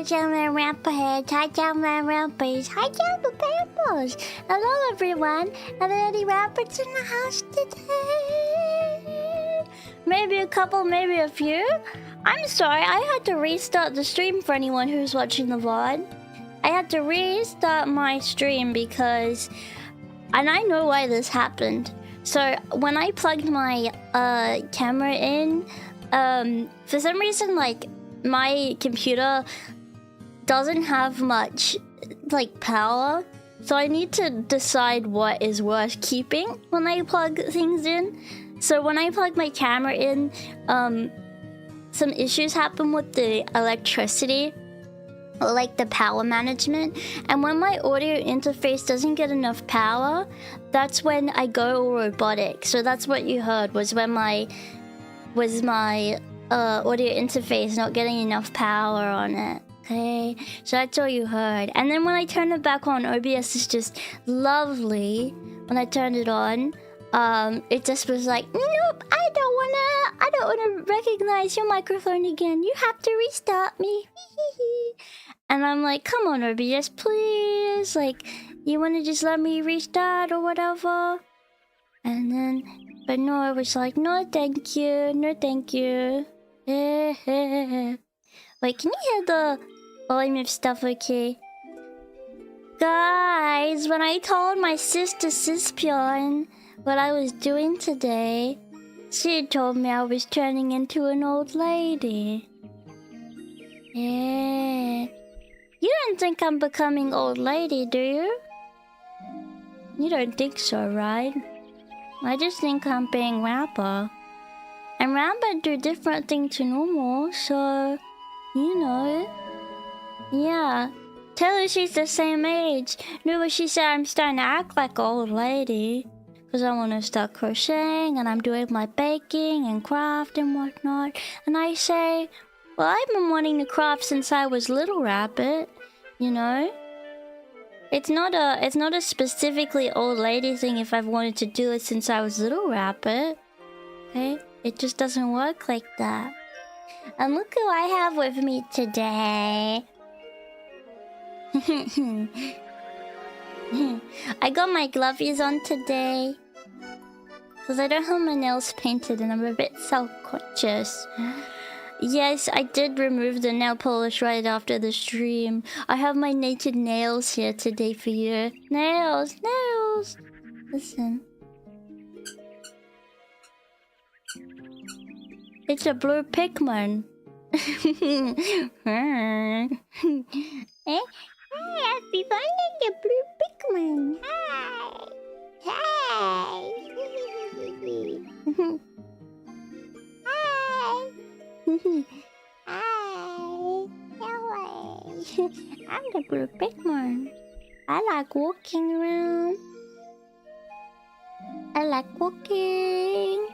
Champyons Rampage. Hi, Champyons Rampage. Hi, Champyons Campos. Hello, everyone. Are there any rappers in the house today? Maybe a couple, maybe a few. I'm sorry, I had to restart the stream for anyone who's watching the VOD. I had to restart my stream because... And I know why this happened. So, when I plugged my camera in, for some reason, like, my computer doesn't have much, like, power. So I need to decide what is worth keeping when I plug things in. So when I plug my camera in, some issues happen with the electricity, like the power management. And when my audio interface doesn't get enough power, that's when I go robotic. So that's what you heard, was when my audio interface not getting enough power on it. Okay, so that's all you heard. And then when I turn it back on, OBS is just lovely. When I turned it on, it just was like, nope, I don't wanna recognize your microphone again. You have to restart me. And I'm like, come on, OBS, please. Like, you wanna just let me restart or whatever? And then, but no, I was like, no, thank you, no, thank you. Wait, can you hear the volume of stuff okay? Guys, when I told my sister Pyon what I was doing today, she told me I was turning into an old lady. Yeah. You don't think I'm becoming old lady, do you? You don't think so, right? I just think I'm being rabba. And rabba do different things to normal, so... You know. Yeah. Tell her she's the same age. No, but she said I'm starting to act like an old lady. Because I want to start crocheting and I'm doing my baking and craft and whatnot. And I say, well, I've been wanting to craft since I was little rabbit. You know? It's not a specifically old lady thing if I've wanted to do it since I was little rabbit. Okay? It just doesn't work like that. And look who I have with me today. I got my glovies on today. Because I don't have my nails painted and I'm a bit self-conscious. Yes, I did remove the nail polish right after the stream. I have my naked nails here today for you. Nails, nails. Listen. It's a blue Pikmin. Hey, everyone, it's a blue Pikmin. Hi. Hi. Hi. Hi. I'm the blue Pikmin. I like walking around. I like walking.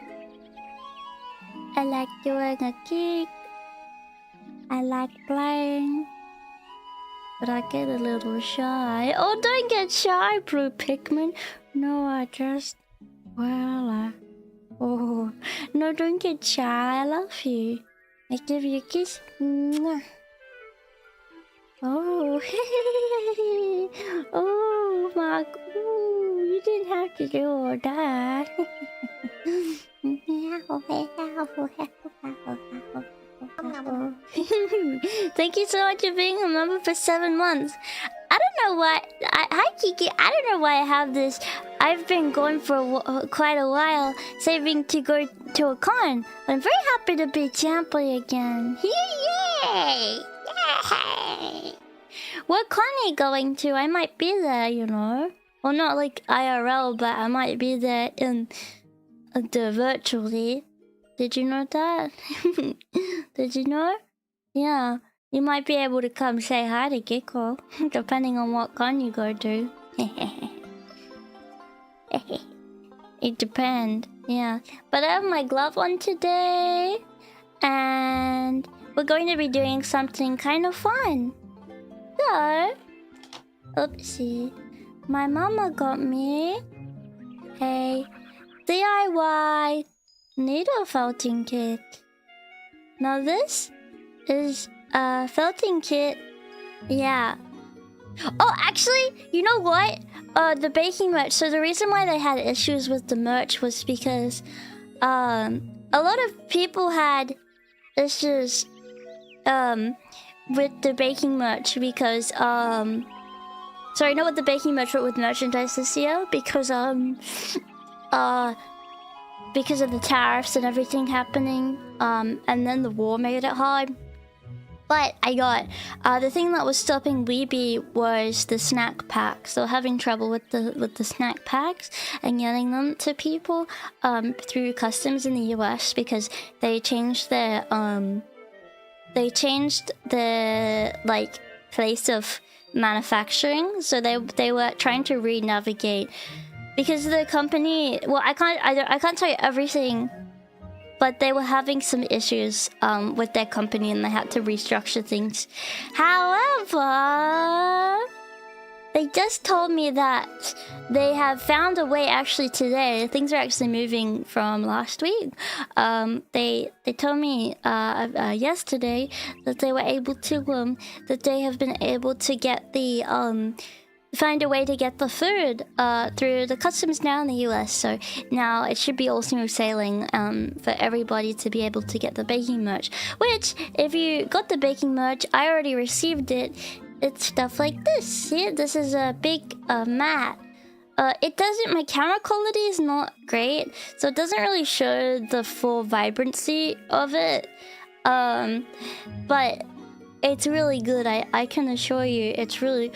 I like doing a kick. I like playing. But I get a little shy. Oh, don't get shy, blue Pikmin. No, I just... Well, oh, no, don't get shy. I love you. I give you a kiss. Mwah. Oh, oh, Mark. Ooh, you didn't have to do all that. Thank you so much for being a member for 7 months. I don't know why. Hi Kiki. I don't know why I have this. I've been going for quite a while, saving to go to a con. But I'm very happy to be champion again. Yay! Yay! What con are you going to? I might be there, you know. Well, not like IRL, but I might be there in the virtually. Did you know that? Did you know? Yeah. You might be able to come say hi to Gecko, depending on what con you go to. It depends, yeah. But I have my glove on today, and we're going to be doing something kind of fun. So, oopsie, my mama got me a DIY needle felting kit. Now this is a felting kit Yeah. Oh, actually, you know what? The baking merch. So the reason why they had issues with the merch was because a lot of people had issues with the baking merch because sorry, not with the baking merch, but with merchandise this year because of the tariffs and everything happening, and then the war made it hard. But I got the thing that was stopping Weeby was the snack packs. So having trouble with the snack packs and getting them to people through customs in the US because they changed their like place of manufacturing. So they were trying to re-navigate because the company. Well, I can't tell you everything. But they were having some issues with their company and they had to restructure things. However, they just told me that they have found a way actually today. Things are actually moving from last week. They told me yesterday that they were able to that they have been able to get the find a way to get the food through the customs now in the US. So now it should be all smooth sailing for everybody to be able to get the baking merch. Which, if you got the baking merch, I already received it. It's stuff like this. See, this is a big mat. It doesn't. My camera quality is not great, so it doesn't really show the full vibrancy of it. But it's really good. I can assure you, it's really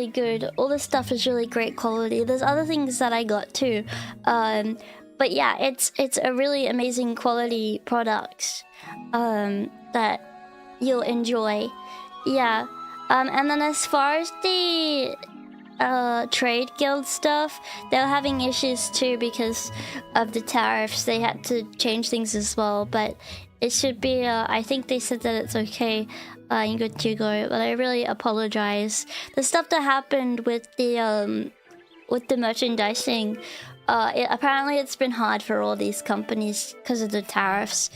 good. All this stuff is really great quality. There's other things that I got too, but yeah, it's a really amazing quality product that you'll enjoy. Yeah, and then as far as the trade guild stuff, they're having issues too because of the tariffs. They had to change things as well, but it should be, I think they said that it's okay and good to go, but I really apologize. The stuff that happened with the merchandising, apparently it's been hard for all these companies because of the tariffs.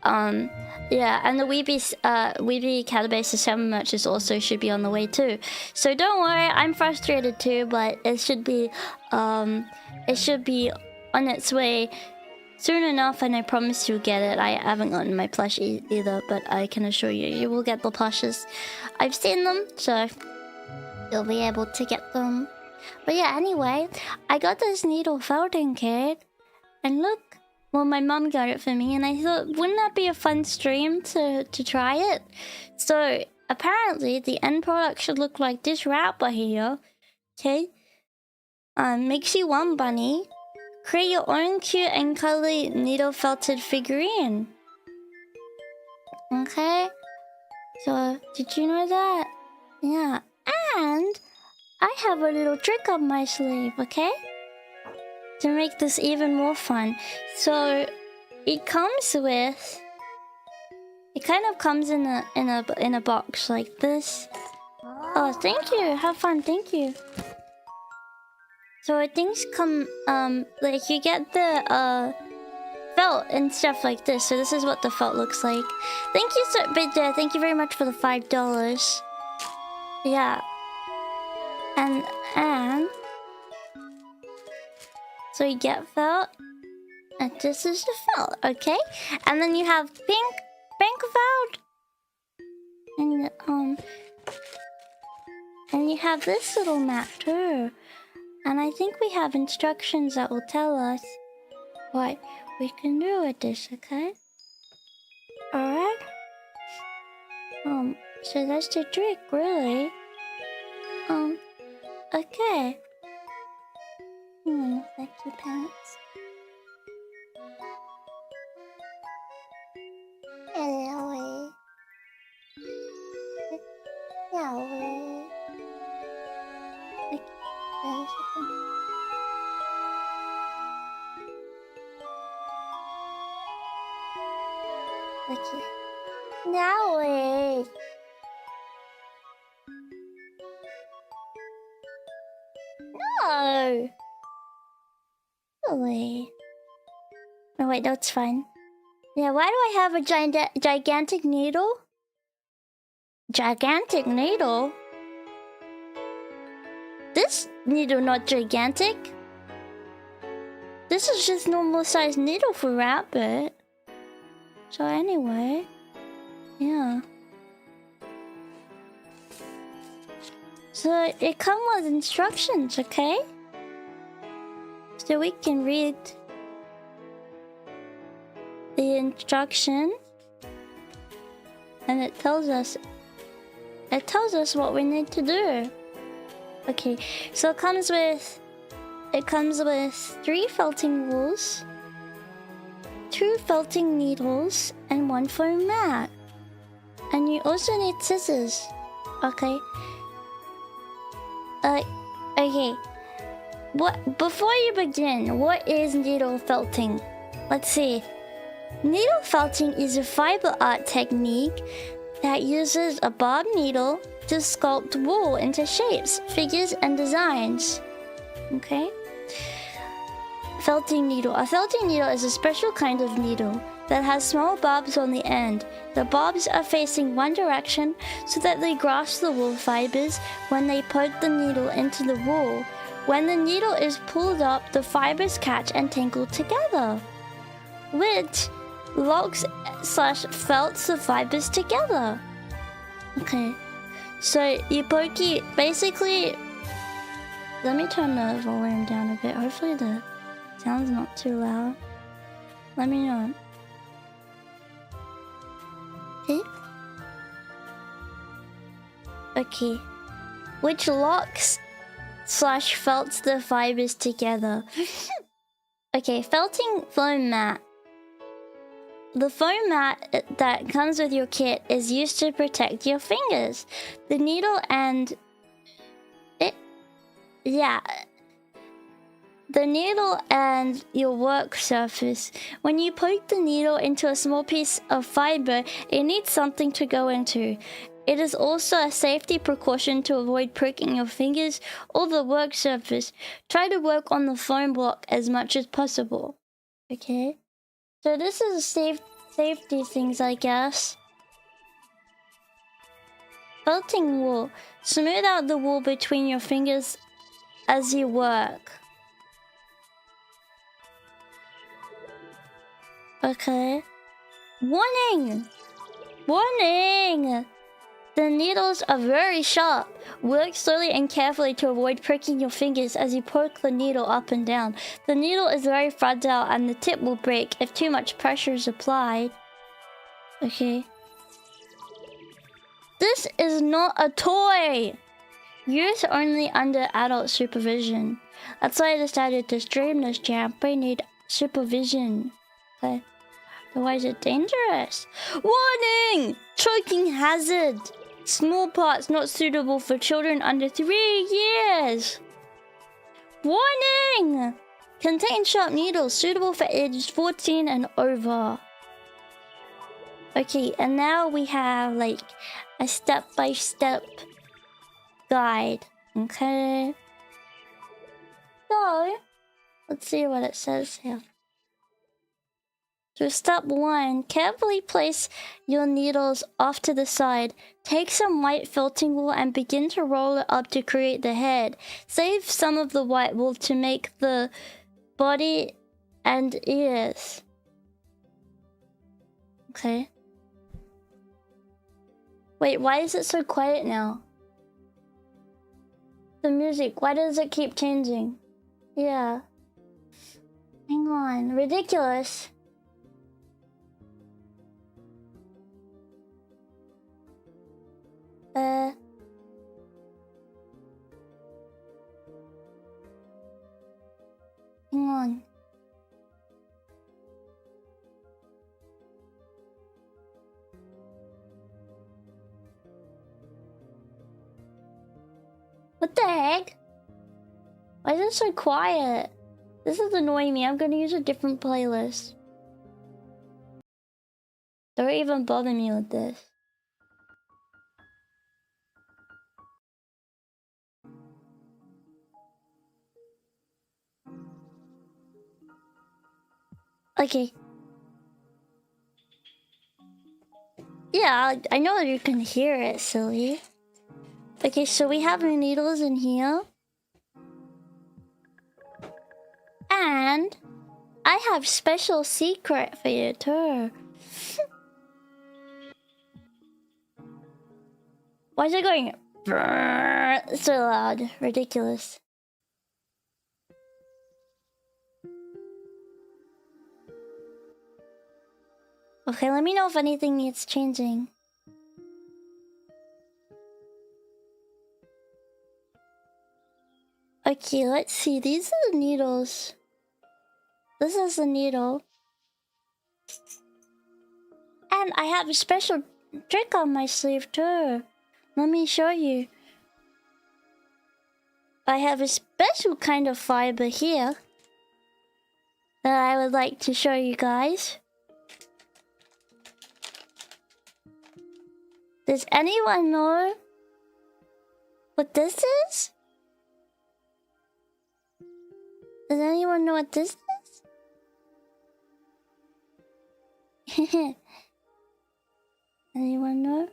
Yeah, and the Weeby Catabases 7 merches also should be on the way too. So don't worry, I'm frustrated too, but it should be on its way soon enough, and I promise you'll get it. I haven't gotten my plush either, but I can assure you, you will get the plushes. I've seen them, so you'll be able to get them. But yeah, anyway, I got this needle felting kit, and look, well, my mom got it for me, and I thought, wouldn't that be a fun stream to try it? So apparently, the end product should look like this wrapper here. Okay, makes you one bunny. Create your own cute and cuddly needle felted figurine. Okay, so did you know that? Yeah, and I have a little trick up my sleeve, okay? To make this even more fun. So it comes with, it kind of comes in a box like this. Oh, thank you. Have fun. Thank you. So things come, like you get the felt and stuff like this. So this is what the felt looks like. Thank you so much. Thank you very much for the $5. Yeah. And so you get felt, and this is the felt, okay? And then you have pink felt, and you have this little mat too. And I think we have instructions that will tell us what we can do with this, okay? Alright? So that's the trick, really. Okay. Like your pants. Hello. Hello. Like this. Okay. Now wait. No. Really? Oh wait, that's fine. Yeah, why do I have a gigantic needle? Gigantic needle? This needle not gigantic. This is just normal size needle for rabbit. So anyway, yeah. So it comes with instructions, okay? So we can read the instruction, and it tells us what we need to do. Okay, so it comes with 3 felting wools, 2 felting needles, and 1 foam mat. And you also need scissors. Okay. Okay. Before you begin, what is needle felting? Let's see. Needle felting is a fiber art technique that uses a bob needle to sculpt wool into shapes, figures, and designs. Okay? Felting needle. A felting needle is a special kind of needle that has small bobs on the end. The bobs are facing one direction so that they grasp the wool fibers when they poke the needle into the wool. When the needle is pulled up, the fibers catch and tangle together, which locks/felts the fibers together. Okay, so you poke it, basically. Let me turn the volume down a bit. Hopefully the sound's not too loud. Let me know. Okay. Okay. Which locks/felts the fibers together. Okay, felting foam mat. The foam mat that comes with your kit is used to protect your fingers. The needle and the needle and your work surface. When you poke the needle into a small piece of fiber, it needs something to go into. It is also a safety precaution to avoid pricking your fingers or the work surface. Try to work on the foam block as much as possible. Okay? So this is safety things, I guess. Felting wool. Smooth out the wool between your fingers as you work. Okay. Warning! Warning! The needles are very sharp. Work slowly and carefully to avoid pricking your fingers as you poke the needle up and down. The needle is very fragile and the tip will break if too much pressure is applied. Okay. This is not a toy! Use only under adult supervision. That's why I decided to stream this champ. I need supervision. Okay. Otherwise it's dangerous. Warning! Choking hazard! Small parts not suitable for children under 3 years. Warning! Contain sharp needles suitable for ages 14 and over. Okay, and now we have like a step-by-step guide. Okay. So, let's see what it says here. So step 1, carefully place your needles off to the side. Take some white felting wool and begin to roll it up to create the head. Save some of the white wool to make the body and ears. Okay. Wait, why is it so quiet now? The music, why does it keep changing? Yeah. Hang on, ridiculous. Hang on. What the heck? Why is it so quiet? This is annoying me. I'm gonna use a different playlist. Don't even bother me with this. Okay. Yeah, I know you can hear it, silly. Okay, so we have the needles in here. And I have special secret for you too. Why is it going so loud? Ridiculous. Okay, let me know if anything needs changing. Okay, let's see. These are the needles. This is the needle. And I have a special trick on my sleeve too. Let me show you. I have a special kind of fiber here that I would like to show you guys. Does anyone know what this is? Does anyone know what this is? Anyone know?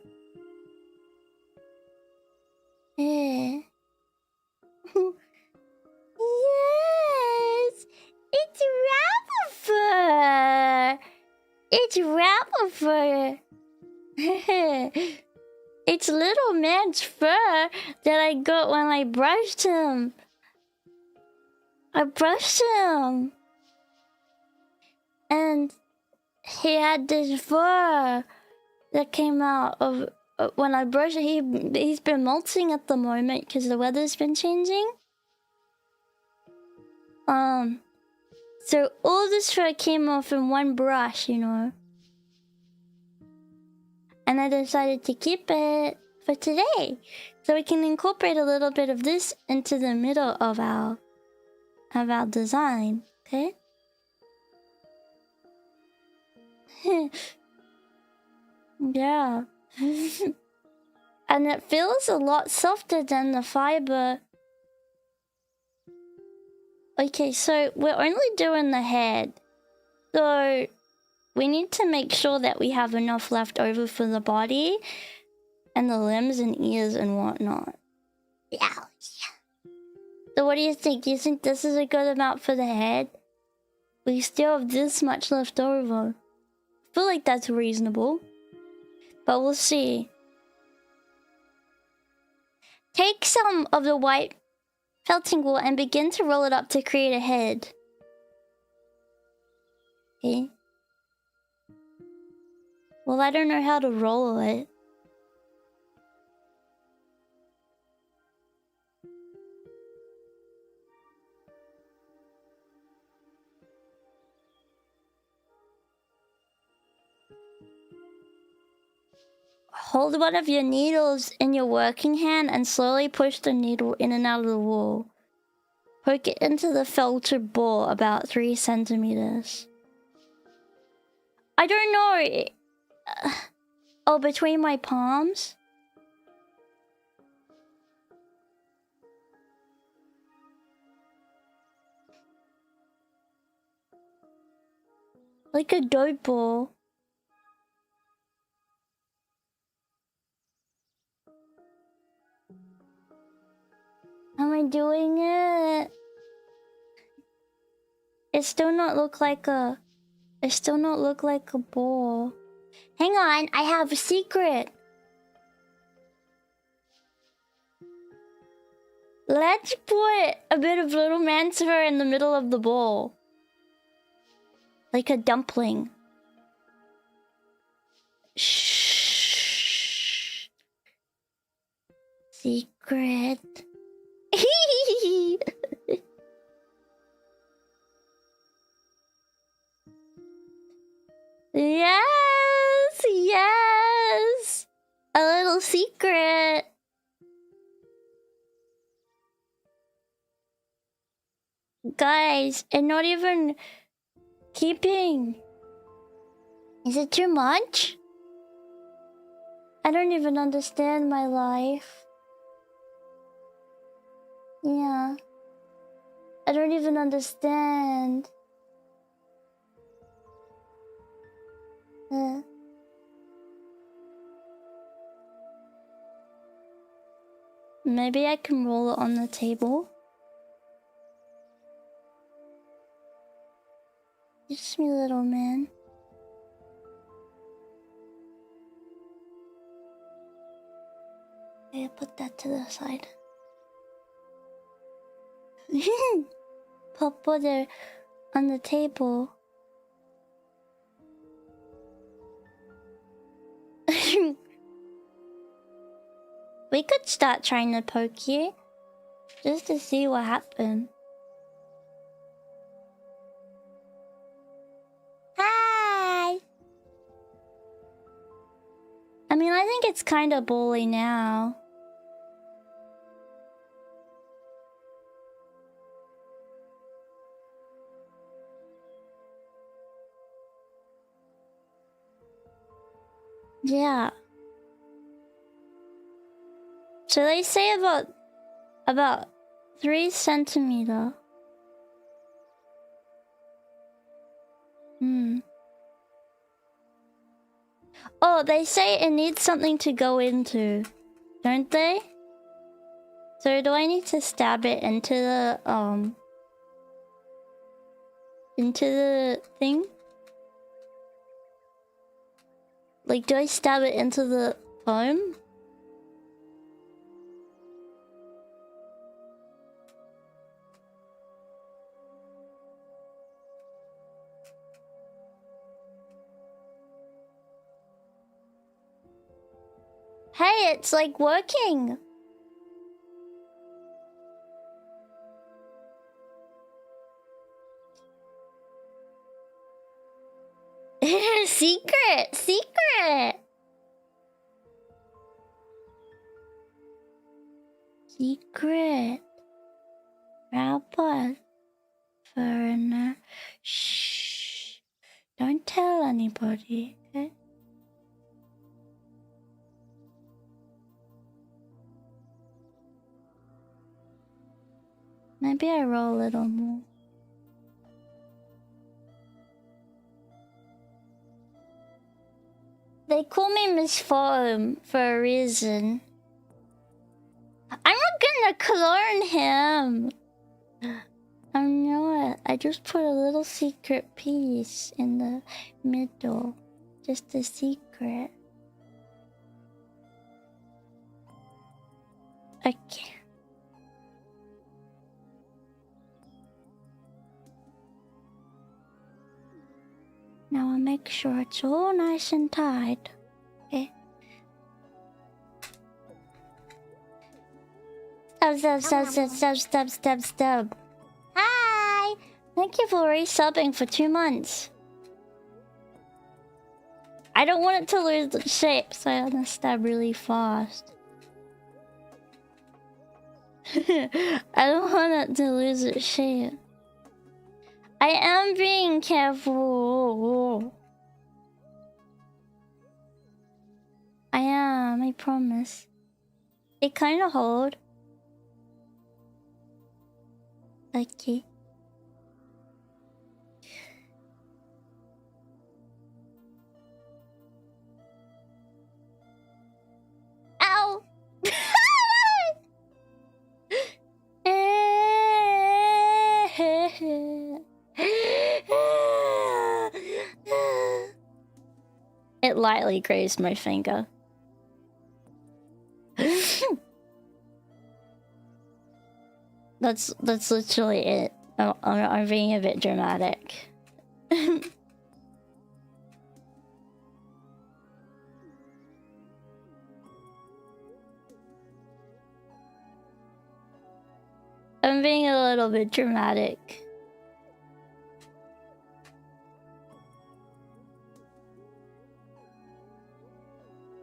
Yeah. Yes! It's rabbit fur! It's rabbit fur! It's little man's fur that I got when I brushed him. I brushed him. And he had this fur that came out of when I brushed it. He's been molting at the moment because the weather's been changing. So all this fur came off in one brush, you know. And I decided to keep it for today, so we can incorporate a little bit of this into the middle of our design. Okay. Yeah. And it feels a lot softer than the fiber. Okay, so we're only doing the head. So we need to make sure that we have enough left over for the body and the limbs and ears and whatnot. Yeah. So what do you think? Do you think this is a good amount for the head? We still have this much left over. I feel like that's reasonable. But we'll see. Take some of the white felting wool and begin to roll it up to create a head. Okay. Well, I don't know how to roll it. Hold one of your needles in your working hand and slowly push the needle in and out of the wool. Poke it into the felted ball about 3 centimeters. I don't know. Oh, between my palms? Like a dope ball. Am I doing it? It still not look like a ball. Hang on, I have a secret. Let's put a bit of little man's fur in the middle of the bowl. Like a dumpling. Shh. Secret. Yes, yes. A little secret. Guys, and not even keeping. Is it too much? I don't even understand my life. Yeah. I don't even understand. Maybe I can roll it on the table. Just me, little man. Okay, put that to the side. Put it on the table. We could start trying to poke here, just to see what happened. Hi! I mean, I think it's kind of bully now. Yeah. So they say about 3 centimeter. Oh, they say it needs something to go into, don't they? So do I need to stab it into the thing? Like, do I stab it into the foam? Hey, it's like working. Secret! Secret! Secret. Rabba. Foreigner. Shh. Don't tell anybody, okay? Maybe I roll a little more. They call me Miss Foam for a reason. I'm not gonna clone him. I'm not. I just put a little secret piece in the middle. Just a secret. Okay. Now I'll make sure it's all nice and tight. Okay. Stub. Hi! Thank you for resubbing for 2 months. I don't want it to lose the shape, so I'm gonna stab really fast. I don't want it to lose its shape. I am being careful. I am, I promise. It kind of hold. Okay. Ow! It lightly grazed my finger. That's literally it. I'm being a bit dramatic. I'm being a little bit dramatic.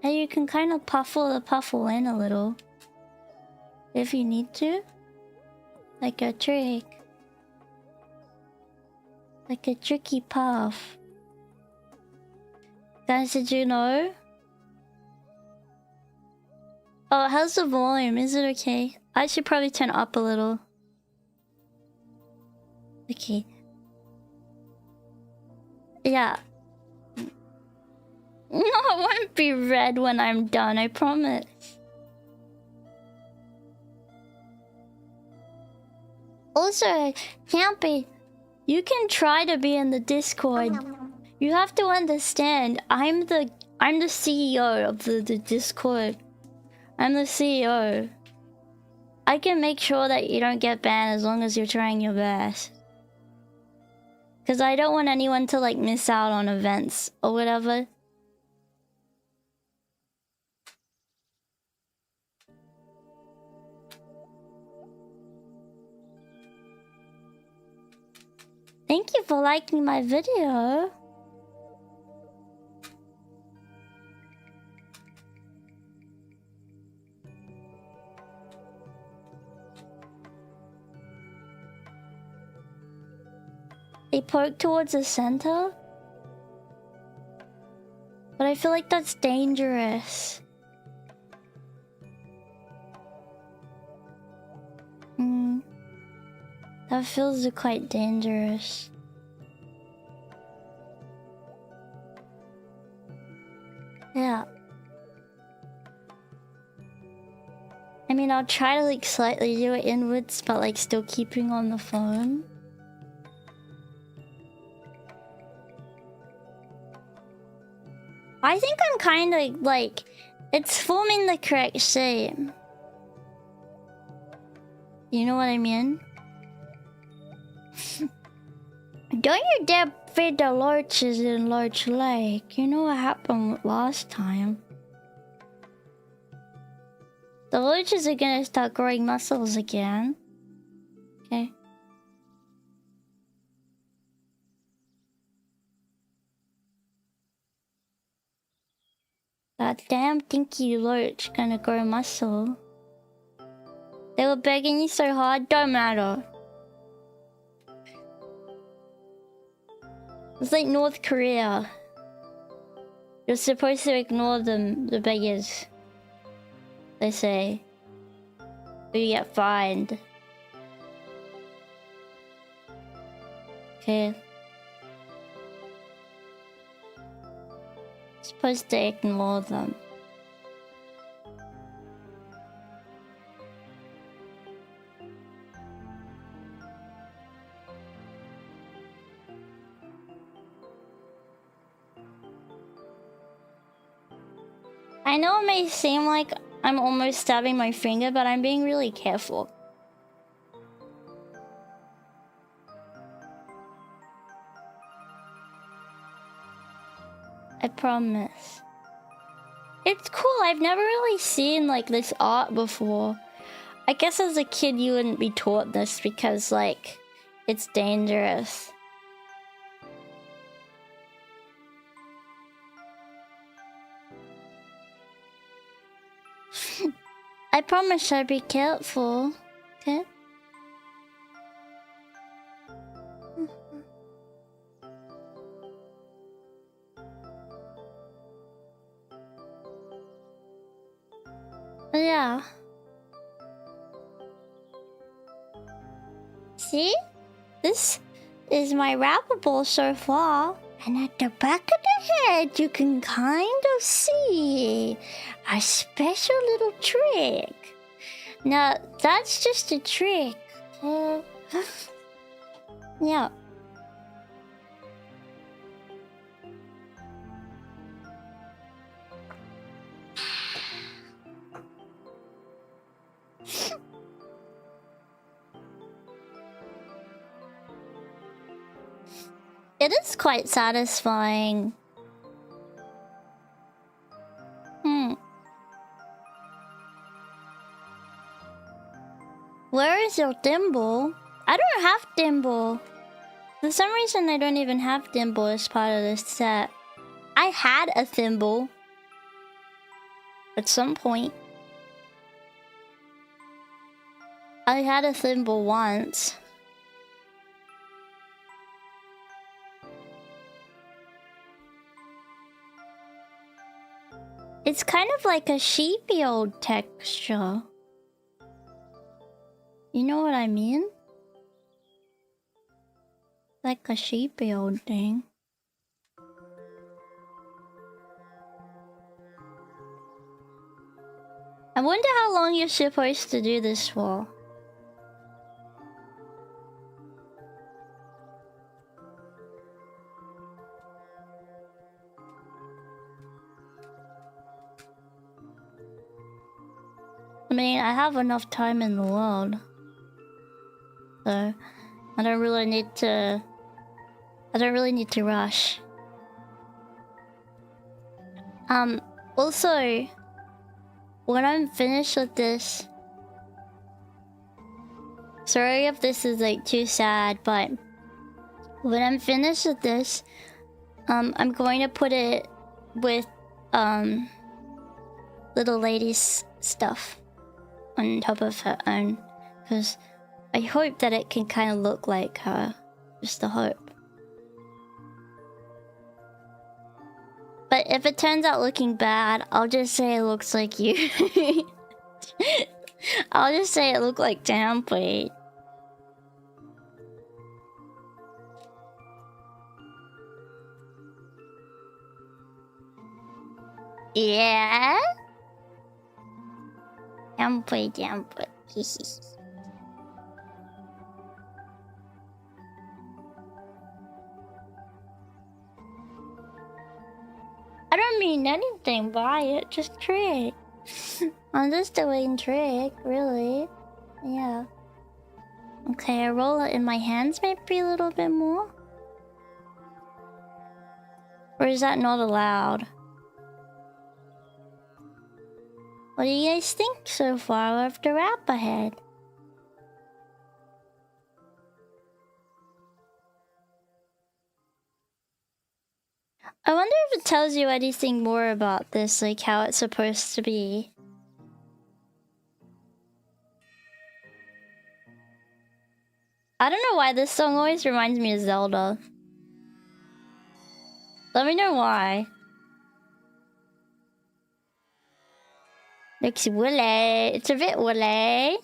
And you can kind of puffle in a little. If you need to. Like a trick. Like a tricky puff. Guys, did you know? Oh, how's the volume? Is it okay? I should probably turn up a little. Okay. Yeah. No, it won't be red when I'm done, I promise. Also, Champy, you can try to be in the Discord. You have to understand, I'm the CEO of the Discord. I'm the CEO. I can make sure that you don't get banned as long as you're trying your best. Because I don't want anyone to like miss out on events or whatever. Thank you for liking my video. They poke towards the center? But I feel like that's dangerous. That feels quite dangerous. Yeah. I mean, I'll try to like slightly do it inwards, but like still keeping on the phone. I think I'm kind of like, it's forming the correct shape. You know what I mean? Don't you dare feed the lurches in Lurch Lake. You know what happened last time. The lurches are gonna start growing muscles again. Okay. That damn dinky lurch gonna grow muscle. They were begging you so hard, don't matter. It's like North Korea. You're supposed to ignore them, the beggars. They say. Or you get fined. Okay. Supposed to ignore them. I know it may seem like I'm almost stabbing my finger, but I'm being really careful. I promise. It's cool. I've never really seen like this art before. I guess as a kid you wouldn't be taught this because like it's dangerous. I promise I'll be careful. Okay? Yeah. See? This is my wrappable so far. And at the back of the head, you can kind of see a special little trick. Now, that's just a trick. Yeah. It is quite satisfying. Where is your thimble? I don't have thimble. For some reason, I don't even have thimble as part of this set. I had a thimble. At some point. I had a thimble once. It's kind of like a sheepy old texture. You know what I mean? Like a sheepy old thing. I wonder how long you're supposed to do this for. I mean, I have enough time in the world. So, I don't really need to rush. Also, when I'm finished with this... Sorry if this is like too sad, but... When I'm finished with this, I'm going to put it with, little lady's stuff on top of her own. Because I hope that it can kind of look like her. Just a hope. But if it turns out looking bad, I'll just say it looks like you. I'll just say it looked like Champyons. Yeah? Champyons. I don't mean anything by it, just trick. I'm just doing trick, really. Yeah. Okay, I roll it in my hands maybe a little bit more. Or is that not allowed? What do you guys think so far of the wrap ahead? I wonder if it tells you anything more about this, like how it's supposed to be. I don't know why this song always reminds me of Zelda. Let me know why. Looks woolly. It's a bit woolly.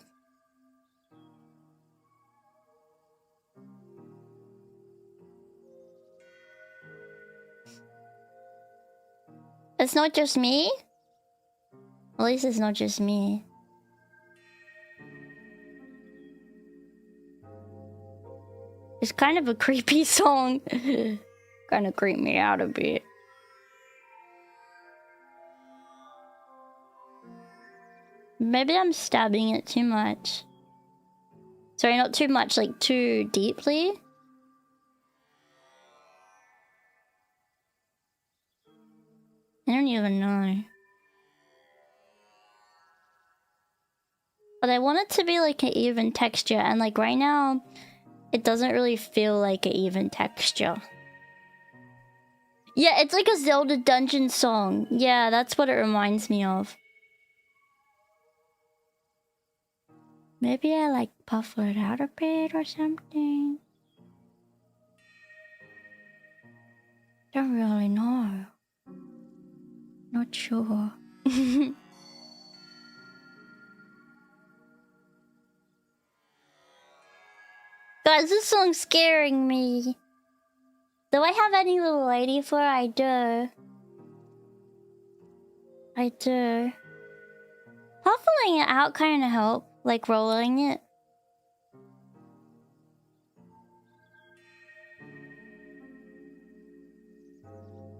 It's not just me? At least it's not just me. It's kind of a creepy song. Kind of creeped me out a bit. Maybe I'm stabbing it too much. Sorry, not too much, like too deeply. I don't even know. But I want it to be like an even texture, and like right now, it doesn't really feel like an even texture. Yeah, it's like a Zelda dungeon song. Yeah, that's what it reminds me of. Maybe I like puff it out a bit or something. Don't really know. Not sure. Guys, this song's scaring me. Do I have any little lady for? I do. I do. Puffling it out kind of help, like rolling it.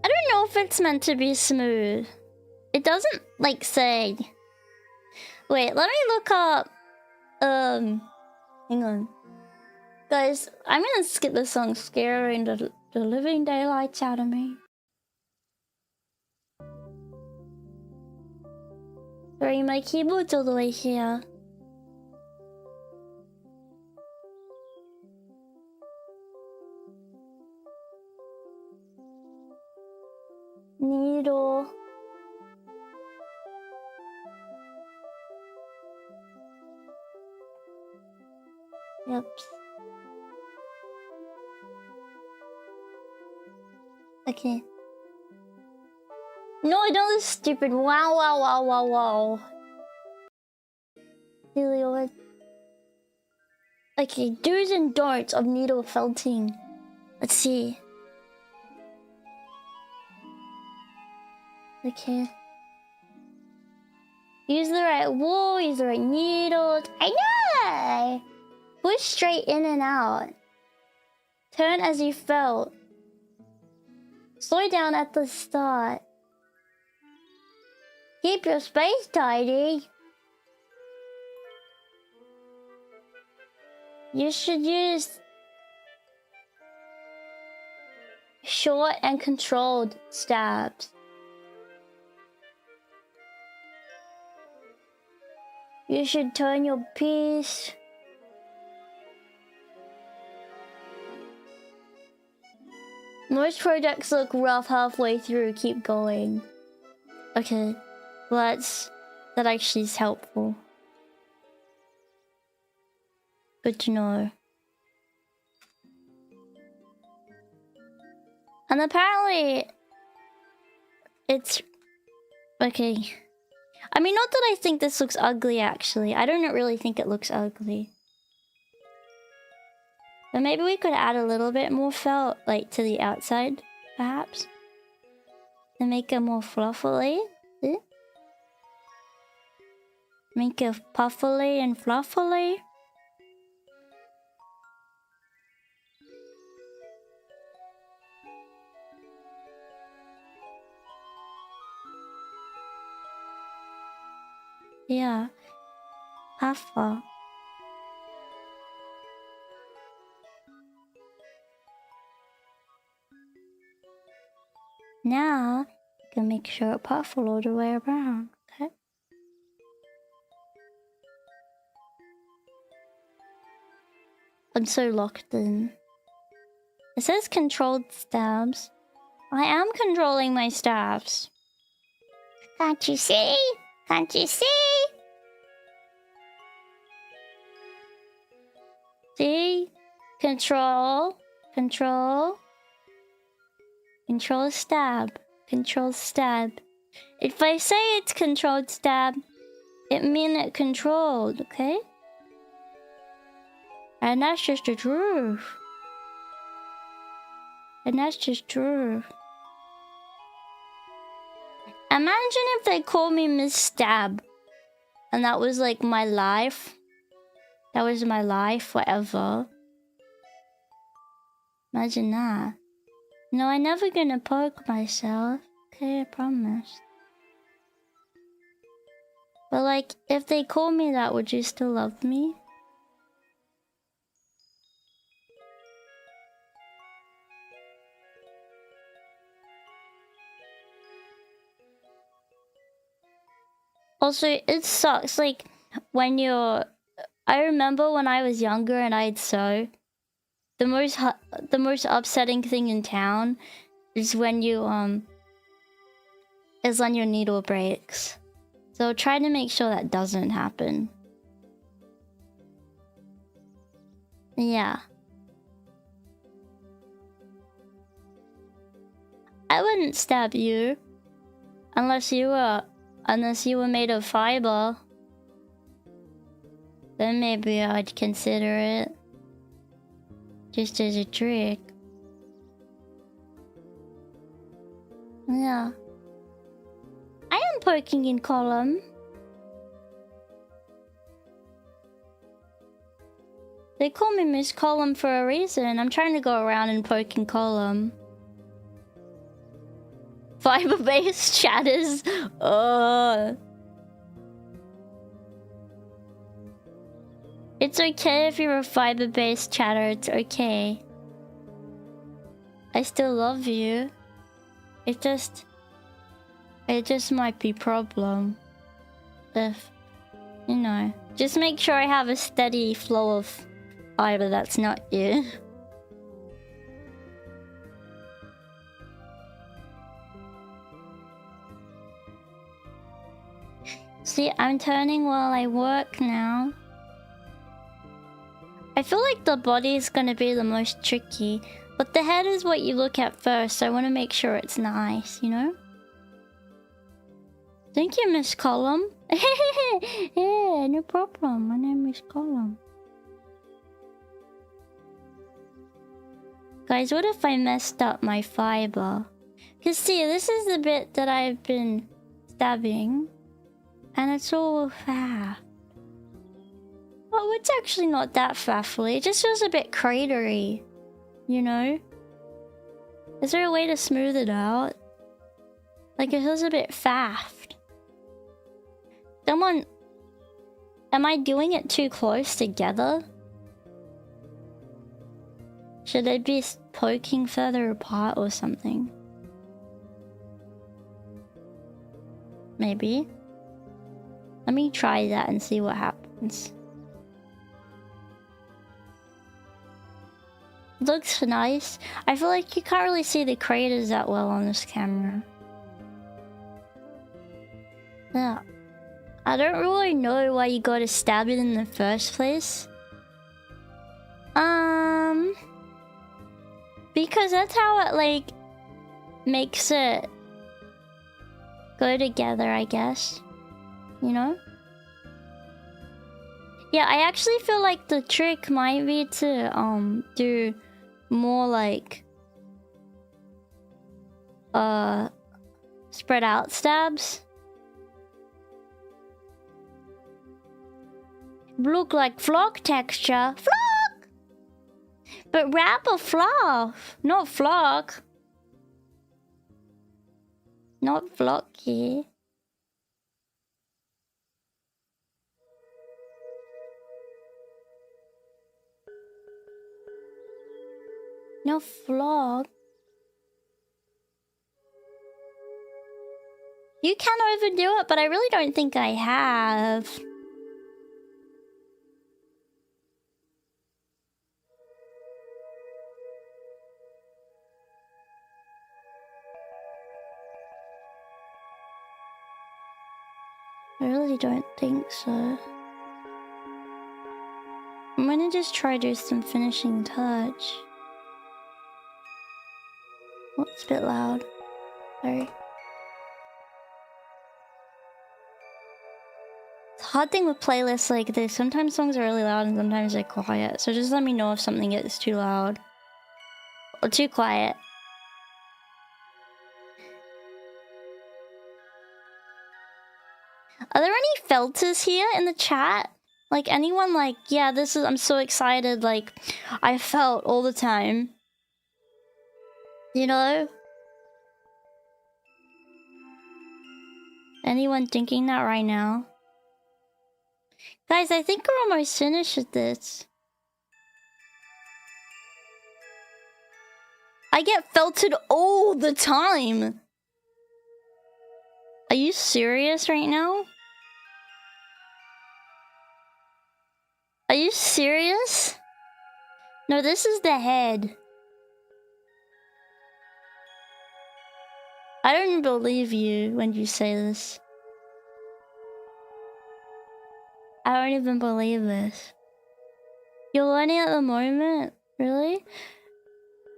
I don't know if it's meant to be smooth. It doesn't, like, say. Wait, let me look up. Hang on. Guys, I'm gonna skip this song scaring the living daylights out of me. Sorry, my keyboard's all the way here. Needle. Yep. Okay. No, don't this stupid wow. Really what? Okay, do's and don'ts of needle felting. Let's see. Okay. Use the right wool, use the right needles. I know! Push straight in and out. Turn as you felt. Slow down at the start. Keep your space tidy. You should use short and controlled stabs. You should turn your piece. Most projects look rough halfway through. Keep going. Okay, well that actually is helpful. Good to know. And apparently, it's okay. I mean, not that I think this looks ugly, actually. I don't really think it looks ugly. But maybe we could add a little bit more felt, like, to the outside, perhaps. To make it more fluffily. Eh? Make it puffily and fluffily. Yeah, puffer. Now, you can make sure it puffle all the way around, okay? I'm so locked in. It says controlled stabs. I am controlling my stabs. Can't you see? Can't you see? See? Control. Control. Control stab. Control stab. If I say it's controlled stab, it means it controlled, okay? And that's just the truth. And that's just truth. Imagine if they called me Miss Stab. And that was like my life. That was my life forever. Imagine that. No, I'm never gonna poke myself. Okay, I promise. But like, if they call me that, would you still love me? Also, it sucks, like, when you're... I remember when I was younger and I'd sew, the most upsetting thing in town is when you, is when your needle breaks. So try to make sure that doesn't happen. Yeah. I wouldn't stab you unless you were made of fiber. Then maybe I'd consider it. Just as a trick. Yeah. I am poking in column. They call me Miss Column for a reason. I'm trying to go around and poke in column. Fiber-based chatters. It's okay if you're a fiber-based chatter. It's okay. I still love you. It just might be problem. If, you know, just make sure I have a steady flow of fiber that's not you. See, I'm turning while I work now. I feel like the body is gonna be the most tricky, but the head is what you look at first, so I want to make sure it's nice, you know? Thank you, Miss Column. Yeah, no problem. My name is Column. Guys, what if I messed up my fiber? Because see, this is the bit that I've been stabbing, and it's all faff. Oh, it's actually not that faffly. It just feels a bit cratery, you know? Is there a way to smooth it out? Like, it feels a bit faffed. Someone... Am I doing it too close together? Should they be poking further apart or something? Maybe. Let me try that and see what happens. Looks nice. I feel like you can't really see the craters that well on this camera. Yeah. I don't really know why you gotta stab it in the first place. Because that's how it, like, makes it go together, I guess. You know? Yeah, I actually feel like the trick might be to, do more, like, spread out stabs. Look like flock texture. Flock! But wrap a fluff, not flock. Not flocky. No flock. You can overdo it, but I really don't think I have. I really don't think so. I'm gonna just try to do some finishing touch. Oh, it's a bit loud. Sorry. It's a hard thing with playlists like this. Sometimes songs are really loud and sometimes they're quiet. So just let me know if something gets too loud. Or too quiet. Are there any filters here in the chat? Like anyone like, yeah, this is, I'm so excited, like, I felt all the time. You know? Anyone thinking that right now? Guys, I think we're almost finished with this. I get felted all the time. Are you serious right now? Are you serious? No, this is the head. I don't even believe you when you say this. I don't even believe this. You're learning at the moment? Really?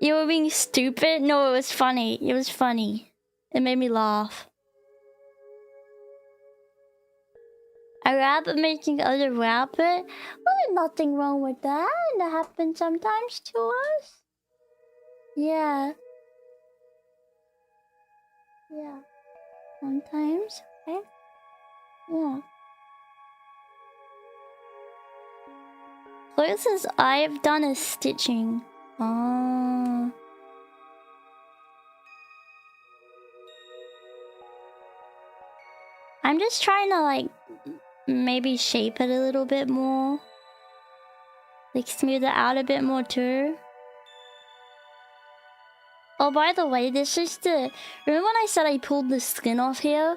You were being stupid? No, it was funny. It was funny. It made me laugh. A rabbit making other rabbit? Well, there's nothing wrong with that. That happens sometimes to us. Yeah. Yeah. Sometimes, okay? Yeah. Closest I've done is stitching. Oh. I'm just trying to, like, maybe shape it a little bit more. Like, smooth it out a bit more, too. Oh, by the way, this is the... Remember when I said I pulled the skin off here?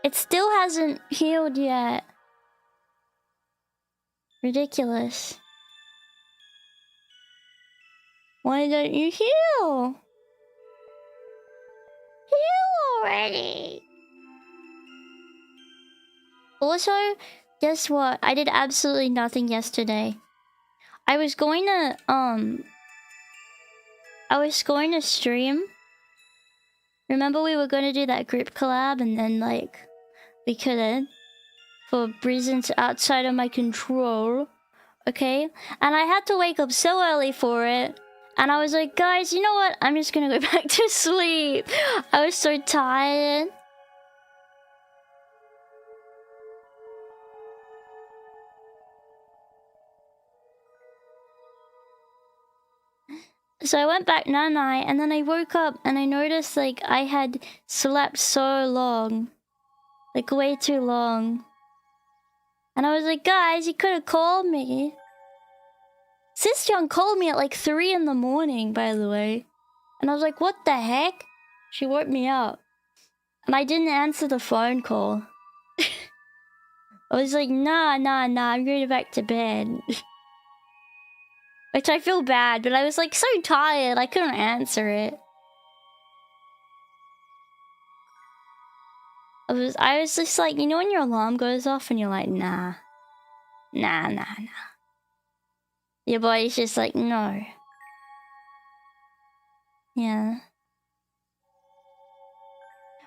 It still hasn't healed yet. Ridiculous. Why don't you heal? Heal already! Also, guess what? I did absolutely nothing yesterday. I was going to stream. Remember we were going to do that group collab and then, like, we couldn't. For reasons outside of my control. Okay? And I had to wake up so early for it. And I was like, guys, you know what? I'm just gonna go back to sleep. I was so tired. So I went back night-night, and then I woke up and I noticed, like, I had slept so long. Like, way too long. And I was like, guys, you could have called me. Sis-chan called me at like 3 in the morning, by the way. And I was like, what the heck? She woke me up. And I didn't answer the phone call. I was like, nah, I'm going back to bed. Which I feel bad, but I was like so tired, I couldn't answer it. I was just like, you know when your alarm goes off and you're like, nah. Your body's just like, no. Yeah.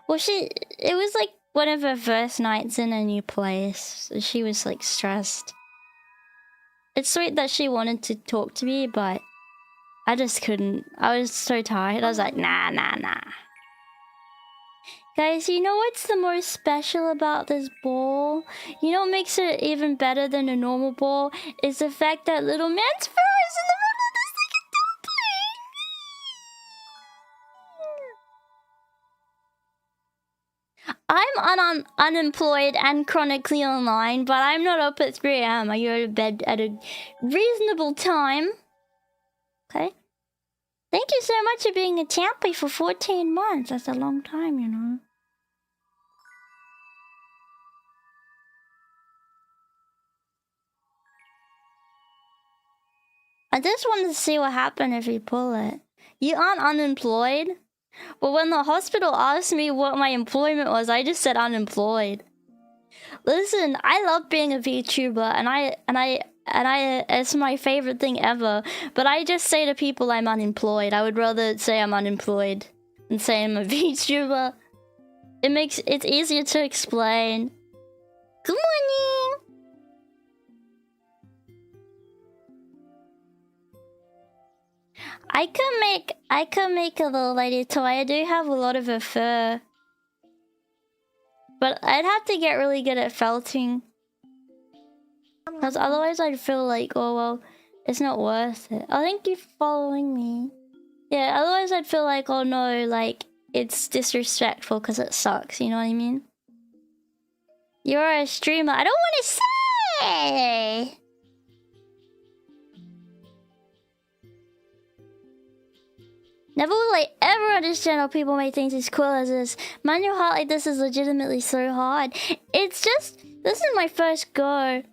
Well, it was like one of her first nights in a new place. So she was like stressed. It's sweet that she wanted to talk to me, but I just couldn't. I was so tired. I was like, nah. Guys, you know what's the most special about this ball? You know what makes it even better than a normal ball? Is the fact that little man's fur is in the middle of this like a dumpling. I'm unemployed and chronically online, but I'm not up at 3 AM. I go to bed at a reasonable time. Okay? Thank you so much for being a champy for 14 months. That's a long time, you know. I just wanted to see what happened if you pull it. You aren't unemployed? Well, when the hospital asked me what my employment was, I just said unemployed. Listen, I love being a VTuber, and it's my favorite thing ever. But I just say to people I'm unemployed. I would rather say I'm unemployed than say I'm a VTuber. It's easier to explain. Good morning. I could make a little lady toy. I do have a lot of her fur. But I'd have to get really good at felting. Because otherwise I'd feel like, oh well, it's not worth it. Oh, thank you for following me. Yeah, otherwise I'd feel like, oh no, like, it's disrespectful because it sucks, you know what I mean? You're a streamer. I don't want to say! Never will I ever understand how people make things as cool as this. Manual heart like this is legitimately so hard. It's just, this is my first go.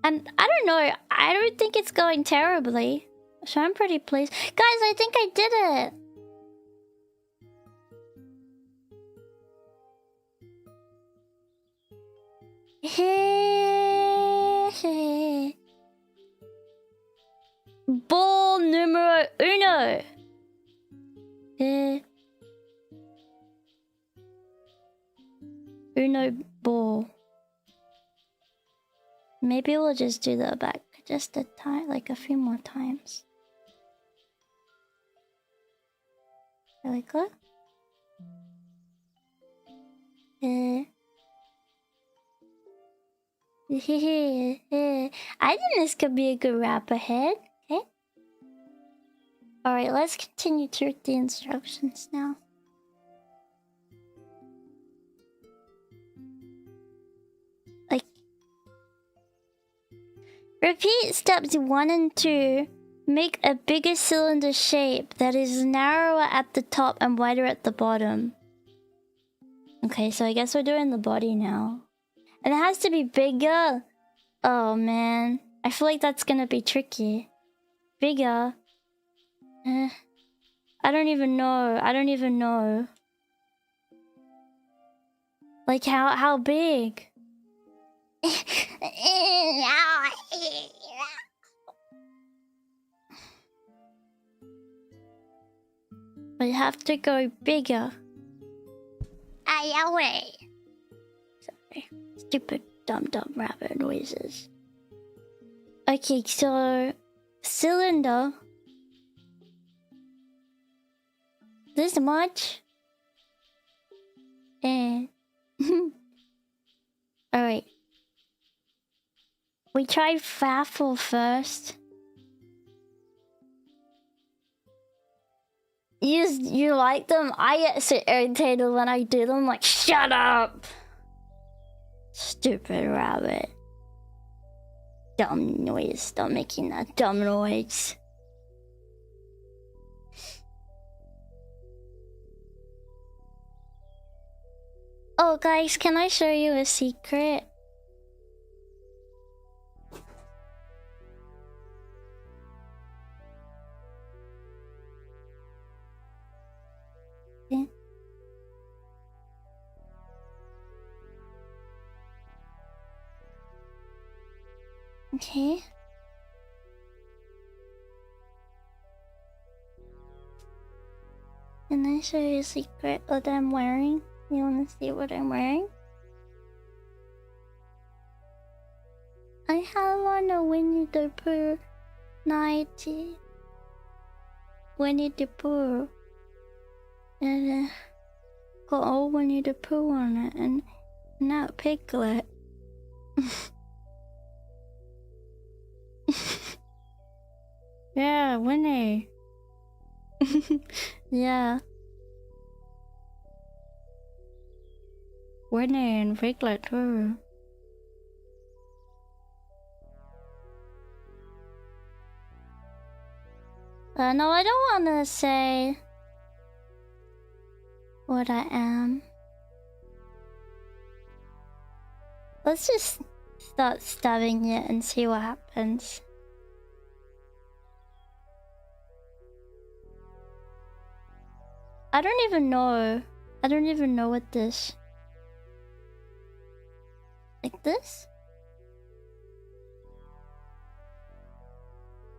And I don't know, I don't think it's going terribly. So I'm pretty pleased. Guys, I think I did it. Ball numero uno. Uno ball. Maybe we'll just do the back just a time, like a few more times. Really good. I think this could be a good wrap ahead. Okay. Alright, let's continue to read the instructions now. Like, repeat steps 1 and 2. Make a bigger cylinder shape that is narrower at the top and wider at the bottom. Okay, so I guess we're doing the body now. And it has to be bigger. Oh man, I feel like that's gonna be tricky. Bigger. I don't even know. Like how big? I have to go bigger. Sorry. Stupid dumb rabbit noises. Okay, so cylinder. This much. And alright. We try Faffle first. You like them? I get so irritated when I do them, like, shut up! Stupid rabbit. Dumb noise. Stop making that dumb noise. Oh, guys, can I show you a secret? Okay. Okay. Can I show you a secret that I'm wearing? You wanna see what I'm wearing? I have on a Winnie the Pooh nightie. Winnie the Pooh. And got old Winnie the Pooh on it and now Piglet. Yeah, Winnie. Yeah. Winnie and Piglet too. No, I don't want to say what I am. Let's just start stabbing it and see what happens. I don't even know what this. Like this?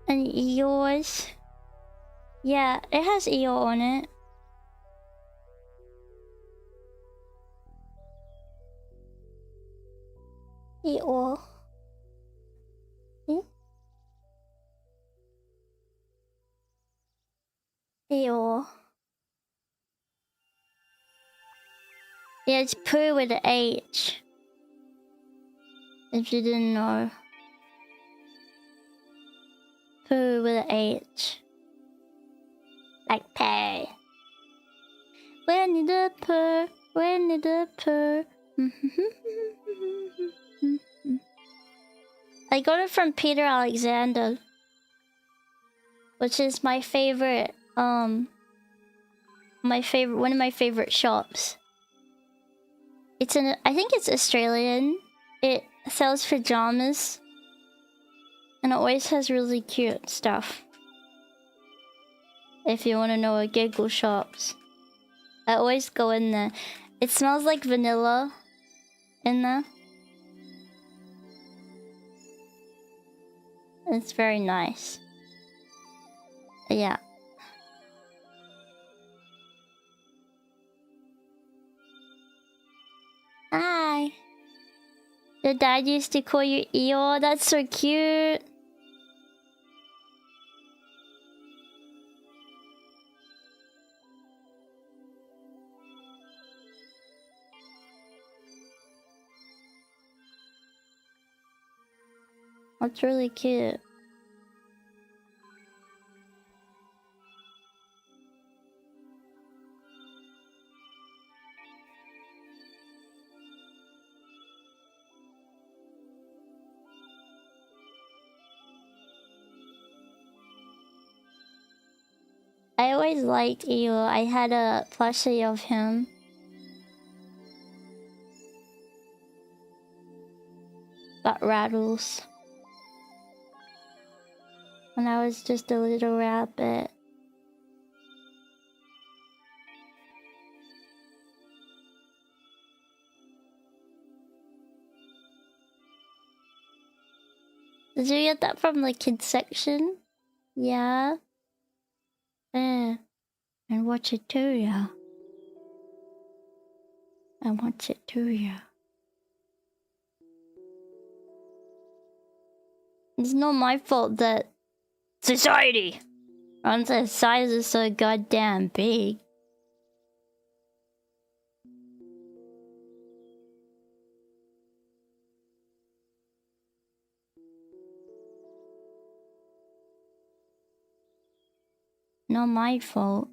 And yours. Yeah, it has EO on it. EO. See? EO. Yeah, it's Pooh with an H. If you didn't know. Pooh with an H. Like pay. Winnie the Pooh, Winnie the Pooh. I got it from Peter Alexander, which is my favorite. One of my favorite shops. It's I think it's Australian. It sells pajamas, and it always has really cute stuff. If you want to know a giggle shops, I always go in there. It smells like vanilla in there. It's very nice. Yeah. Hi. Your dad used to call you Eeyore. That's so cute. That's really cute. I always liked Eeyore. I had a plushie of him. Got Rattles. When I was just a little rabbit. Did you get that from the kids section? Yeah. And watch it too, yeah. And watch it too, yeah. It's not my fault that society runs their sizes so goddamn big. Not my fault.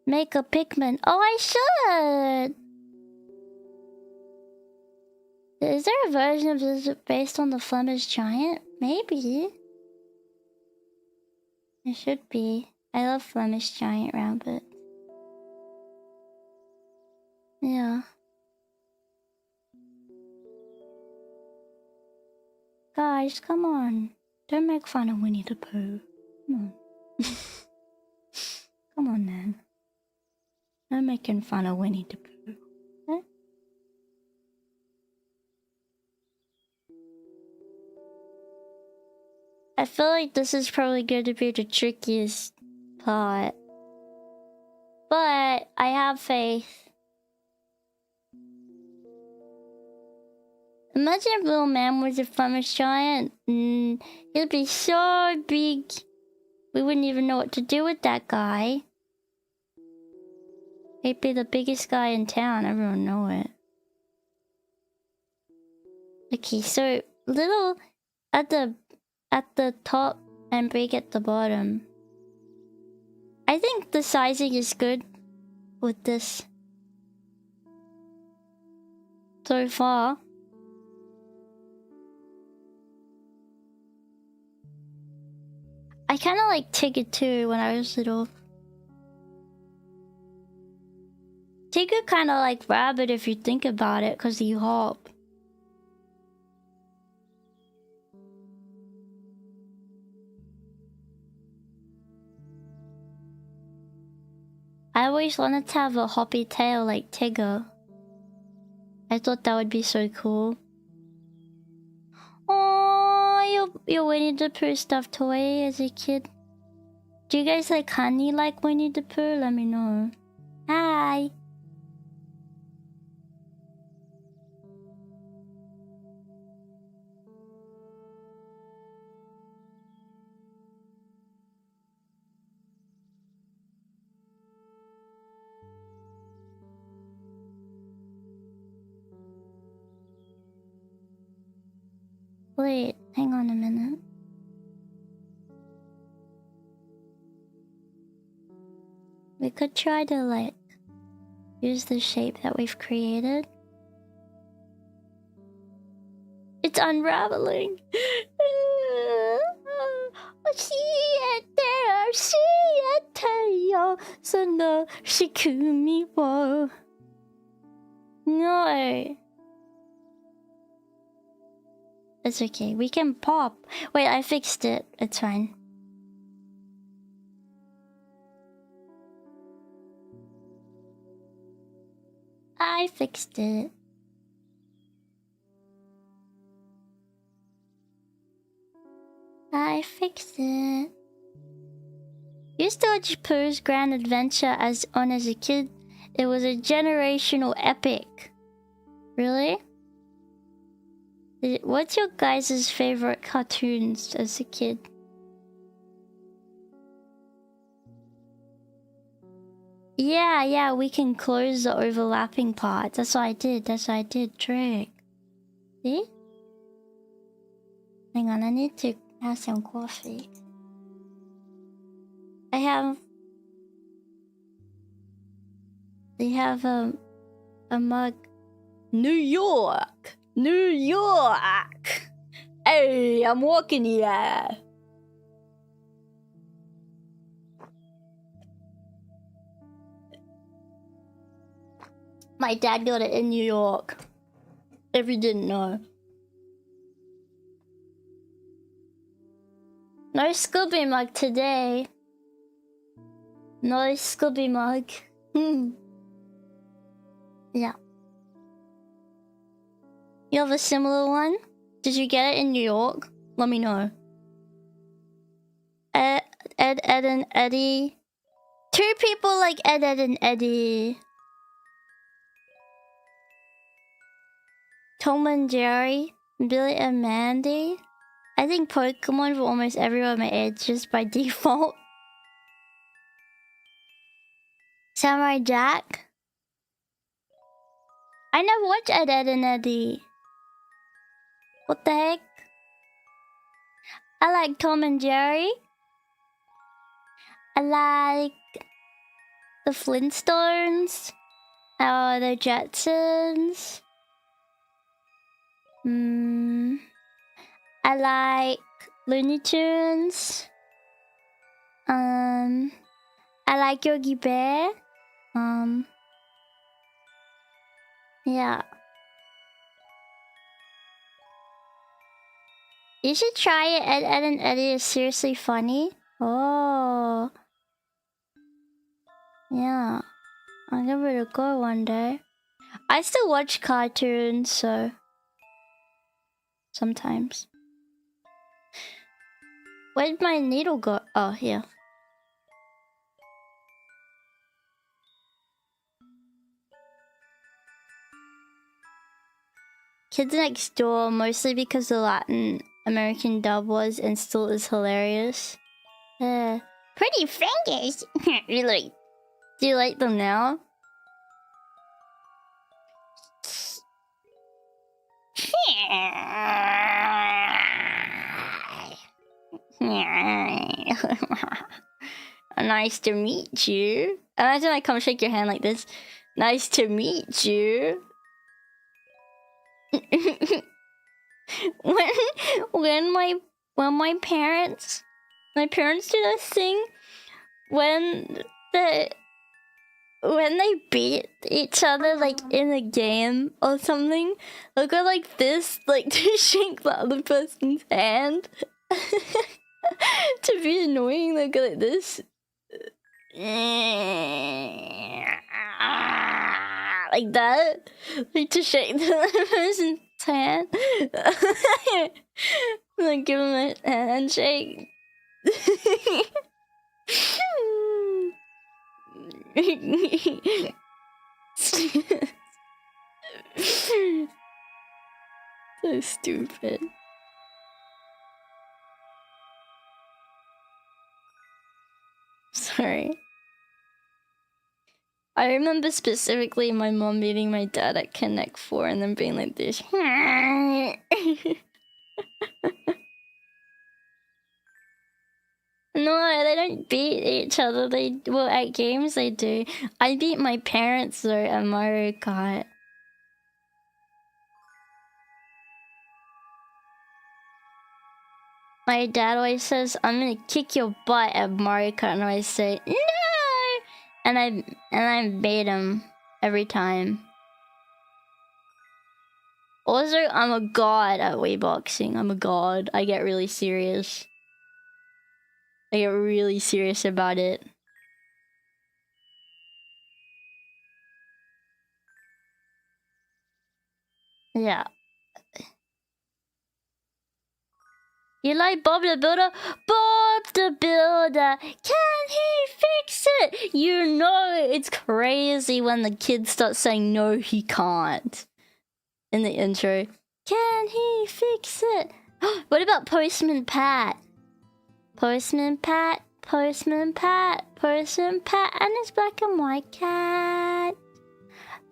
Make a pigment. Oh, I should! Is there a version of this based on the Flemish giant? Maybe. It should be. I love Flemish giant rabbit. Yeah. Guys, come on. Don't make fun of Winnie the Pooh. Come on. Come on, then. I'm making fun of Winnie the Pooh. Okay? I feel like this is probably going to be the trickiest part. But I have faith. Imagine if little man was a Flemish giant. He'd be so big. We wouldn't even know what to do with that guy. He'd be the biggest guy in town. Everyone know it. Okay, so little at the top and big at the bottom. I think the sizing is good with this so far. I kind of like Tigger too when I was little. Tigger kind of like Rabbit if you think about it, because he hop. I always wanted to have a hoppy tail like Tigger. I thought that would be so cool. Oh, your Winnie the Pooh stuffed toy as a kid. Do you guys like honey like Winnie the Pooh? Let me know. Hi. Wait, hang on a minute. We could try to like use the shape that we've created. It's unraveling. No. It's okay, we can pop. Wait, I fixed it. It's fine. I fixed it. I fixed it. Used to watch Pooh's Grand Adventure as a kid. It was a generational epic. Really? What's your guys' favorite cartoons as a kid? Yeah, we can close the overlapping parts. That's what I did, trick. See? Hang on, I need to have some coffee. We have a mug. New York! Hey, I'm walking here. My dad got it in New York. If you didn't know. No Scooby mug today. No Scooby mug. Yeah. You have a similar one? Did you get it in New York? Let me know. Ed, and Eddie. 2 people like Ed, and Eddie. Tom and Jerry. Billy and Mandy. I think Pokemon for almost everyone my age just by default. Samurai Jack. I never watched Ed, and Eddie. What the heck? I like Tom and Jerry. I like the Flintstones. Oh, the Jetsons. I like Looney Tunes. I like Yogi Bear. Yeah. You should try it. Ed, Ed, and Eddie is seriously funny. Oh. Yeah. I'll give it a go one day. I still watch cartoons, so... sometimes. Where'd my needle go? Oh, here. Kids Next Door, mostly because the Latin American dub was and still is hilarious. Pretty fingers! Really? Do you like them now? Nice to meet you. Imagine I come shake your hand like this. Nice to meet you. when my parents do this thing when they beat each other like in a game or something, they'll go like this, like to shake the other person's hand. To be annoying, they'll go like this. Like that. Like to shake the other person's hand. Like give him a handshake. So stupid. Sorry. I remember specifically my mom meeting my dad at Connect 4 and then being like this. No, they don't beat each other. Well, at games they do. I beat my parents though at Mario Kart. My dad always says, "I'm gonna kick your butt" at Mario Kart, and I always say, "No!" And I beat him every time. Also, I'm a god at Wii boxing. I'm a god. I get really serious. I get really serious about it. Yeah. You like Bob the Builder? Bob the Builder! Can he fix it? You know it's crazy when the kids start saying no he can't. In the intro. Can he fix it? What about Postman Pat? Postman Pat, Postman Pat, Postman Pat, and his black and white cat.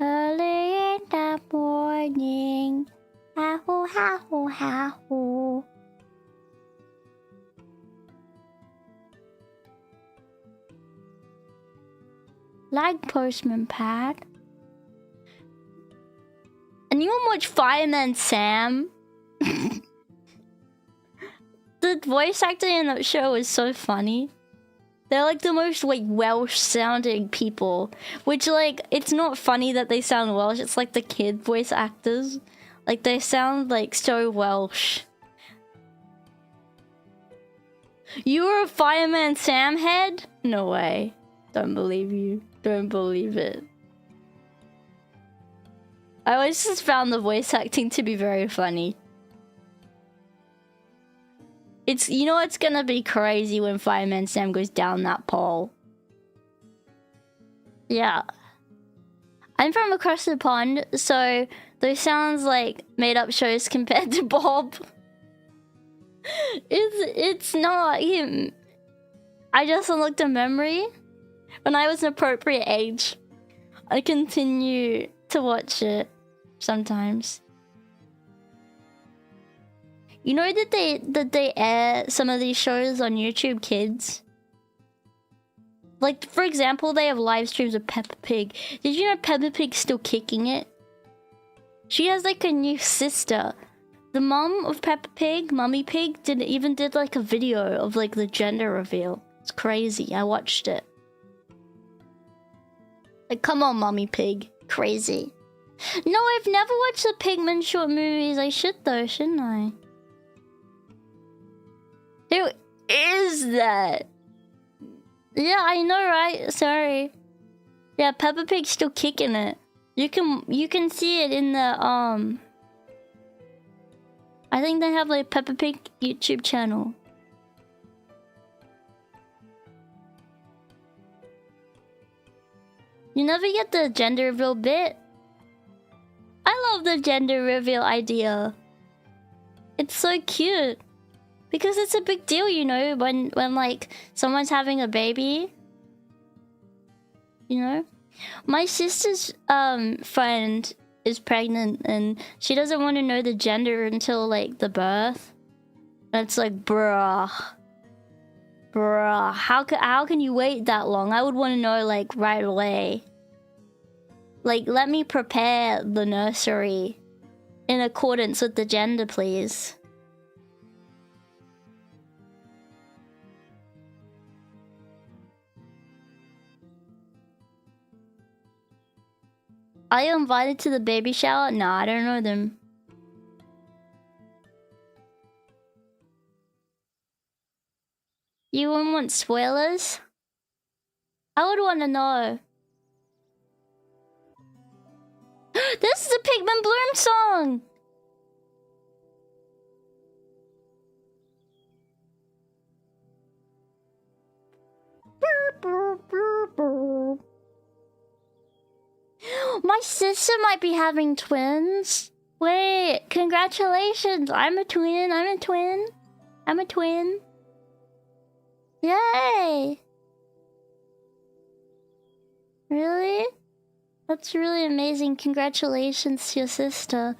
Early in the morning. Hahoo, hahoo, hahoo. Like Postman Pat. Anyone watch Fireman Sam? The voice acting in that show is so funny. They're like the most like Welsh sounding people. Which like, it's not funny that they sound Welsh, it's like the kid voice actors. Like they sound like so Welsh. You were a Fireman Sam head? No way. Don't believe you. Don't believe it. I always just found the voice acting to be very funny. You know what's gonna be crazy when Fireman Sam goes down that pole? Yeah. I'm from across the pond, so those sounds like made up shows compared to Bob. It's not him. I just unlocked a memory. When I was an appropriate age, I continue to watch it sometimes. You know that they air some of these shows on YouTube Kids? Like, for example, they have live streams of Peppa Pig. Did you know Peppa Pig's still kicking it? She has like a new sister The mom of Peppa Pig, Mummy Pig, did like a video of like the gender reveal. It's crazy. I watched it. Like, come on, Mummy Pig. Crazy. No, I've never watched the Pigman short movies. I should though, shouldn't I? Who is that? Yeah, I know, right? Sorry. Yeah, Peppa Pig's still kicking it. You can see it in the I think they have like Peppa Pig YouTube channel. You never get the gender reveal bit? I love the gender reveal idea. It's so cute. Because it's a big deal, you know, when like someone's having a baby. You know? My sister's friend is pregnant and she doesn't want to know the gender until like the birth. And it's like, bruh, how can you wait that long? I would want to know like right away. Like, let me prepare the nursery in accordance with the gender, please. Are you invited to the baby shower? No, I don't know them. You wouldn't want spoilers? I would want to know. This is a Pigman Bloom song! My sister might be having twins. Wait, congratulations. I'm a twin. Yay! Really? That's really amazing. Congratulations to your sister.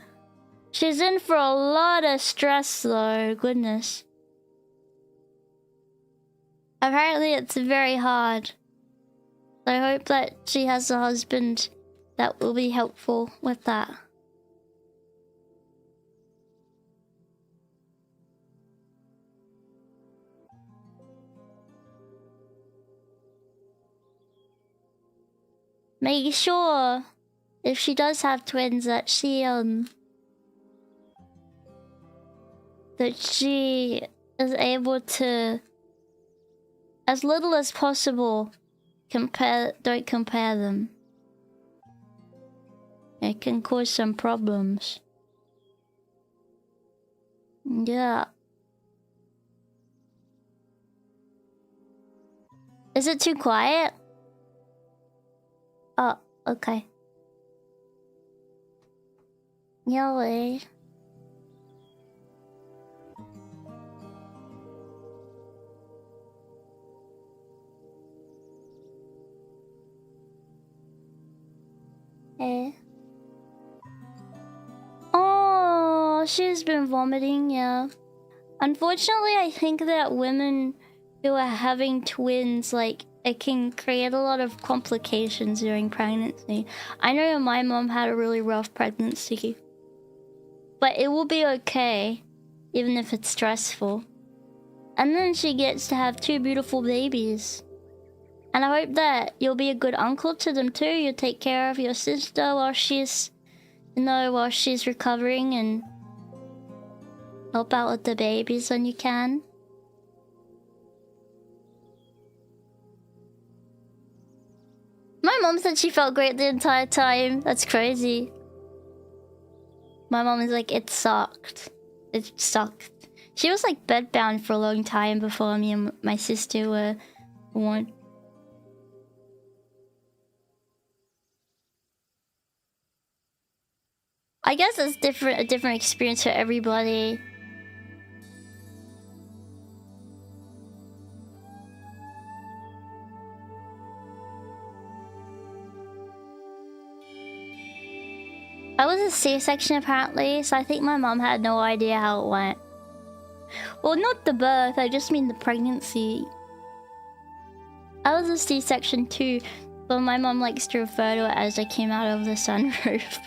She's in for a lot of stress though. Goodness. Apparently it's very hard. I hope that she has a husband that will be helpful with that. Make sure, if she does have twins, that she is able to, as little as possible, don't compare them. It can cause some problems. Yeah. Is it too quiet? Oh, okay. Yellow. Hey. Oh, she's been vomiting, yeah. Unfortunately, I think that women who are having twins, like, it can create a lot of complications during pregnancy. I know my mom had a really rough pregnancy. But it will be okay, even if it's stressful. And then she gets to have 2 beautiful babies. And I hope that you'll be a good uncle to them too. You'll take care of your sister while she's, while she's recovering, and help out with the babies when you can. My mom said she felt great the entire time. That's crazy. My mom is like, it sucked. It sucked. She was like bedbound for a long time before me and my sister were born. I guess it's a different experience for everybody. I was a C-section apparently, so I think my mom had no idea how it went. Well, not the birth, I just mean the pregnancy. I was a C-section too, but my mom likes to refer to it as I came out of the sunroof.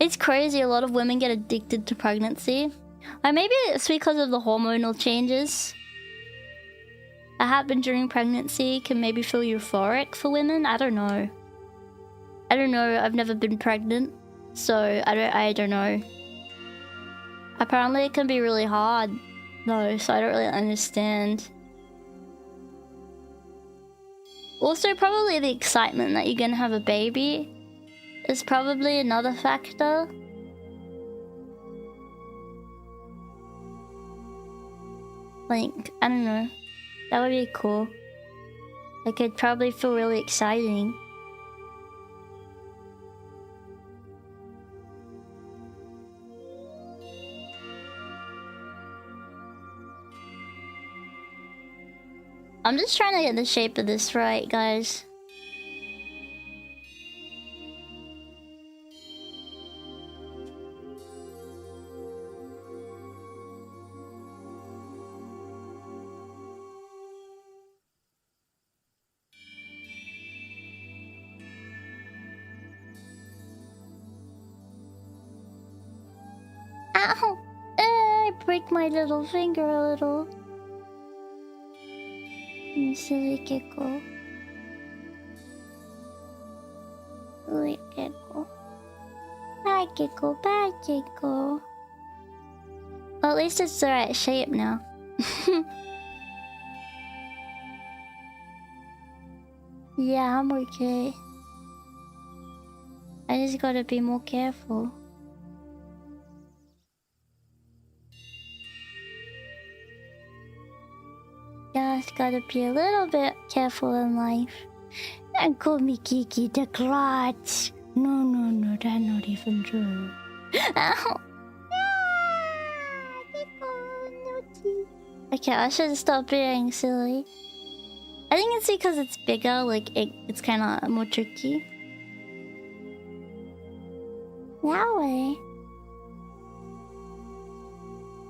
It's crazy, a lot of women get addicted to pregnancy. Or maybe it's because of the hormonal changes that happen during pregnancy can maybe feel euphoric for women. I don't know. I've never been pregnant, so I don't know. Apparently it can be really hard though, so I don't really understand. Also, probably the excitement that you're gonna have a baby is probably another factor. Like, I don't know. That would be cool. Like, it'd probably feel really exciting. I'm just trying to get the shape of this right, guys. Ow! I break my little finger a little. You silly gecko. Silly gecko. Bye gecko, bye gecko. Well, at least it's the right shape now. Yeah, I'm okay. I just gotta be more careful. Just gotta be a little bit careful in life. And call me Kiki the Clutch. No, that's not even true. Ow! Okay, I should stop being silly. I think it's because it's bigger, like it's kind of more tricky. That way.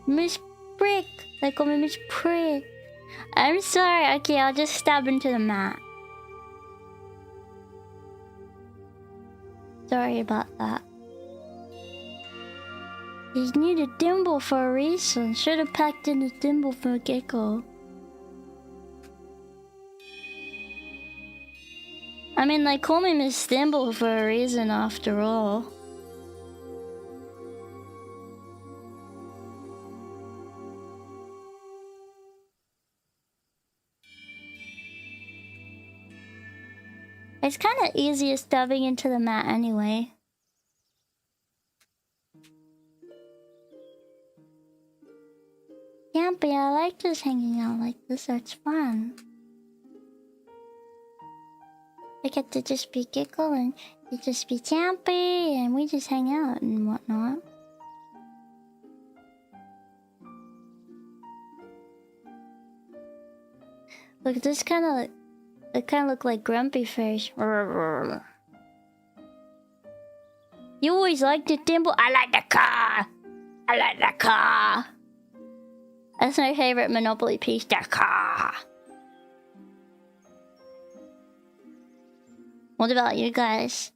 Miss Prick! They call me Miss Prick. I'm sorry, okay, I'll just stab into the mat. Sorry about that. You need a thimble for a reason. Should have packed in a thimble for a gecko. I mean, they call me Miss Thimble for a reason after all. It's kind of easier stabbing into the mat anyway. Champy, I like just hanging out like this, it's fun. I get to just be Giggle and you just be Champy and we just hang out and whatnot. Look, this kind of... It kind of look like Grumpy Face. You always like the thimble. I like the car. I like the car. That's my favorite Monopoly piece, the car. What about you guys?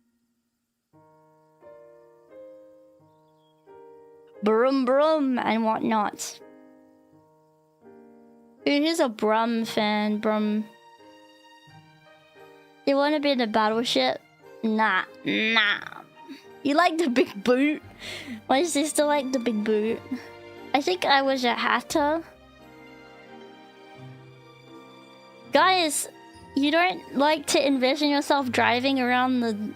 Brum brum and whatnot. Who's a Brum fan? Brum. You want to be in a battleship? Nah. You like the big boot? My sister liked the big boot. I think I was a hatter. Guys, you don't like to envision yourself driving around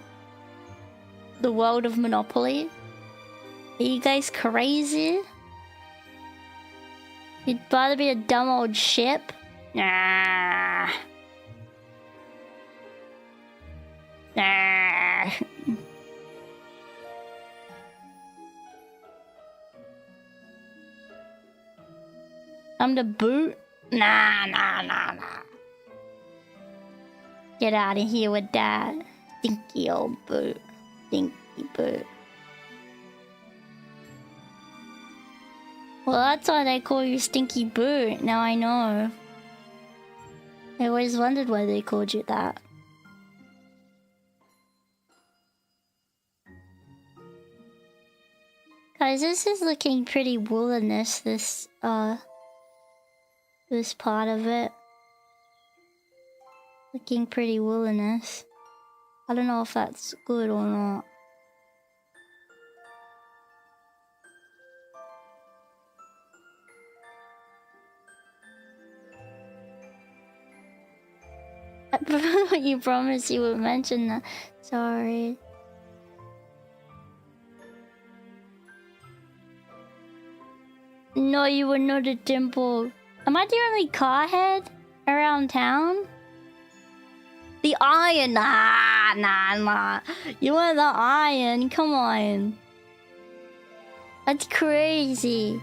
the world of Monopoly? Are you guys crazy? You'd rather be a dumb old ship? Nah. I'm the boot? Nah. Get out of here with that. Stinky old boot. Stinky boot. Well, that's why they call you Stinky Boot. Now I know. I always wondered why they called you that. Guys, this is looking pretty wooliness, this part of it. Looking pretty wooliness. I don't know if that's good or not. You promised you would mention that. Sorry. No, you were not a dimple. Am I the only car head around town? The iron. Nah. You want the iron? Come on. That's crazy.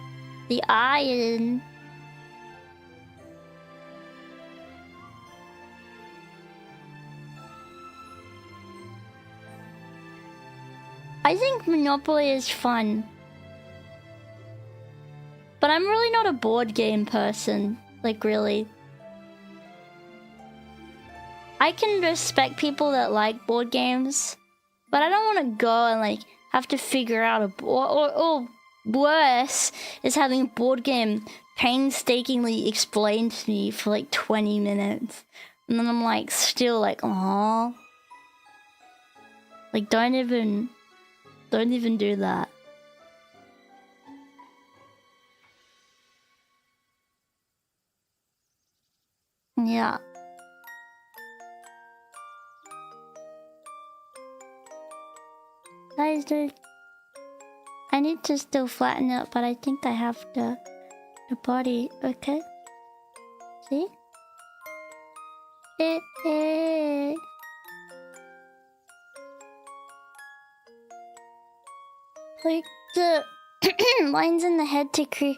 The iron. I think Monopoly is fun. But I'm really not a board game person. Like, really. I can respect people that like board games. But I don't want to go and, like, have to figure out a... Or worse is having a board game painstakingly explained to me for, like, 20 minutes. And then I'm, like, still like, aww. Like, don't even do that. Yeah. Guys, dude, I need to still flatten it, but I think I have the body. Okay. See? Like the lines in the head to create.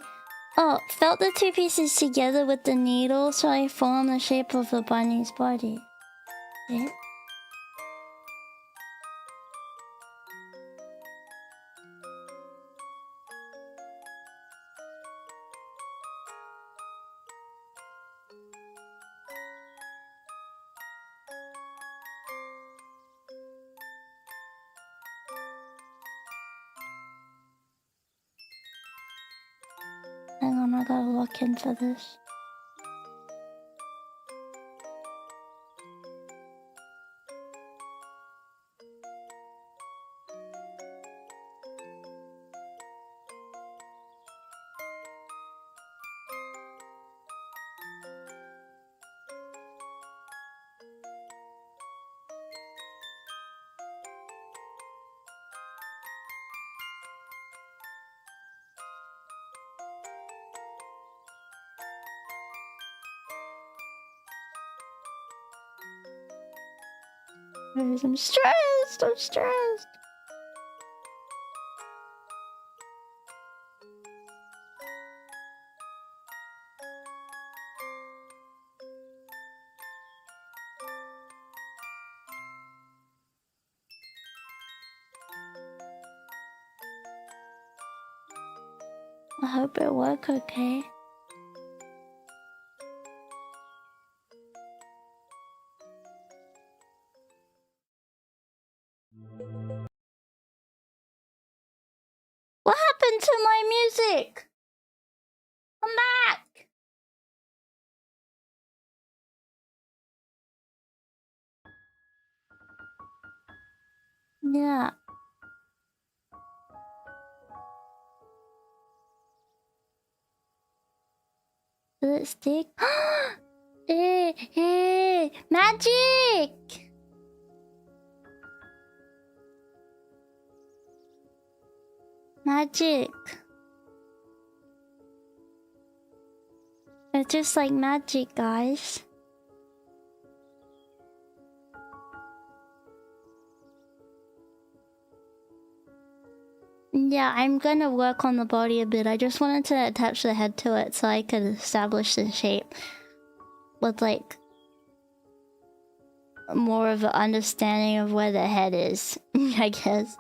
Oh, felt the two pieces together with the needle, so I formed the shape of the bunny's body. Okay. Hang on, I gotta look into this. I'm stressed. I hope it works okay. What happened to my music? Come back! Yeah. Does it stick? Hey! Magic! Magic. It's just like magic, guys. Yeah, I'm gonna work on the body a bit. I just wanted to attach the head to it so I could establish the shape with, like, more of an understanding of where the head is, I guess.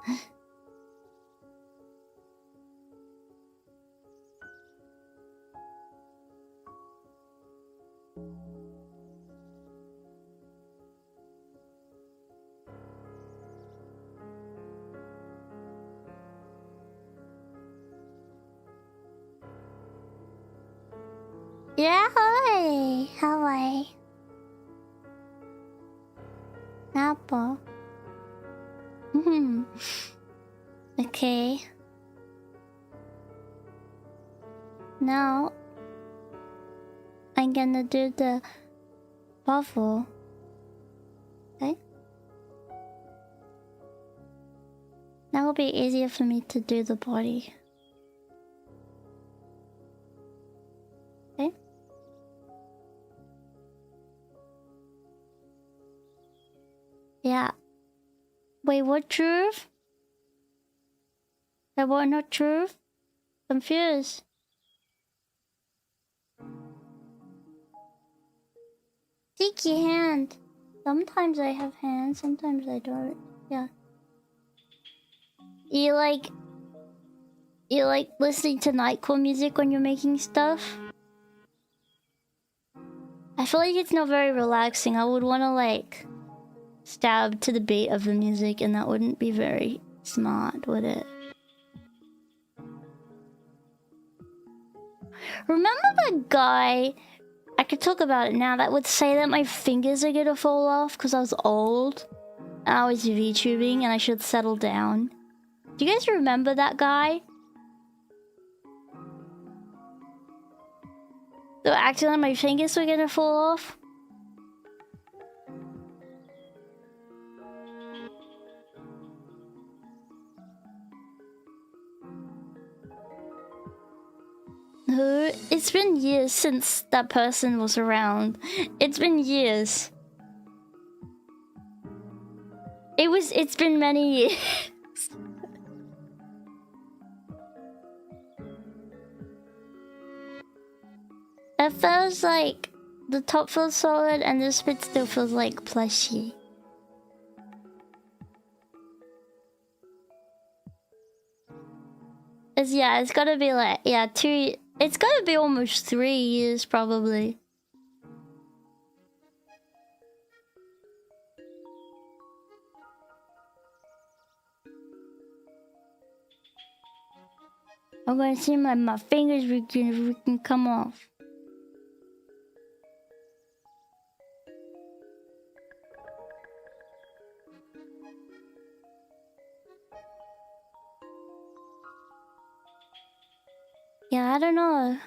Yeah, hi. Hawaii. Apple. Okay. Now I'm gonna do the waffle. Okay. That will be easier for me to do the body. Okay. Yeah. Wait, what truth? That what not truth? Confused. Sticky hand. Sometimes I have hands, sometimes I don't. Yeah. You like listening to nightcore music when you're making stuff? I feel like it's not very relaxing. I would want to like stab to the beat of the music, and that wouldn't be very smart, would it? Remember that guy, I could talk about it now, that would say that my fingers are gonna fall off because I was old and I was VTubing and I should settle down? Do you guys remember that guy? So acting like my fingers were gonna fall off? No, it's been years since that person was around. It's been years. It's been many years. It feels like the top feels solid and this bit still feels like plushy. It's gotta be like, yeah, it's gotta be almost 3 years probably. I'm gonna see my fingers can come off. Yeah, I don't know.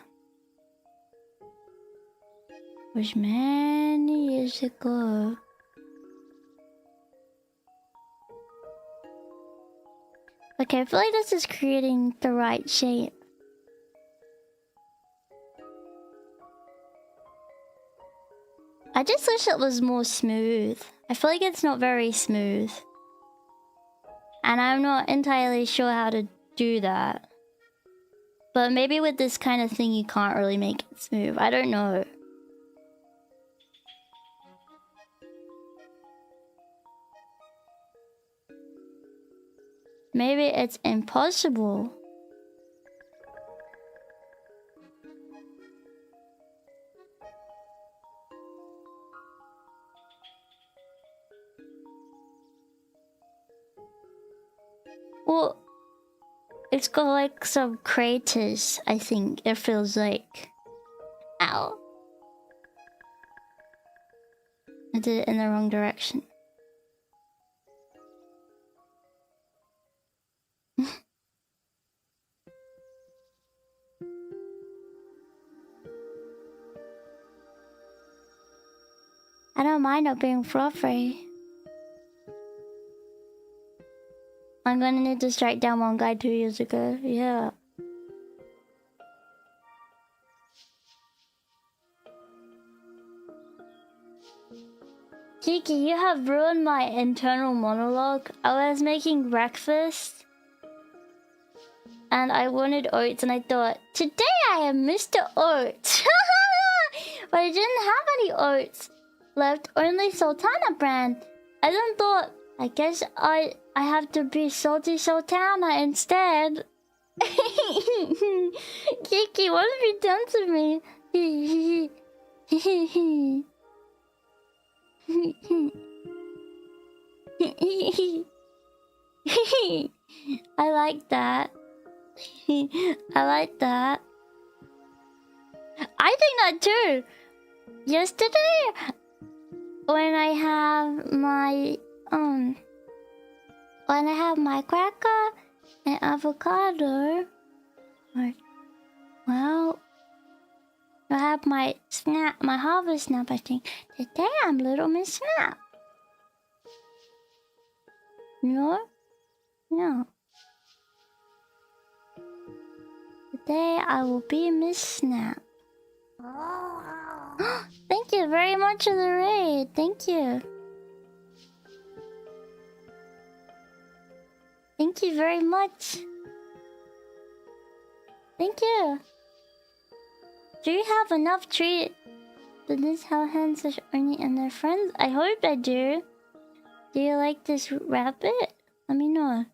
It was many years ago. Okay, I feel like this is creating the right shape. I just wish it was more smooth. I feel like it's not very smooth. And I'm not entirely sure how to do that. But maybe with this kind of thing you can't really make it smooth. I don't know. Maybe it's impossible. Well, it's got like some craters, I think. It feels like. Ow. I did it in the wrong direction. I don't mind not being fluffy. I'm gonna need to strike down one guy 2 years ago. Yeah. Kiki, you have ruined my internal monologue. I was making breakfast and I wanted oats and I thought, today I am Mr. Oats. But I didn't have any oats left, only Sultana brand. I then thought, I guess I have to be salty Sultana instead. Kiki, what have you done to me? I like that. I like that. I think that too. Yesterday, when I have my cracker and avocado, well, I have my harvest snap. I think today I'm Little Miss Snap. No, no. Today I will be Miss Snap. Thank you very much for the raid. Thank you. Thank you very much. Thank you. Do you have enough treat? Did this how hands such Ernie and their friends? I hope I do. Do you like this rabbit? Let me know.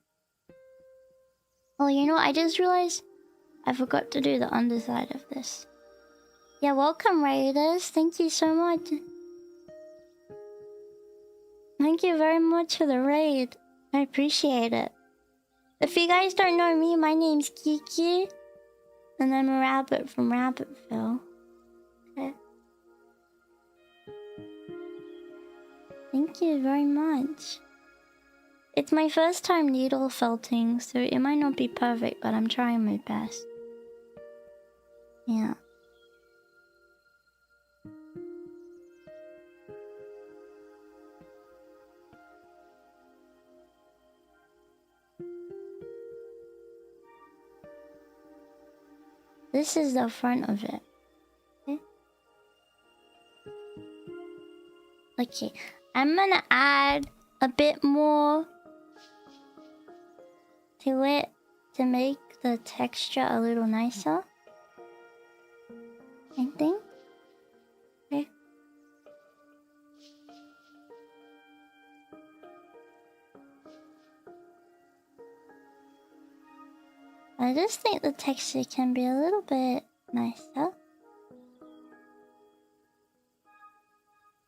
Oh, you know, I just realized I forgot to do the underside of this. Yeah, welcome Raiders. Thank you so much. Thank you very much for the raid. I appreciate it. If you guys don't know me, my name's Kiki. And I'm a rabbit from Rabbitville. Okay. Thank you very much. It's my first time needle felting, so it might not be perfect, but I'm trying my best. Yeah. This is the front of it. Okay. Okay. I'm gonna add a bit more to it to make the texture a little nicer. I think. Okay. I just think the texture can be a little bit nicer.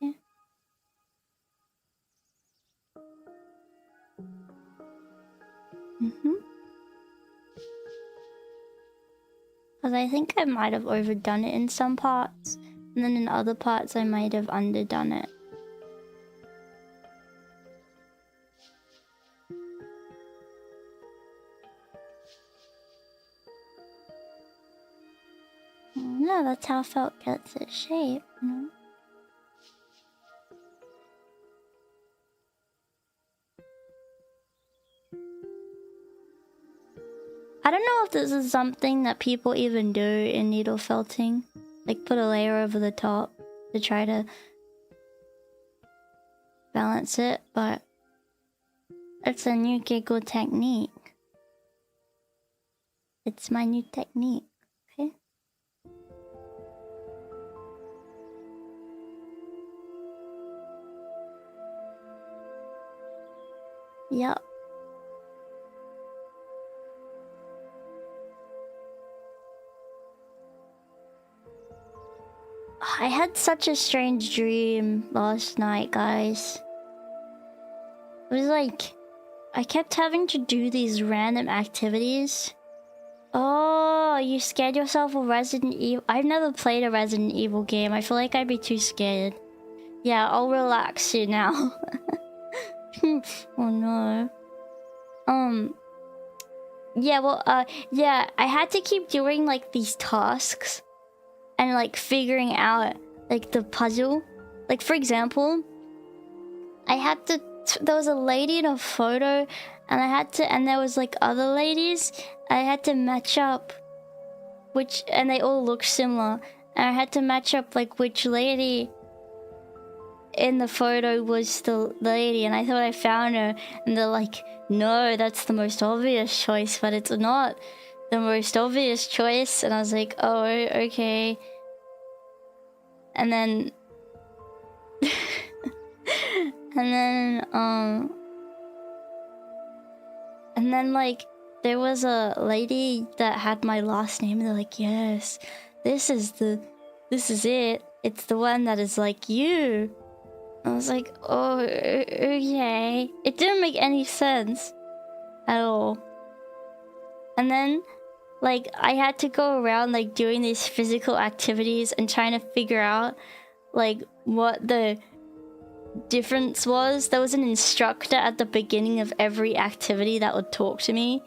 Yeah. Because I think I might have overdone it in some parts, and then in other parts I might have underdone it. No, that's how felt gets its shape, you know? I don't know if this is something that people even do in needle felting. Like put a layer over the top to try to balance it, but it's a new giggle technique. It's my new technique, okay? Yup. I had such a strange dream last night, guys. It was like, I kept having to do these random activities. Oh, you scared yourself of Resident Evil? I've never played a Resident Evil game. I feel like I'd be too scared. Yeah, I'll relax you now. Oh no. Yeah, well, yeah, I had to keep doing like these tasks and like figuring out like the puzzle. Like for example, I had to, there was a lady in a photo and I had to, and there was like other ladies. I had to match up which, and they all looked similar. And I had to match up like which lady in the photo was the lady, and I thought I found her, and they're like, no, that's the most obvious choice, but it's not the most obvious choice. And I was like, oh, okay. And then and then like there was a lady that had my last name, and they're like, yes, this is it, it's the one that is like you. I was like, oh, okay. It didn't make any sense at all. And then like I had to go around like doing these physical activities and trying to figure out like what the difference was. There was an instructor at the beginning of every activity that would talk to me,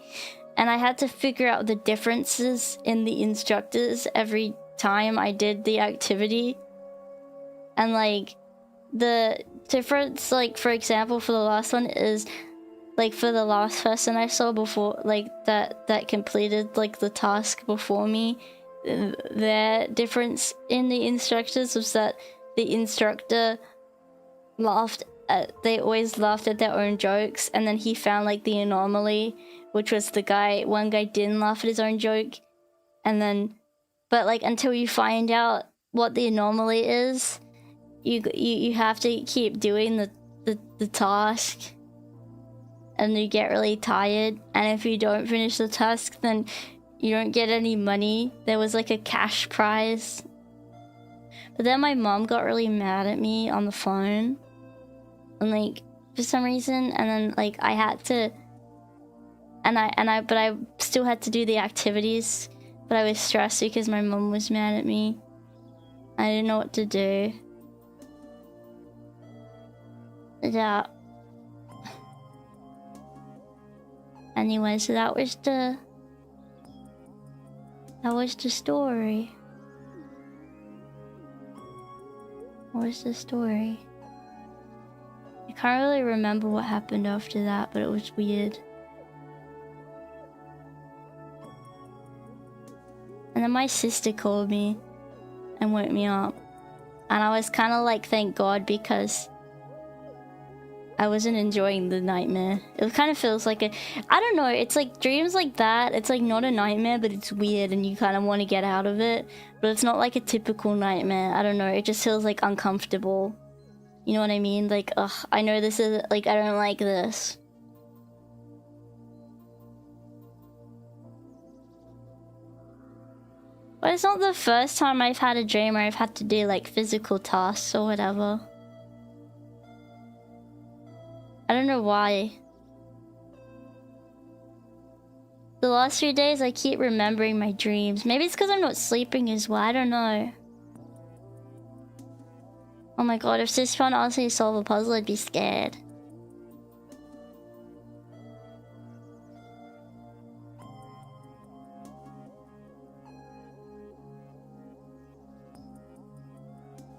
and I had to figure out the differences in the instructors every time I did the activity. And like the difference, like for example for the last one is like for the last person I saw before, like that completed like the task before me, their difference in the instructors was that the instructor they always laughed at their own jokes, and then he found like the anomaly, which was one guy didn't laugh at his own joke, and then but like until you find out what the anomaly is, you have to keep doing the task, and you get really tired, and if you don't finish the task then you don't get any money. There was like a cash prize. But then my mom got really mad at me on the phone, and like for some reason, and then like I had to, but I still had to do the activities, but I was stressed because my mom was mad at me. I didn't know what to do. Yeah. Anyway, so that was the story. What was the story? I can't really remember what happened after that, but it was weird. And then my sister called me and woke me up. And I was kind of like, thank God, because I wasn't enjoying the nightmare. It kind of feels like I don't know, it's like dreams like that. It's like not a nightmare, but it's weird and you kind of want to get out of it. But it's not like a typical nightmare. I don't know, it just feels like uncomfortable. You know what I mean? Like, ugh, I know this is, like, I don't like this. But it's not the first time I've had a dream where I've had to do, like, physical tasks or whatever. I don't know why. The last few days I keep remembering my dreams. Maybe it's because I'm not sleeping as well, I don't know. Oh my god, if this one asked me to solve a puzzle, I'd be scared.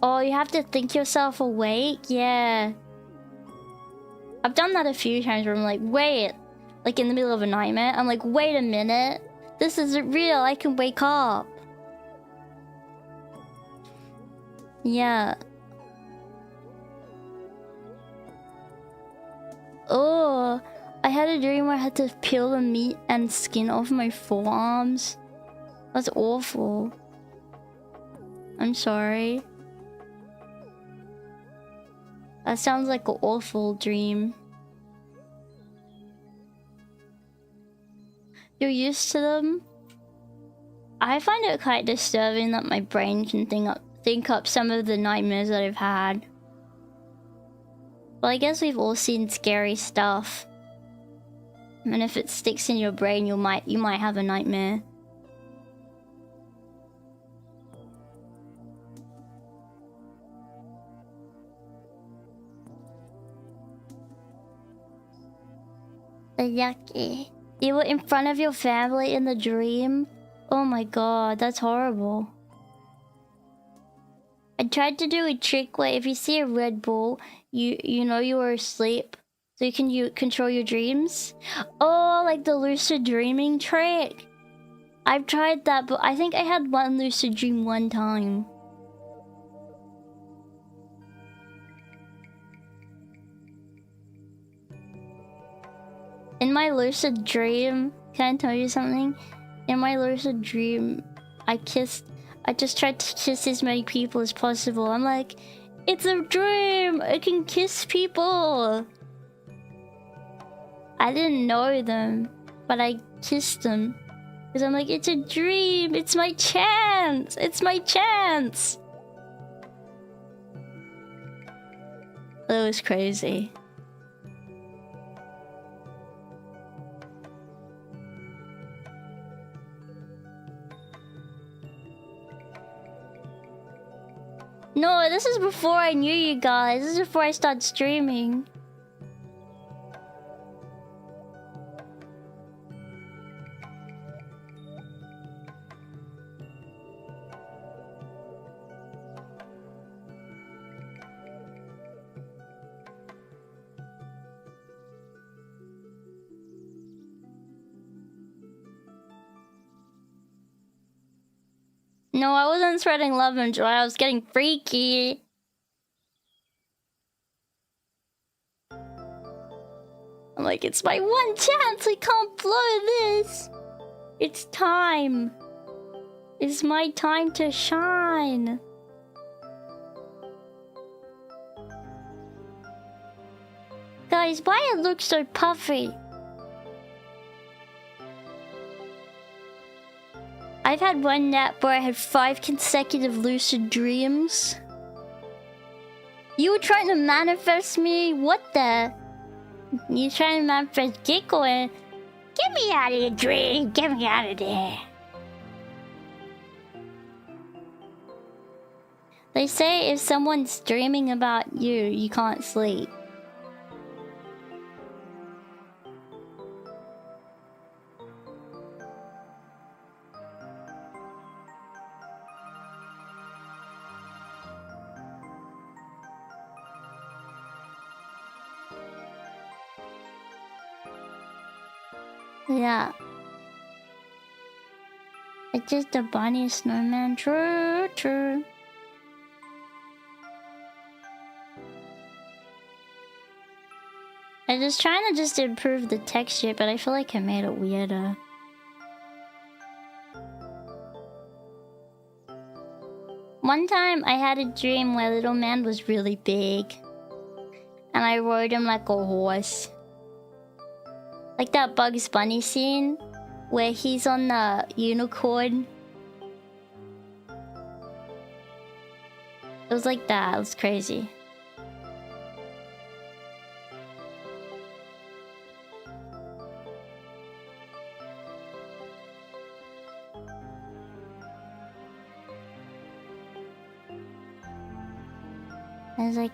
Oh, you have to think yourself awake? Yeah. I've done that a few times where I'm like, wait. Like in the middle of a nightmare, I'm like, wait a minute. This isn't real, I can wake up. Yeah. Oh, I had a dream where I had to peel the meat and skin off my forearms. That's awful. I'm sorry. That sounds like an awful dream. You're used to them? I find it quite disturbing that my brain can think up some of the nightmares that I've had. Well, I guess we've all seen scary stuff. And if it sticks in your brain, you might have a nightmare. Yucky. You were in front of your family in the dream? Oh my god, that's horrible. I tried to do a trick where if you see a red ball, you know you were asleep, so you can control your dreams. Oh, like the lucid dreaming trick. I've tried that, but I think I had one lucid dream one time. In my lucid dream, can I tell you something? In my lucid dream, I just tried to kiss as many people as possible. I'm like, it's a dream! I can kiss people! I didn't know them, but I kissed them. Because I'm like, it's a dream! It's my chance! It's my chance! That was crazy. No, this is before I knew you guys. This is before I started streaming. No, I wasn't spreading love and joy. I was getting freaky. I'm like, it's my one chance. I can't blow this. It's time. It's my time to shine. Guys, why it looks so puffy? I've had one nap where I had 5 consecutive lucid dreams. You were trying to manifest me? What the? You trying to manifest Gecko and... Get me out of the dream! Get me out of there! They say if someone's dreaming about you, you can't sleep. Yeah. It's just a bunny snowman. True, true. I was trying to just improve the texture, but I feel like I made it weirder. One time I had a dream where little man was really big. And I rode him like a horse. Like that Bugs Bunny scene where he's on the unicorn. It was like that. It was crazy. I was like,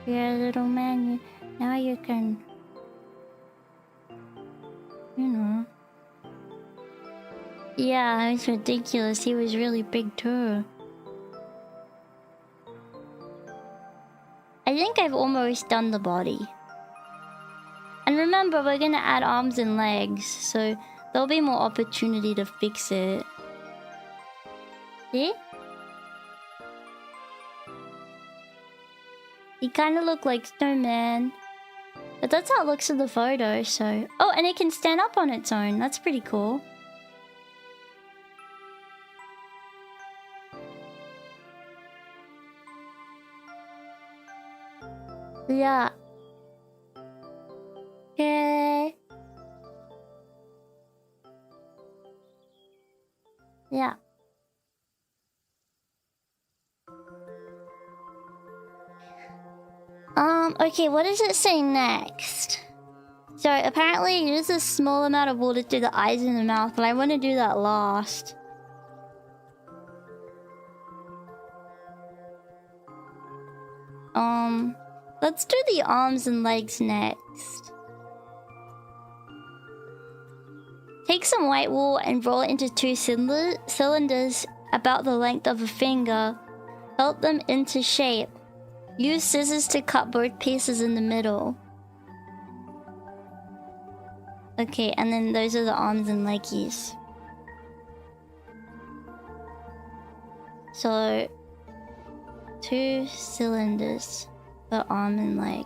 you're a little man, now you can... You know. Yeah, it's ridiculous. He was really big too. I think I've almost done the body. And remember, we're gonna add arms and legs, so there'll be more opportunity to fix it. See? He kinda looked like Snowman. But that's how it looks in the photo, so... Oh, and it can stand up on its own. That's pretty cool. Yeah. Okay. Yeah. Okay, what does it say next? So, apparently use a small amount of water through the eyes and the mouth, and I want to do that last. Let's do the arms and legs next. Take some white wool and roll it into 2 cylinders about the length of a finger. Felt them into shape. Use scissors to cut both pieces in the middle. Okay, and then those are the arms and leggies. So, 2 cylinders per arm and leg.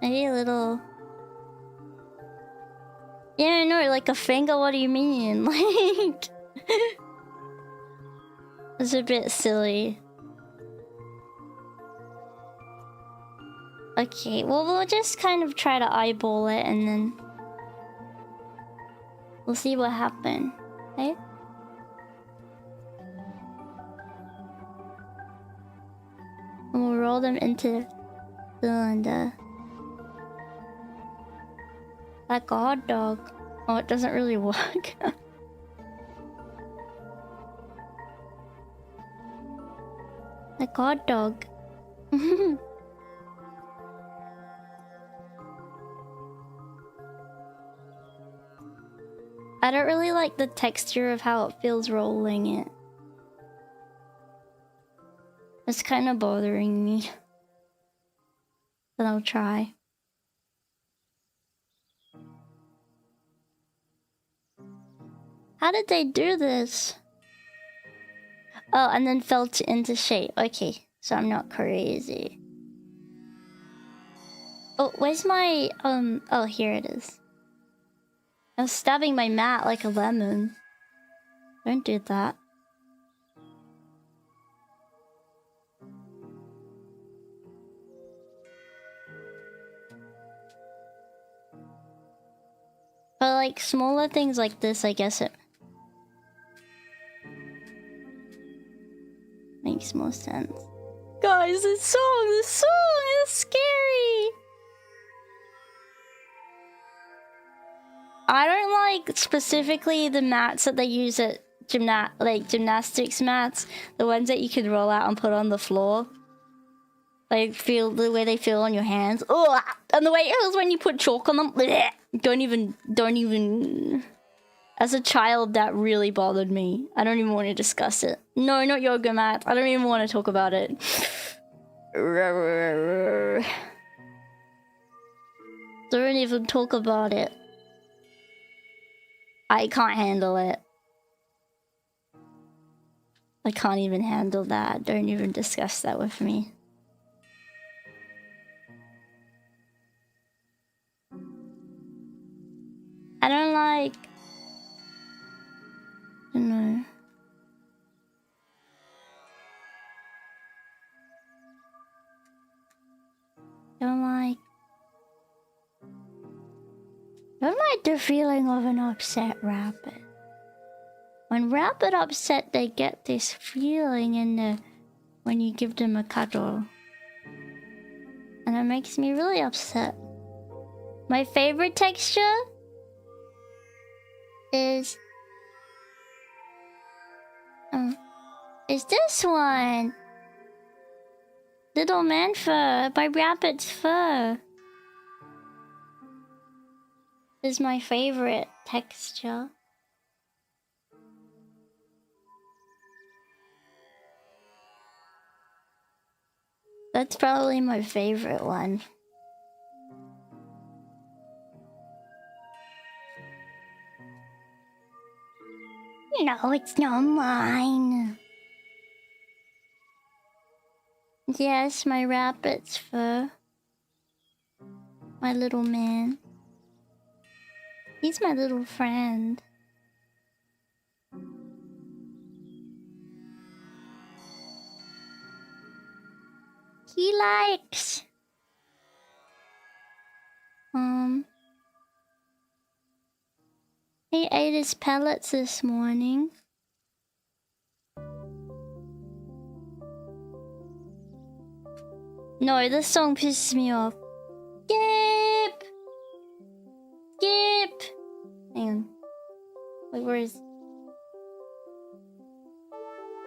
Maybe a little... Yeah, no, like a finger, what do you mean? Like... It's a bit silly. Okay, well, we'll just kind of try to eyeball it and then... We'll see what happens, okay? And we'll roll them into the cylinder. Like a hot dog. Oh, it doesn't really work. Like a hot dog. I don't really like the texture of how it feels rolling it. It's kind of bothering me. But I'll try. How did they do this? Oh, and then felt into shape. Okay, so I'm not crazy. Oh, where's my... Oh, here it is. I was stabbing my mat like a lemon. Don't do that. But like smaller things like this, I guess it makes more sense. Guys, this song is scary. I don't like specifically the mats that they use at gymnastics mats, the ones that you can roll out and put on the floor. Like feel the way they feel on your hands. Oh, and the way it feels when you put chalk on them. Blech. Don't even. As a child, that really bothered me. I don't even want to discuss it. No, not yoga mats. I don't even want to talk about it. Don't even talk about it. I can't handle it. I can't even handle that. Don't even discuss that with me. I don't like... I don't know. Don't like the feeling of an upset rabbit. When rabbit upset, they get this feeling when you give them a cuddle. And it makes me really upset. My favorite texture is this one. Little man fur by Rabbit's Fur. Is my favorite texture. That's probably my favorite one. No, it's not mine. Yes, my rabbit's fur. My little man. He's my little friend. He likes... He ate his pellets this morning. No, this song pisses me off. Skip! Skip! Hang on. Wait, where is...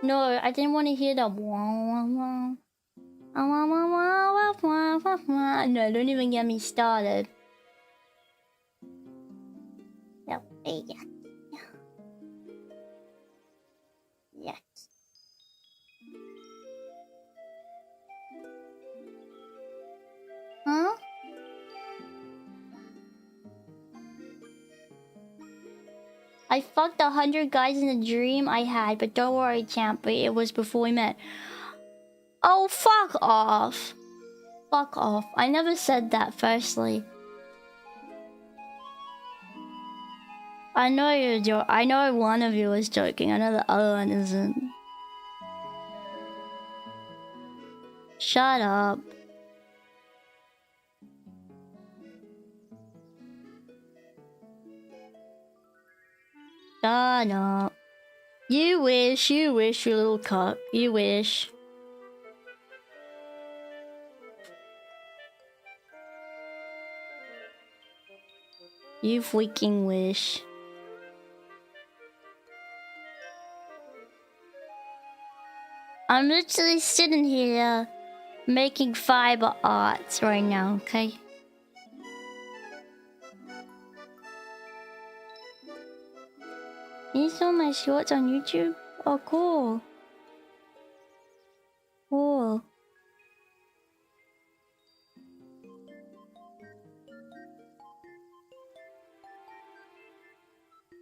No, I didn't want to hear that. No, don't even get me started. No, yeah. Yes. Huh? I fucked 100 guys in a dream I had, but don't worry, Champy, it was before we met. Oh, fuck off. Fuck off. I never said that, firstly. I know you're joking. I know one of you is joking. I know the other one isn't. Shut up. Shut up. You wish, you little cock. You wish. You freaking wish. I'm literally sitting here making fiber arts right now, okay? You saw my shorts on YouTube? Oh, cool. Cool.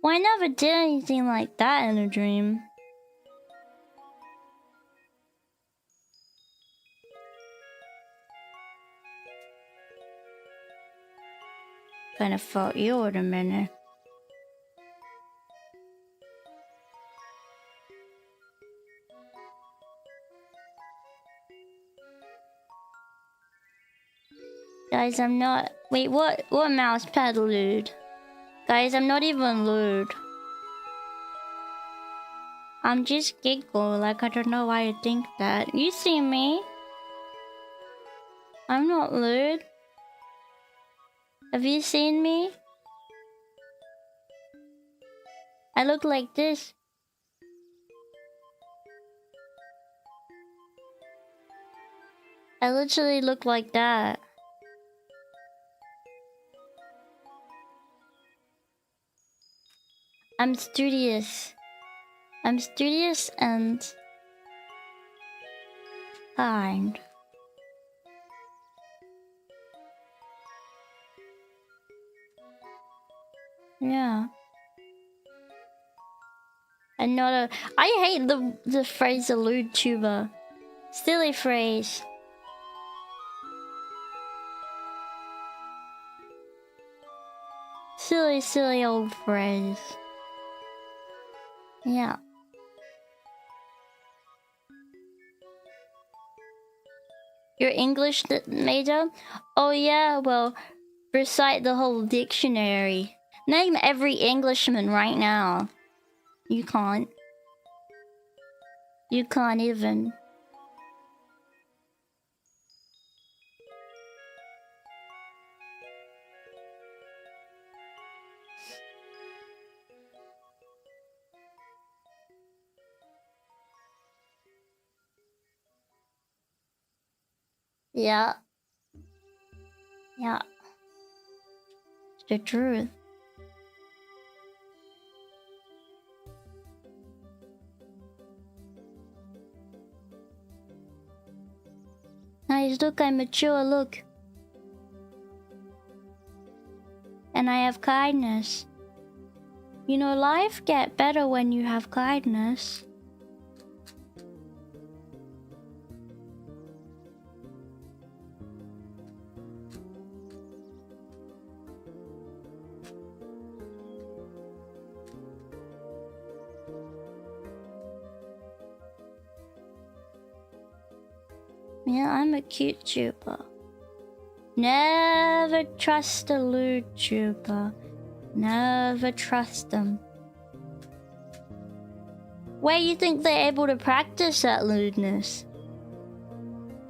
Well, I never did anything like that in a dream. Kind of thought you would a minute. Guys, I'm not. Wait, what mouse pad lewd? Guys, I'm not even lewd. I'm just giggle, like I don't know why you think that. You see me? I'm not lewd. Have you seen me? I look like this. I literally look like that. I'm studious. I'm studious and kind. Yeah. And not a. I hate the phrase a lewd tuber. Silly phrase. Silly old phrase. Yeah. Your English major? Oh yeah, well, recite the whole dictionary. Name every Englishman right now. You can't. You can't even. Yeah. Yeah. It's the truth. Nice, look, I'm mature, look. And I have kindness. You know, life gets better when you have kindness. Yeah, I'm a cute tuber. Never trust a lewd tuber. Never trust them. Where do you think they're able to practice that lewdness?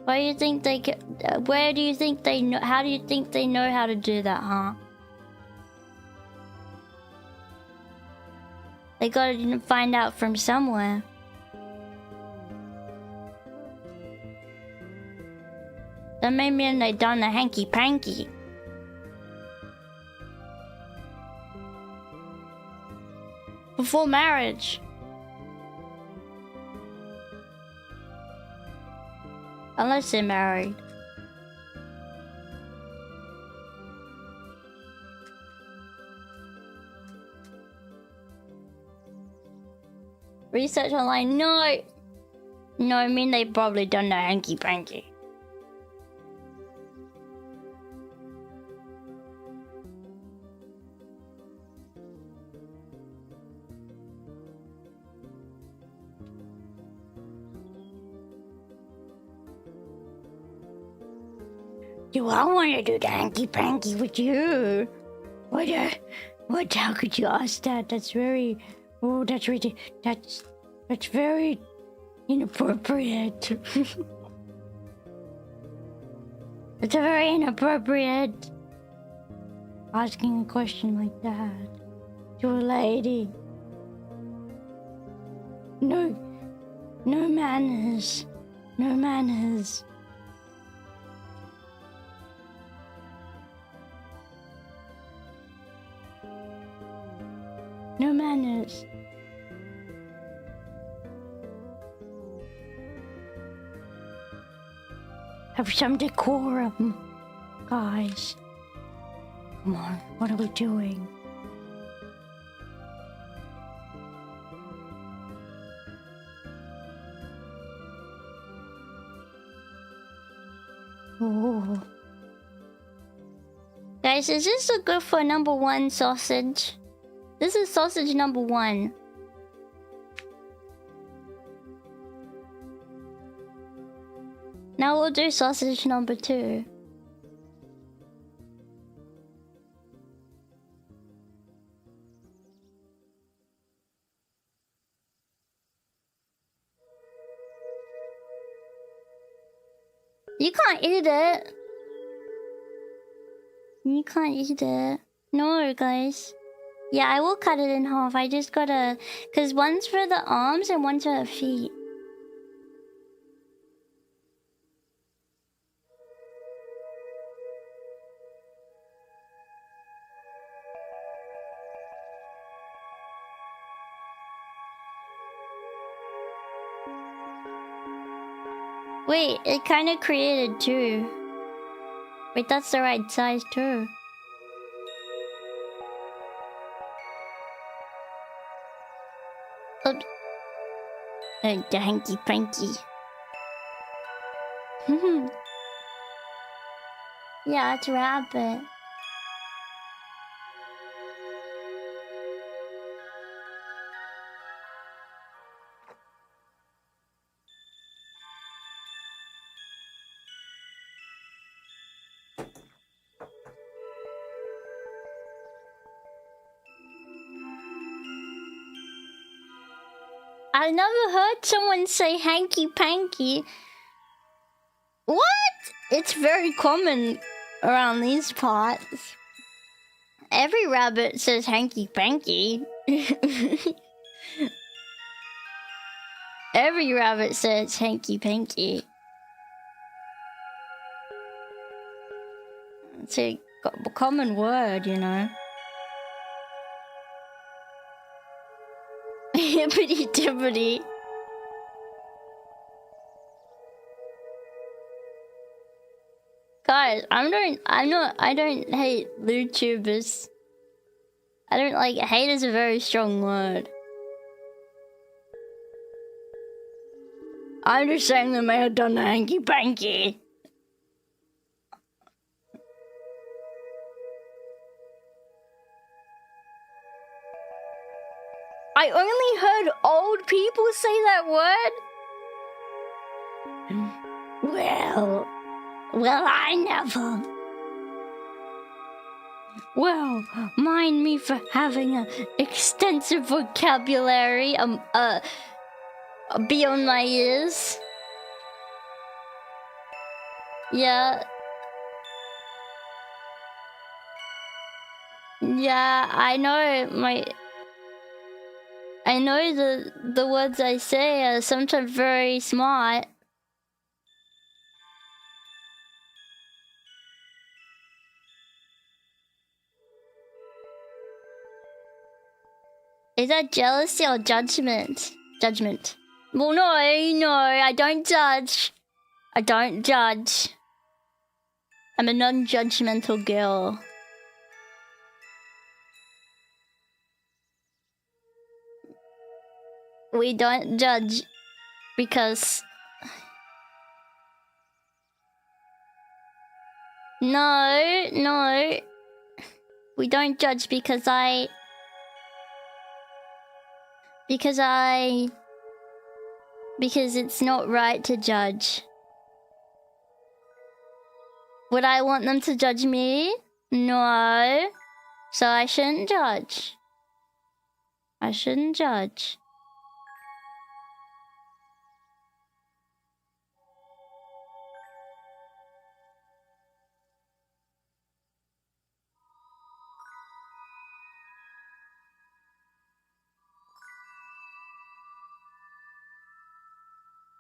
Where do you think they get? Where do you think they know? How do you think they know how to do that, huh? They gotta find out from somewhere. That may mean they done the hanky panky. Before marriage. Unless they're married. Research online? No! No, I mean they probably done the hanky panky. Do I want to do the hanky panky with you? What? How could you ask that? That's very. Oh, that's really. That's very inappropriate. It's very inappropriate. asking a question like that to a lady. No manners. No manners. No manners. Have some decorum, guys. Come on, what are we doing? Oh. Guys, is this good for number 1 sausage? This is sausage number 1. Now we'll do sausage number 2. You can't eat it. You can't eat it. No, guys. Yeah, I will cut it in half. I just gotta... Because one's for the arms and one's for the feet. Wait, it kind of created 2. Wait, that's the right size too. Oops. The hanky panky. Yeah, it's rabbit. I never heard someone say hanky panky. What? It's very common around these parts. Every rabbit says hanky panky. Every rabbit says hanky panky. It's a common word, you know. Hippity dippity. Guys, I don't hate YouTubers. I don't like, hate is a very strong word. I'm just saying they may have done the hanky panky. I only heard old people say that word. Well, I never. Well, mind me for having an extensive vocabulary beyond my ears. Yeah. Yeah, I know the words I say are sometimes very smart. Is that jealousy or judgment? Judgment. Well, no, I don't judge. I don't judge. I'm a non-judgmental girl. We don't judge because... No. We don't judge because it's not right to judge. Would I want them to judge me? No. So I shouldn't judge. I shouldn't judge.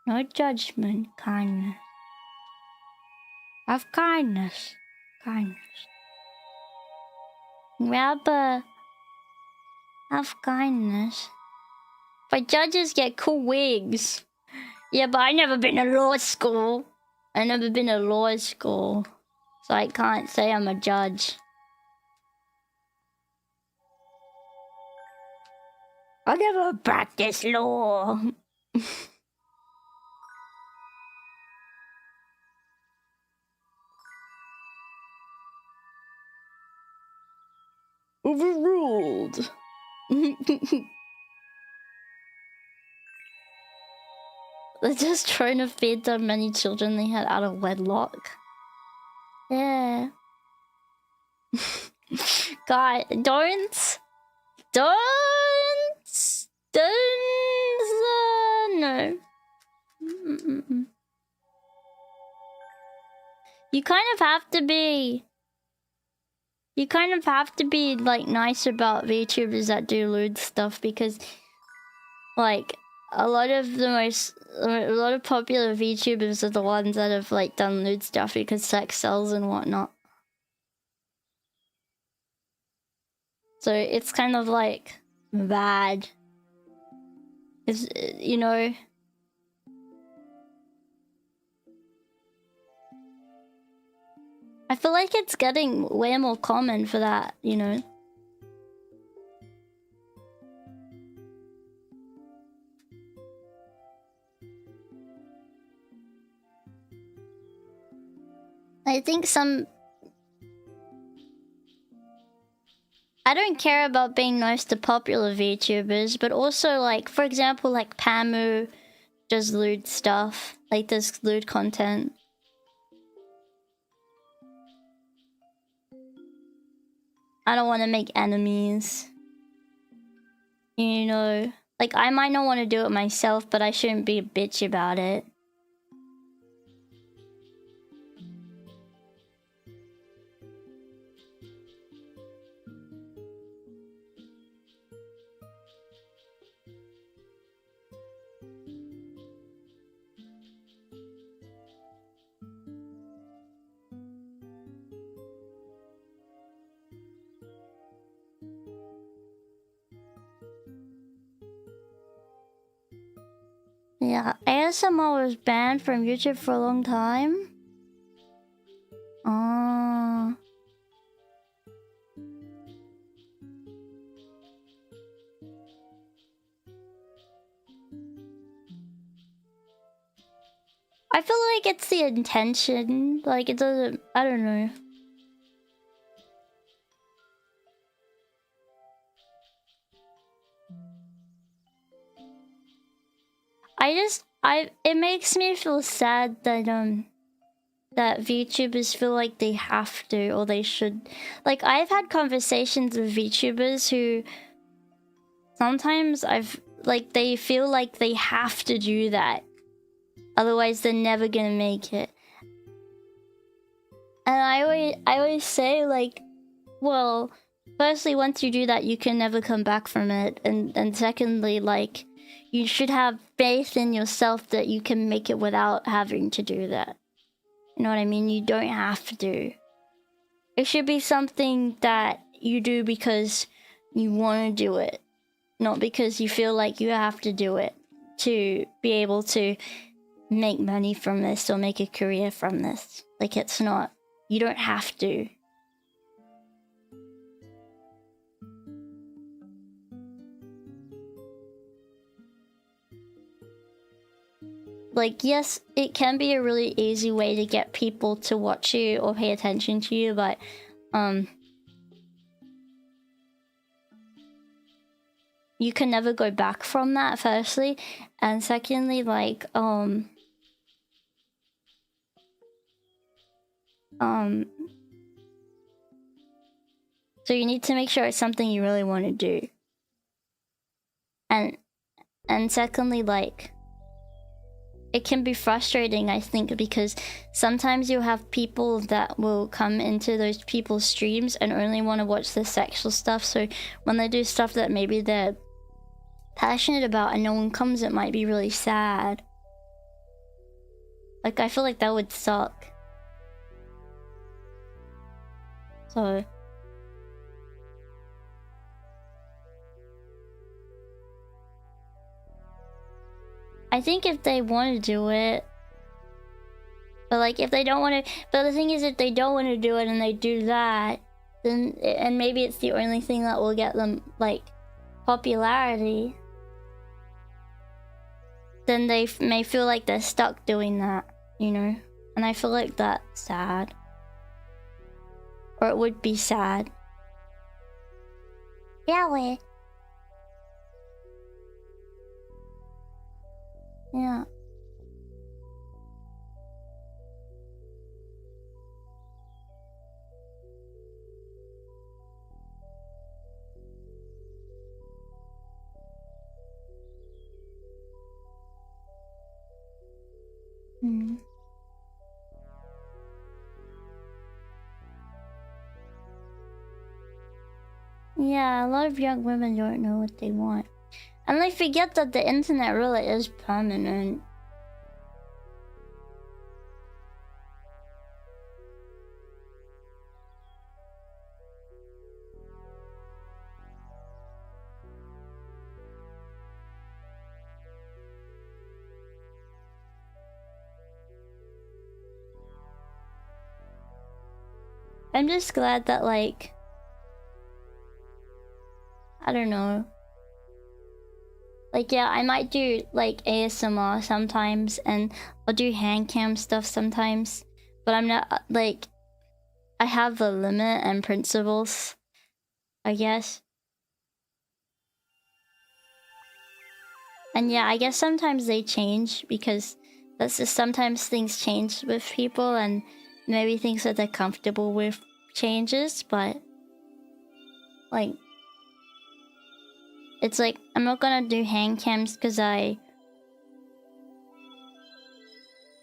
No judgment, kindness. Have kindness. Kindness. Rabba. Have kindness. But judges get cool wigs. Yeah, but I never been to law school. I never been to law school. So I can't say I'm a judge. I never practiced law. Overruled. They're just trying to feed the many children they had out of wedlock. Yeah. God, don't, no. You kind of have to be like nice about VTubers that do lewd stuff, because like a lot of popular VTubers are the ones that have like done lewd stuff because sex sells and whatnot. So it's kind of like bad. It's, you know. I feel like it's getting way more common for that, you know. I think I don't care about being nice to popular VTubers, but also like, for example, like Pamu does lewd stuff, like does lewd content. I don't want to make enemies. You know, like I might not want to do it myself, but I shouldn't be a bitch about it. Yeah, ASMR was banned from YouTube for a long time. I feel like it's the intention. Like it doesn't. I don't know. It makes me feel sad that that VTubers feel like they have to, or they should. Like I've had conversations with VTubers who sometimes they feel like they have to do that, otherwise they're never gonna make it. And I always say like, well, firstly, once you do that, you can never come back from it, and secondly, like, you should have faith in yourself that you can make it without having to do that. You know what I mean? You don't have to. It should be something that you do because you want to do it, not because you feel like you have to do it to be able to make money from this or make a career from this. Like, it's not. You don't have to. Like, yes, it can be a really easy way to get people to watch you or pay attention to you, but you can never go back from that, firstly, and secondly, like, so you need to make sure it's something you really want to do, and secondly, like, it can be frustrating, I think, because sometimes you have people that will come into those people's streams and only want to watch the sexual stuff. So when they do stuff that maybe they're passionate about and no one comes, it might be really sad. Like, I feel like that would suck. So... I think if they want to do it... But like, if they don't want to... But the thing is, if they don't want to do it and they do that... Then... And maybe it's the only thing that will get them, like... popularity... Then they may feel like they're stuck doing that, you know? And I feel like that's sad. Or it would be sad. Yeah. Yeah. Yeah, a lot of young women don't know what they want. And they forget that the internet really is permanent. I'm just glad that, like... I don't know. Like, yeah, I might do, like, ASMR sometimes, and I'll do handcam stuff sometimes. But I'm not, like... I have a limit and principles, I guess. And yeah, I guess sometimes they change, because that's just sometimes things change with people, and maybe things that they're comfortable with changes, but... Like... It's like, I'm not gonna do hand cams because I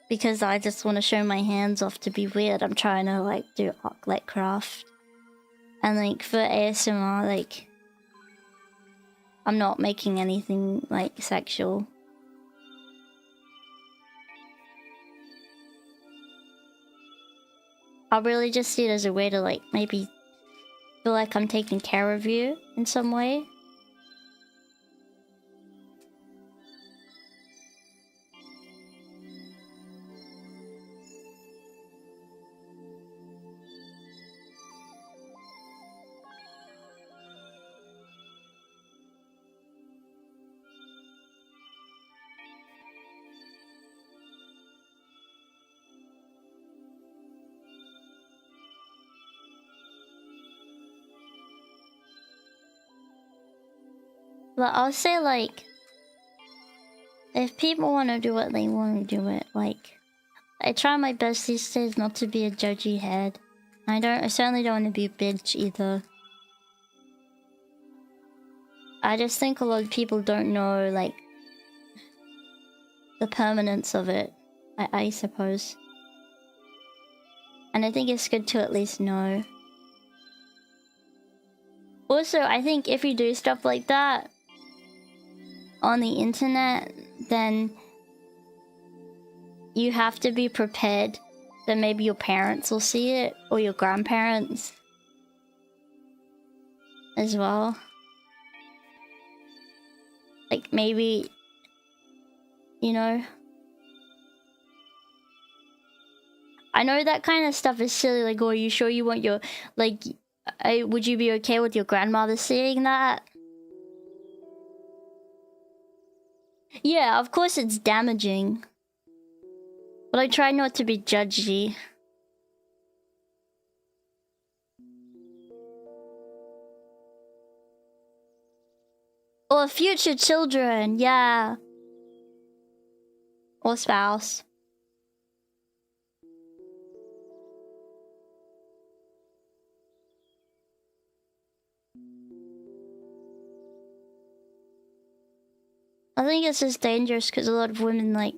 just want to show my hands off to be weird. I'm trying to like do like craft. And like for ASMR, like I'm not making anything like sexual. I'll really just see it as a way to like maybe feel like I'm taking care of you in some way. But I'll say, like, if people want to do it, they want to do it. Like, I try my best these days not to be a judgy head. I certainly don't want to be a bitch either. I just think a lot of people don't know, like, the permanence of it, I suppose. And I think it's good to at least know. Also, I think if you do stuff like that on the internet, then you have to be prepared that maybe your parents will see it, or your grandparents as well. Like, maybe, you know, I know that kind of stuff is silly, like, oh, are you sure you want your, like, would you be okay with your grandmother seeing that? Yeah, of course it's damaging. But I try not to be judgy. Or future children, yeah. Or spouse. I think it's just dangerous because a lot of women, like,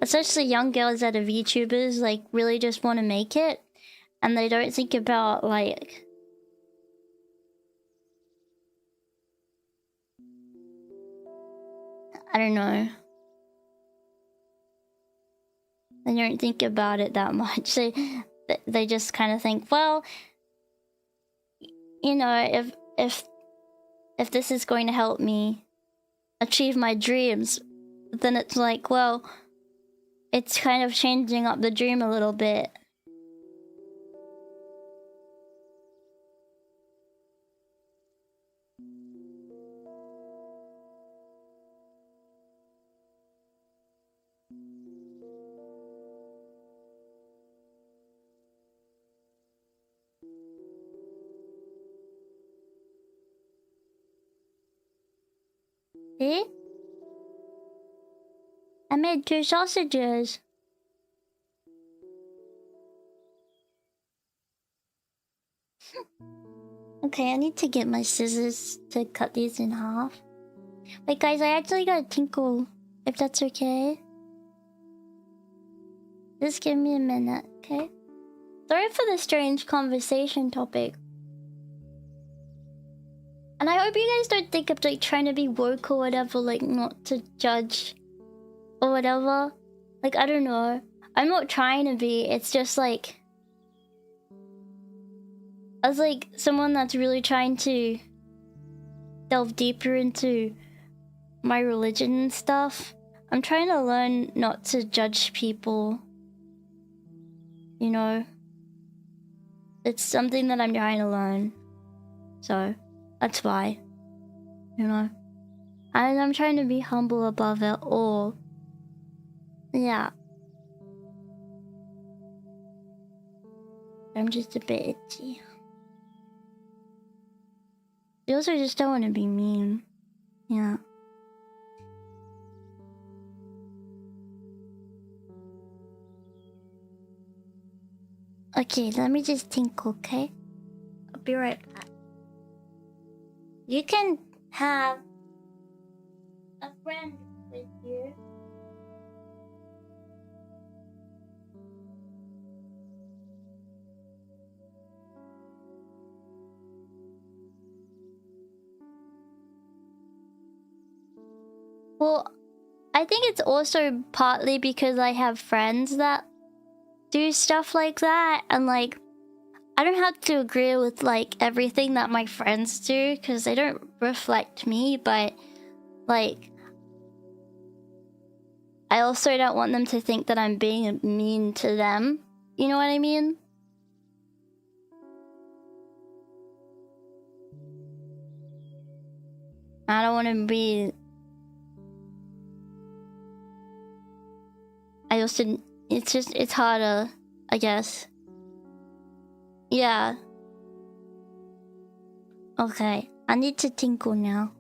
especially young girls that are VTubers, like, really just want to make it. And they don't think about, like... I don't know. They don't think about it that much. They just kind of think, well, you know, if this is going to help me achieve my dreams, then it's like, well, it's kind of changing up the dream a little bit. See? I made 2 sausages. Okay, I need to get my scissors to cut these in half. Wait, guys, I actually got a tinkle, if that's okay. Just give me a minute, okay? Sorry for the strange conversation topic. And I hope you guys don't think I'm like trying to be woke or whatever, like not to judge or whatever. Like, I don't know. I'm not trying to be, it's just like, as like someone that's really trying to delve deeper into my religion and stuff, I'm trying to learn not to judge people. You know? It's something that I'm trying to learn. So, that's why. You know? And I'm trying to be humble above it all. Yeah. I'm just a bit itchy. I also just don't want to be mean. Yeah. Okay, let me just think, okay? I'll be right back. You can have a friend with you. Well, I think it's also partly because I have friends that do stuff like that, and like, I don't have to agree with like everything that my friends do because they don't reflect me, but like, I also don't want them to think that I'm being mean to them. You know what I mean? I don't want to be... I also... It's harder, I guess. Yeah. Okay, I need to tinkle now.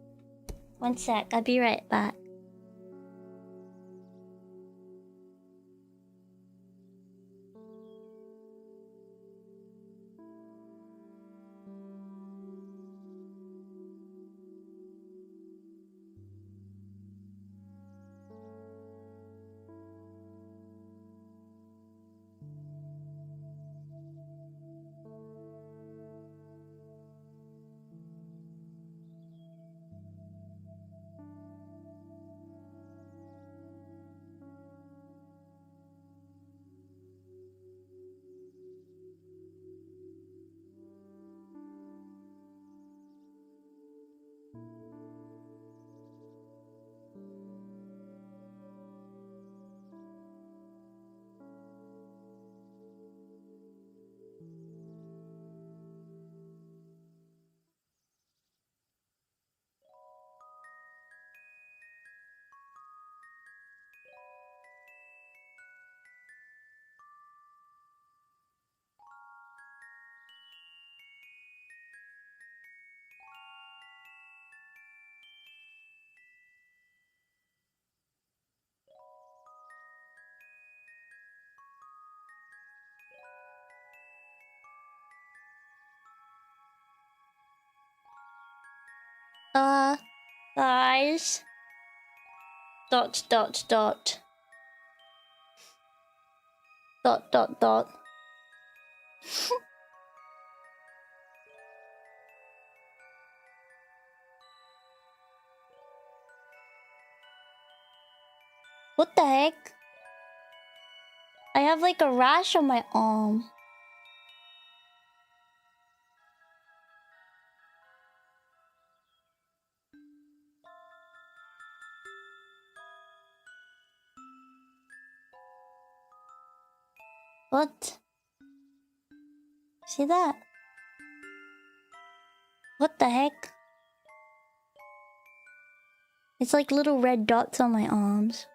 One sec, I'll be right back. Guys. ... What the heck? have like a rash on my arm. What? See that? What the heck? It's like little red dots on my arms.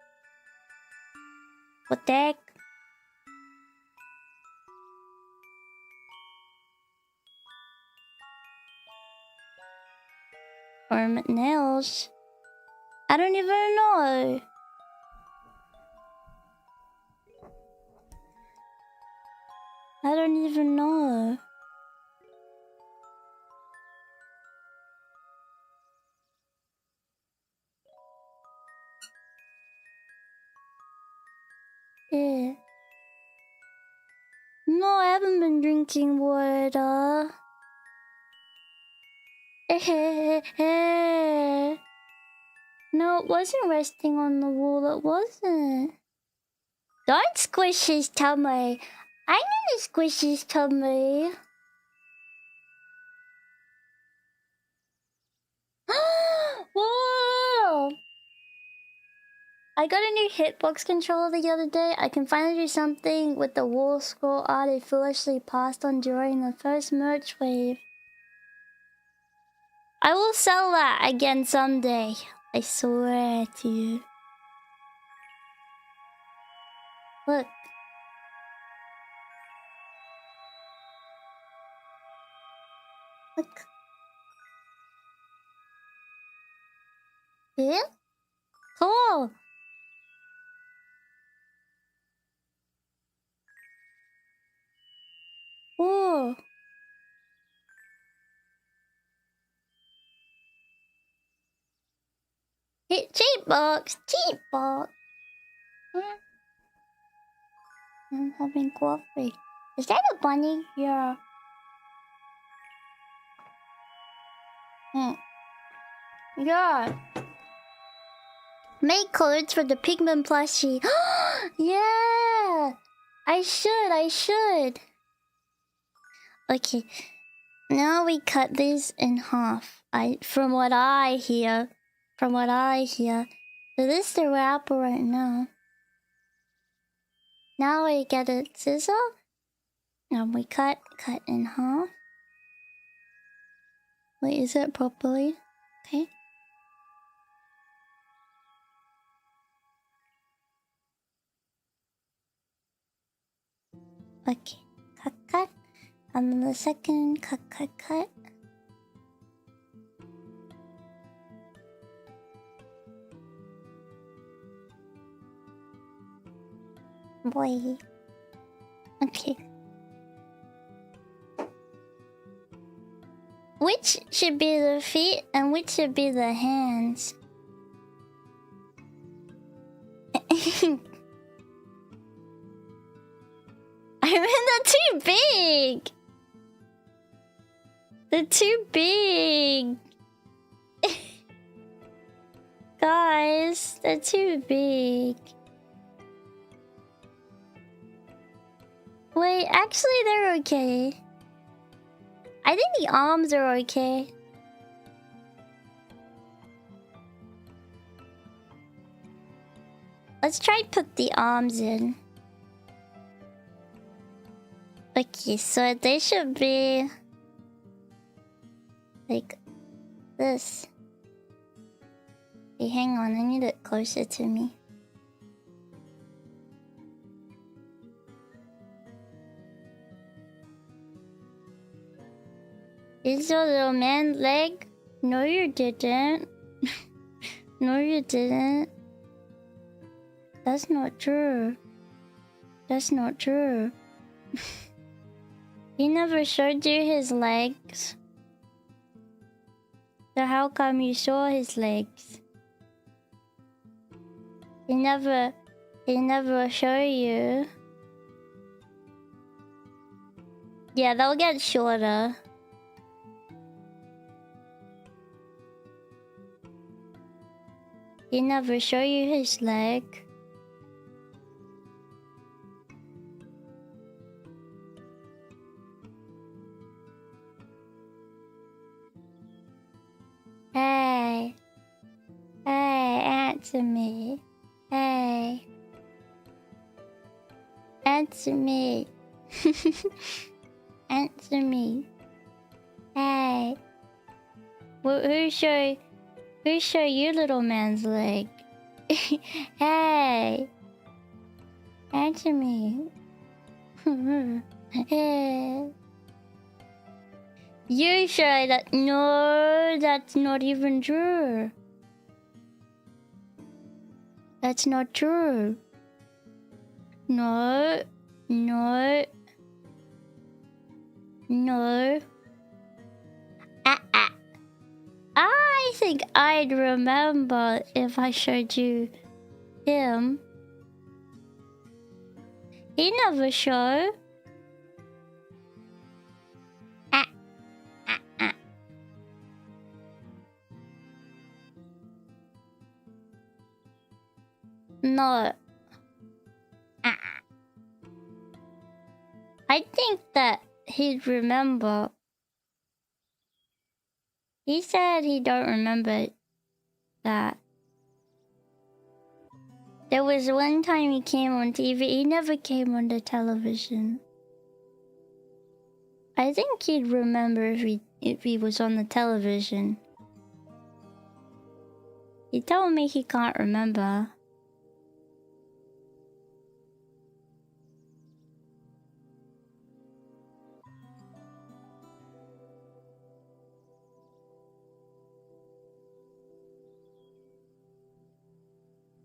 What the heck? Or nails? I don't even know. I don't even know. Yeah. No, I haven't been drinking water. No, it wasn't resting on the wall, it wasn't. Don't squish his tummy. I'm gonna squish his tummy. Whoa! I got a new hitbox controller the other day. I can finally do something with the wall scroll art I foolishly passed on during the first merch wave. I will sell that again someday. I swear to you. Look. Look. Yeah? Cool. Ooh. Cheap box. Cheap box. I'm having coffee. Is that a bunny? Yeah. Yeah. Make codes for the pigment plushie. Yeah. I should. Okay. Now we cut this in half. From what I hear. So this is the wrapper right now. Now we get a scissor. And we cut in half. Wait, is it properly? Okay. Okay. Cut. And then the second cut. Boy. Okay. Which should be the feet and which should be the hands? I mean, they're too big. They're too big. Guys, they're too big. Wait, actually they're okay. I think the arms are okay. Let's try put the arms in. Okay, so they should be like this. Hey, hang on, I need it closer to me. Is your little man leg? No, you didn't. No, you didn't. That's not true. That's not true. He never showed you his legs. So how come you saw his legs? He never showed you. Yeah, they'll get shorter. He never showed you his leg. Answer me. Hey. Answer me. Answer me. Hey. Who show you little man's leg? Hey. Answer me. Hey. You sure that? No, that's not even true. That's not true. No. No. No. I think I'd remember if I showed you him. He never showed. No. I think that he'd remember. He said he don't remember that. There was one time he came on TV. He never came on the television. I think he'd remember if he was on the television. He told me he can't remember.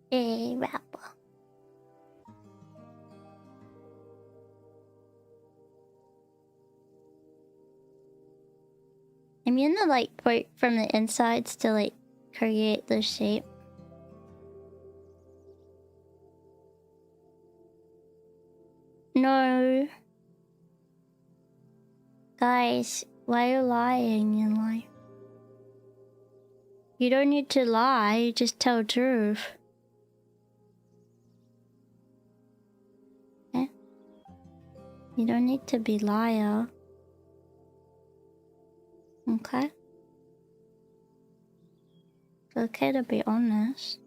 Hey, rabba. I'm gonna like point from the insides to like create the shape. No. Guys, why are you lying in life? You don't need to lie, you just tell the truth. Eh? You don't need to be liar. Okay? It's okay to be honest.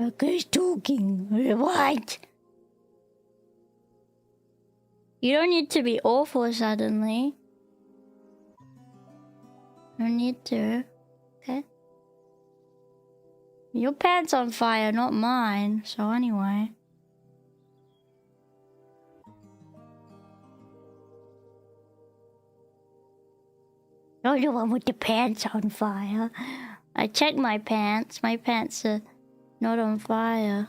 Okay, talking. What? You don't need to be awful suddenly. You don't need to. Okay? Your pants on fire, not mine. So anyway. You're the one with the pants on fire. I checked my pants. My pants are not on fire.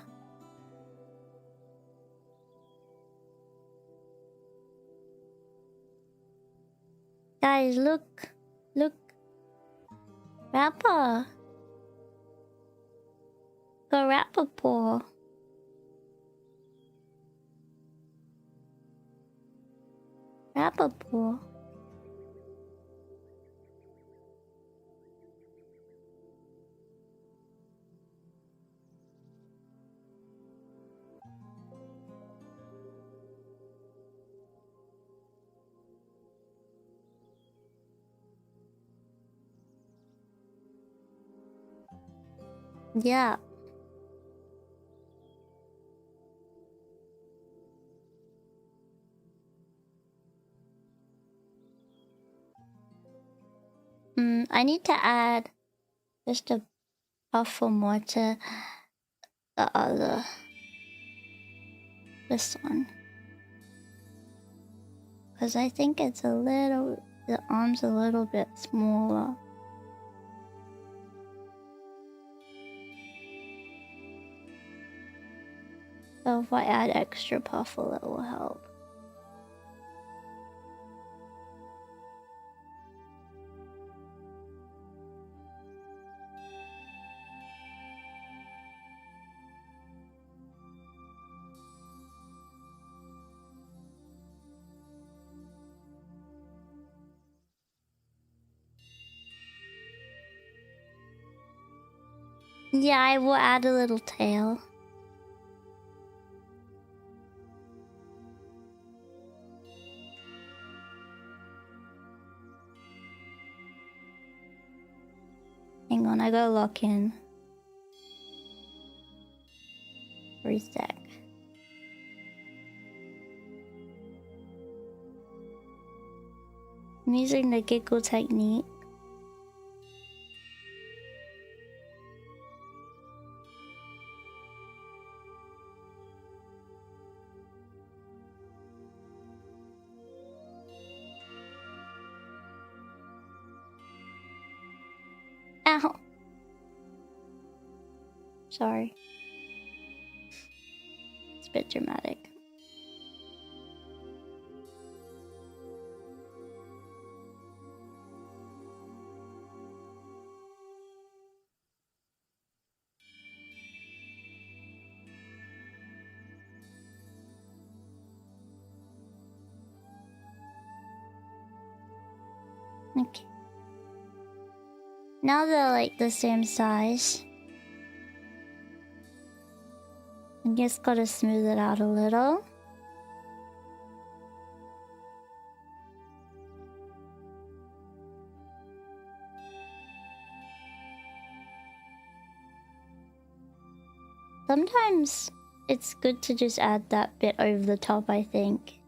Guys, look. Look. Rapper. Go rapper paw. Rapper paw. Yeah. I need to add just a puffle more to the other. This one. Because I think it's a little, the arm's a little bit smaller. So if I add extra puffle, it will help. Yeah, I will add a little tail. Hang Hang on, I gotta lock in. For a sec. I'm using the giggle technique. Ow! Sorry. It's a bit dramatic. Okay. Now they're like the same size. I just gotta smooth it out a little. Sometimes it's good to just add that bit over the top, I think.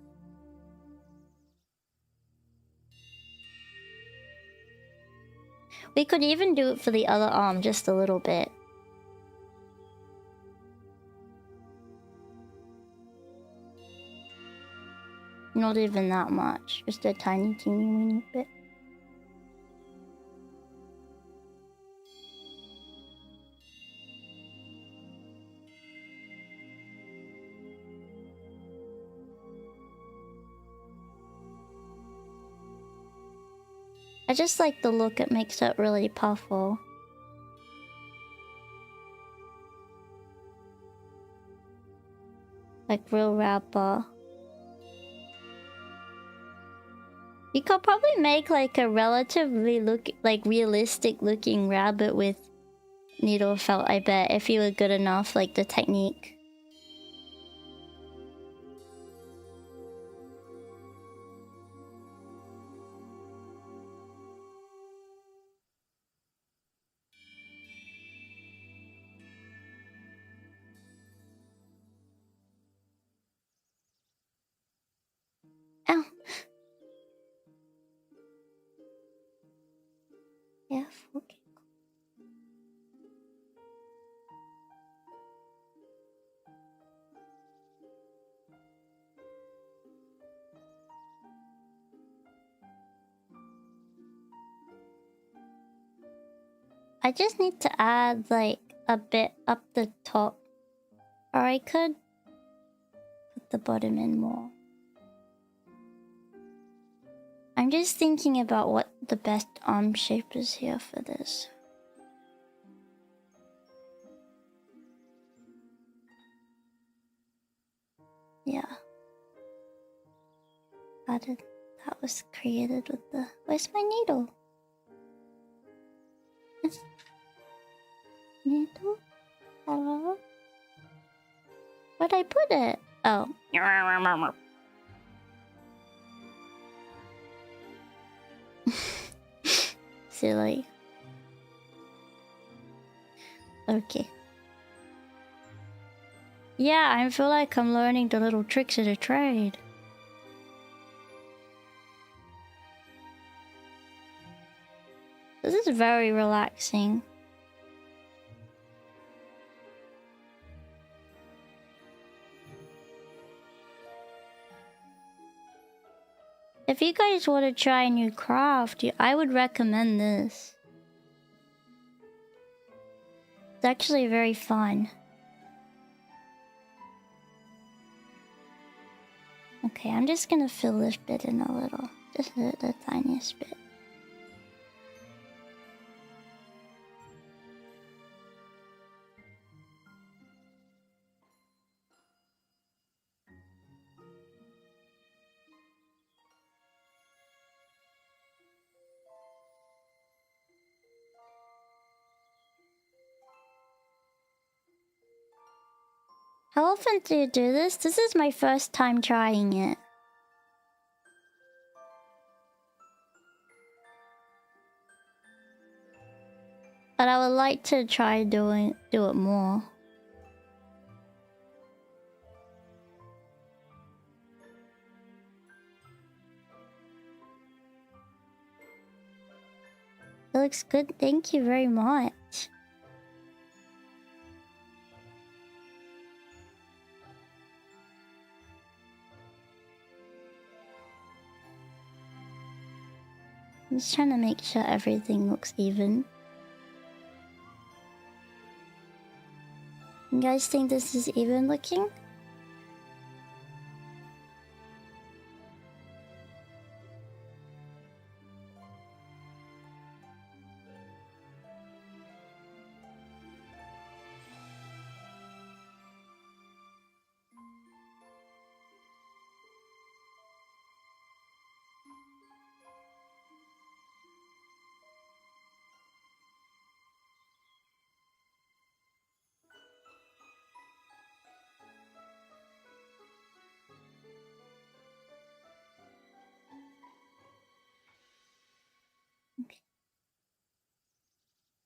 We could even do it for the other arm just a little bit. Not even that much, just a tiny teeny weeny bit. I just like the look it makes it really puffle. Like real rabba. You could probably make like a relatively realistic looking rabbit with needle felt, I bet, if you were good enough, like the technique. Ow. Yeah, okay. I just need to add like a bit up the top, or I could put the bottom in more. I'm just thinking about what the best arm shape is here for this. Yeah. That was created with the... Where's my needle? Needle? Hello? Where'd I put it? Oh. Silly. Okay. Yeah, I feel like I'm learning the little tricks of the trade. This is very relaxing. If you guys want to try a new craft, I would recommend this. It's actually very fun. Okay, I'm just gonna fill this bit in a little. Just the tiniest bit. How often do you do this? This is my first time trying it. But I would like to try do it more. It looks good, thank you very much. I'm just trying to make sure everything looks even. You guys think this is even looking?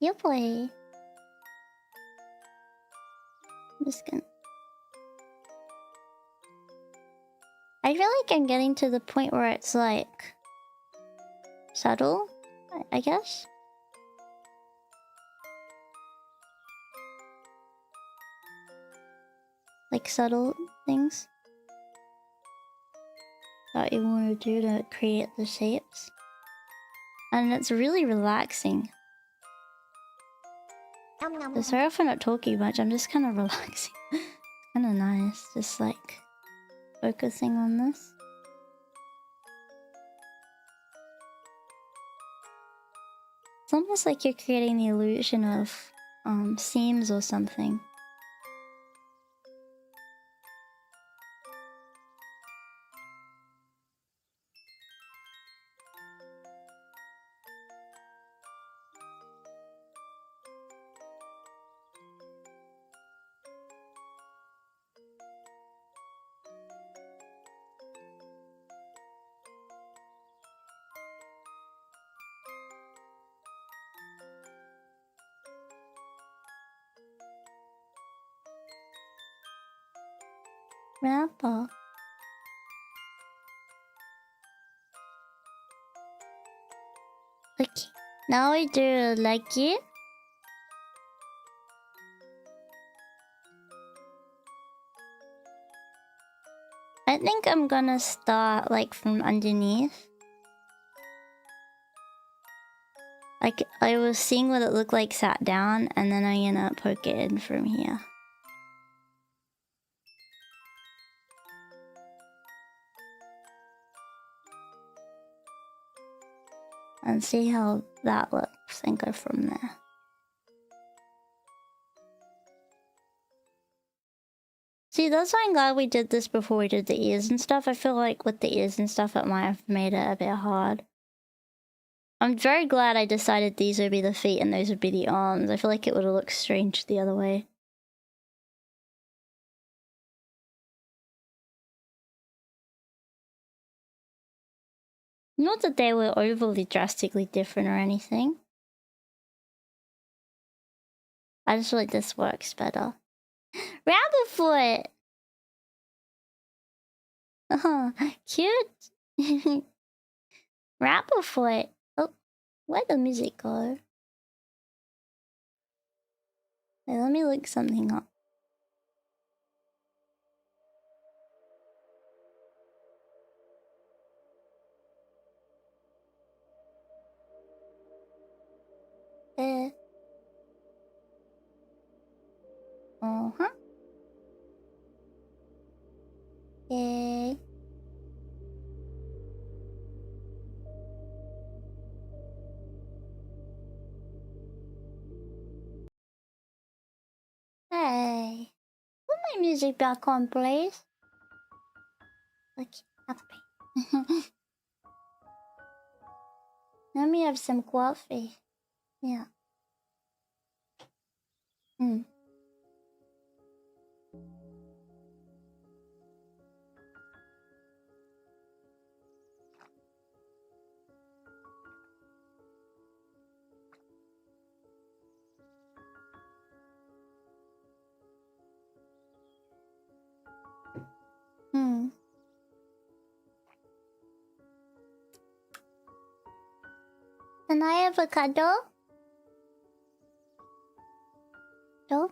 Yeah, boy. I'm just gonna... I feel like I'm getting to the point where it's like... subtle, I guess? Like subtle things that you want to do to create the shapes. And it's really relaxing. So sorry for not talking much, I'm just kind of relaxing. Kind of nice, just like focusing on this. It's almost like you're creating the illusion of seams or something. Rabba. Okay, now we do a leggy. I think I'm gonna start like from underneath. Like I was seeing what it looked like sat down, and then I'm gonna poke it in from here. And see how that looks and go from there. See, that's why I'm glad we did this before we did the ears and stuff. I feel like with the ears and stuff, it might have made it a bit hard. I'm very glad I decided these would be the feet and those would be the arms. I feel like it would have looked strange the other way. Not that they were overly drastically different or anything. I just feel like this works better. Rabbit foot! Oh, cute! Rabbit foot! Oh, where'd the music go? Wait, let me look something up. Uh-huh. Okay. Hey. Put my music back on, please. Okay, happy. Let me have some coffee. Yeah. Can I have a cuddle? No?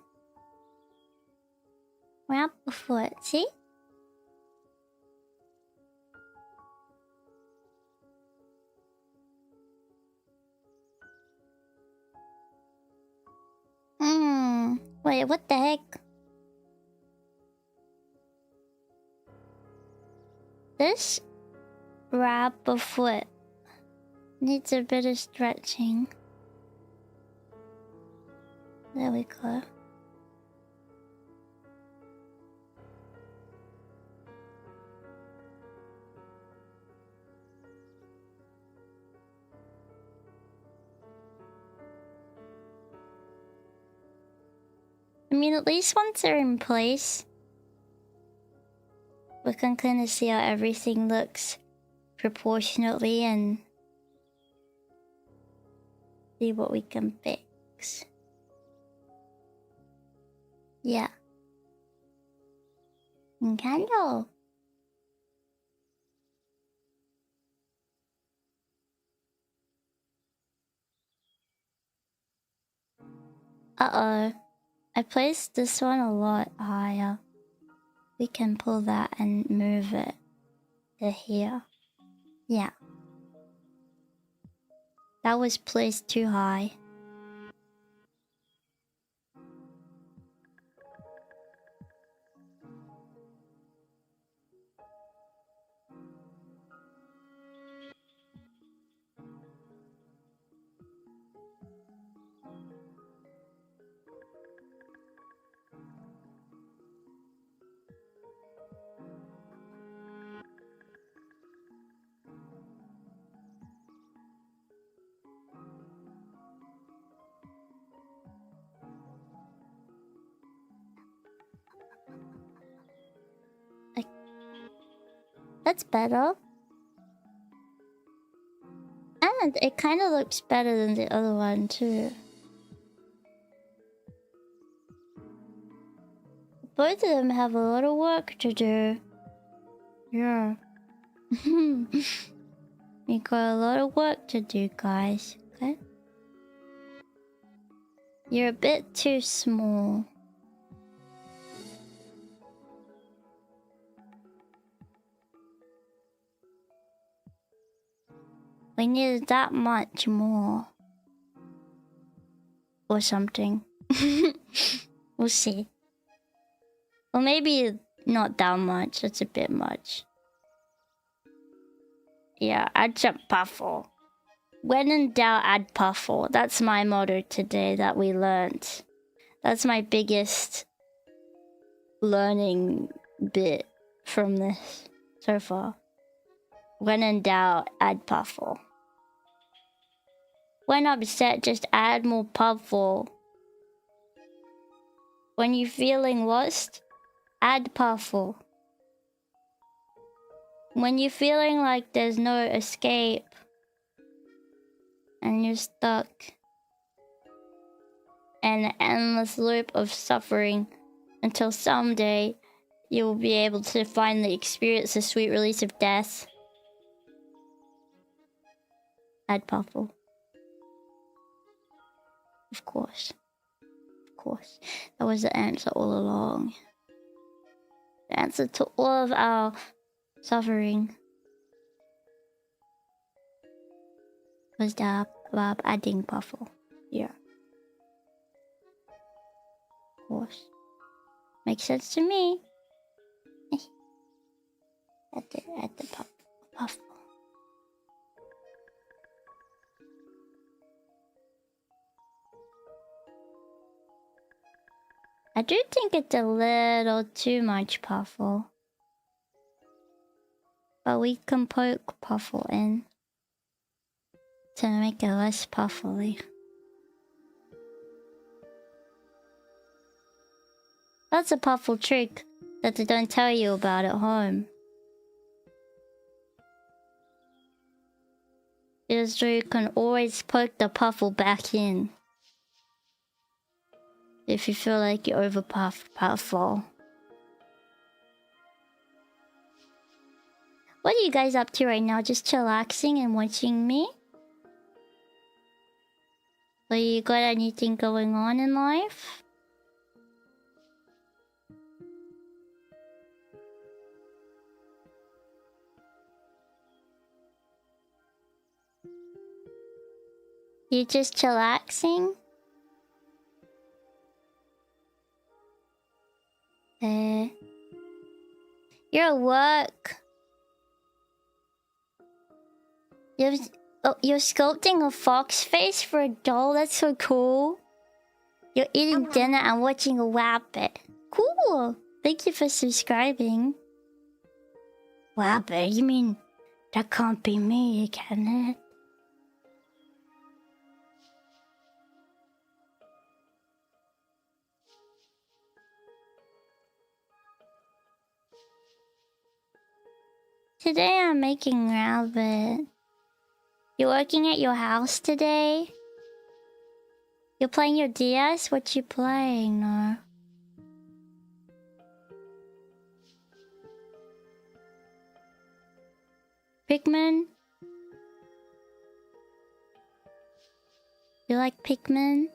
Wrap a foot, see? Wait, what the heck? This wrap a foot needs a bit of stretching. There we go. I mean, at least once they're in place, we can kind of see how everything looks proportionately and see what we can fix. Yeah. Candle. Uh-oh. I placed this one a lot higher. We can pull that and move it to here. Yeah. That was placed too high. That's better. And it kind of looks better than the other one too. Both of them have a lot of work to do. Yeah. We got a lot of work to do, guys. Okay? You're a bit too small. We need that much more. Or something. We'll see. Or maybe not that much. That's a bit much. Yeah, add some puffle. When in doubt, add puffle. That's my motto today that we learned. That's my biggest learning bit from this so far. When in doubt, add puffle. When upset, just add more puffle. When you're feeling lost, add puffle. When you're feeling like there's no escape and you're stuck in an endless loop of suffering until someday you'll be able to finally experience the sweet release of death, add puffle. Of course. Of course. That was the answer all along. The answer to all of our suffering was about adding puffle. Yeah. Of course. Makes sense to me. Add the puffle. I do think it's a little too much puffle. But we can poke puffle in to make it less puffly. That's a puffle trick that they don't tell you about at home. Is so you can always poke the puffle back in. If you feel like you puffle. What are you guys up to right now? Just chillaxing and watching me? So you got anything going on in life? You just chillaxing? You're at work. You're sculpting a fox face for a doll? That's so cool. You're eating dinner and watching a rabbit. Cool! Thank you for subscribing. Rabbit? You mean that can't be me, can it? Today I'm making rabbit. You're working at your house today? You're playing your DS? What you playing, no? Pikmin? You like Pikmin?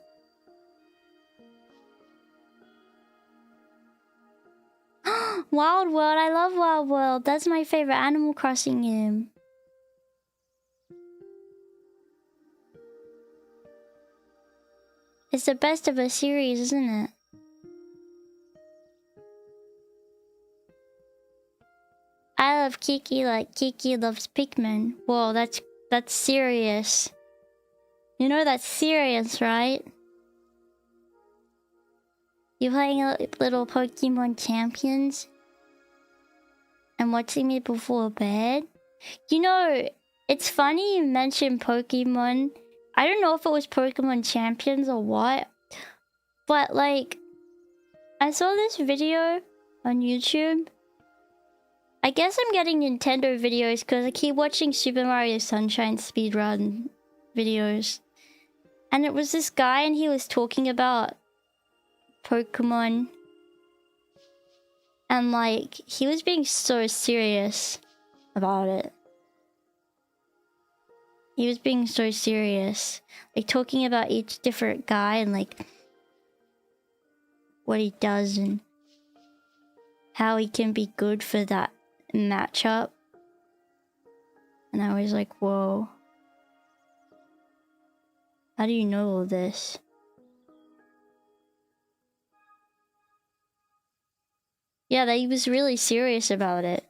Wild World, I love Wild World. That's my favorite Animal Crossing game. It's the best of a series, isn't it? I love Kiki like Kiki loves Pikmin. Whoa, that's serious. You know that's serious, right? You playing a little Pokemon Champions? And watching me before bed? You know, it's funny you mentioned Pokemon. I don't know if it was Pokemon Champions or what. But like, I saw this video on YouTube. I guess I'm getting Nintendo videos because I keep watching Super Mario Sunshine speedrun videos. And it was this guy and he was talking about Pokemon. And like, he was being so serious about it. He was being so serious. Like, talking about each different guy and like, what he does and how he can be good for that matchup. And I was like, whoa. How do you know all this? Yeah, that he was really serious about it.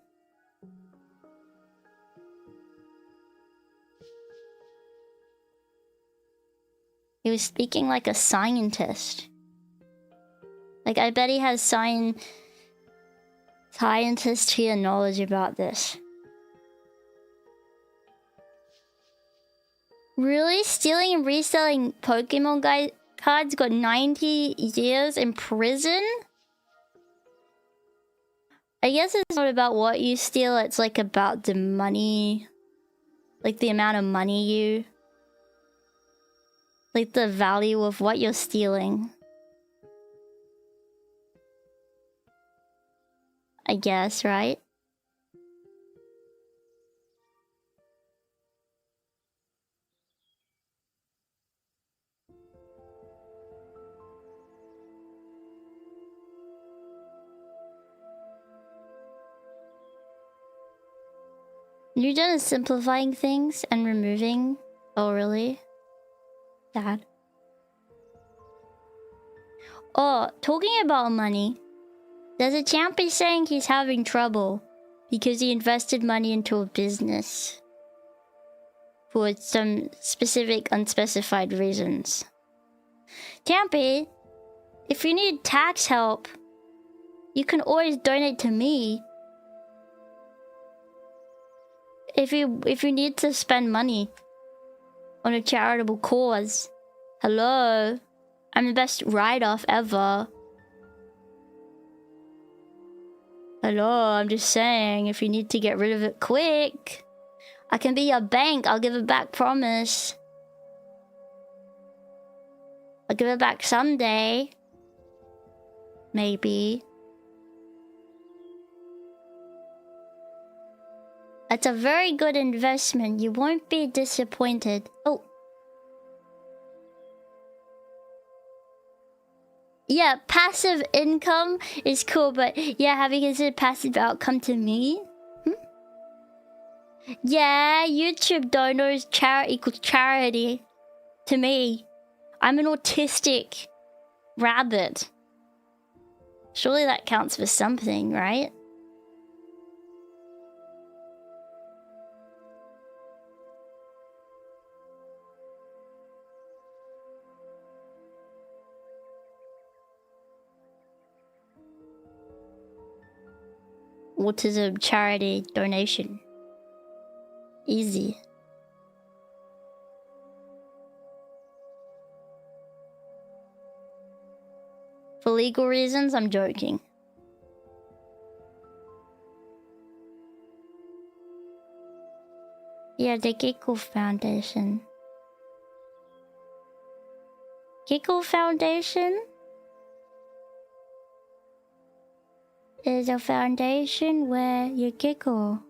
He was speaking like a scientist. Like, I bet he has scientist here knowledge about this. Really? Stealing and reselling Pokemon cards got 90 years in prison? I guess it's not about what you steal, it's like about the money. Like the amount of money you... Like the value of what you're stealing. I guess, right? You're done with simplifying things and removing... Oh, really? Sad. Oh, talking about money. There's a champion saying he's having trouble because he invested money into a business for some specific unspecified reasons. Champy, if you need tax help, you can always donate to me. If you need to spend money on a charitable cause, hello, I'm the best write-off ever. Hello, I'm just saying, if you need to get rid of it quick, I can be your bank. I'll give it back, promise. I'll give it back someday. Maybe. It's a very good investment. You won't be disappointed. Oh. Yeah, passive income is cool, but yeah, have you considered passive outcome to me? Yeah, YouTube donors equals charity to me. I'm an autistic rabbit. Surely that counts for something, right? Autism charity donation. Easy. For legal reasons, I'm joking. Yeah, the Giggle Foundation. Giggle Foundation is a foundation where you giggle.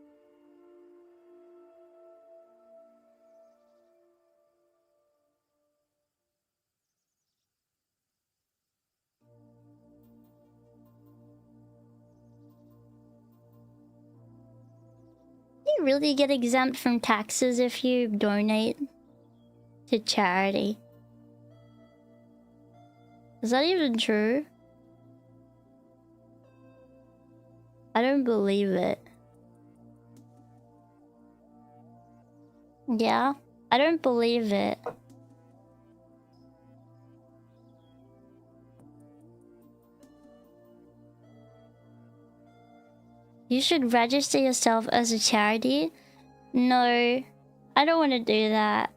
You really get exempt from taxes if you donate to charity. Is that even true? I don't believe it. Yeah, I don't believe it. You should register yourself as a charity? No, I don't want to do that.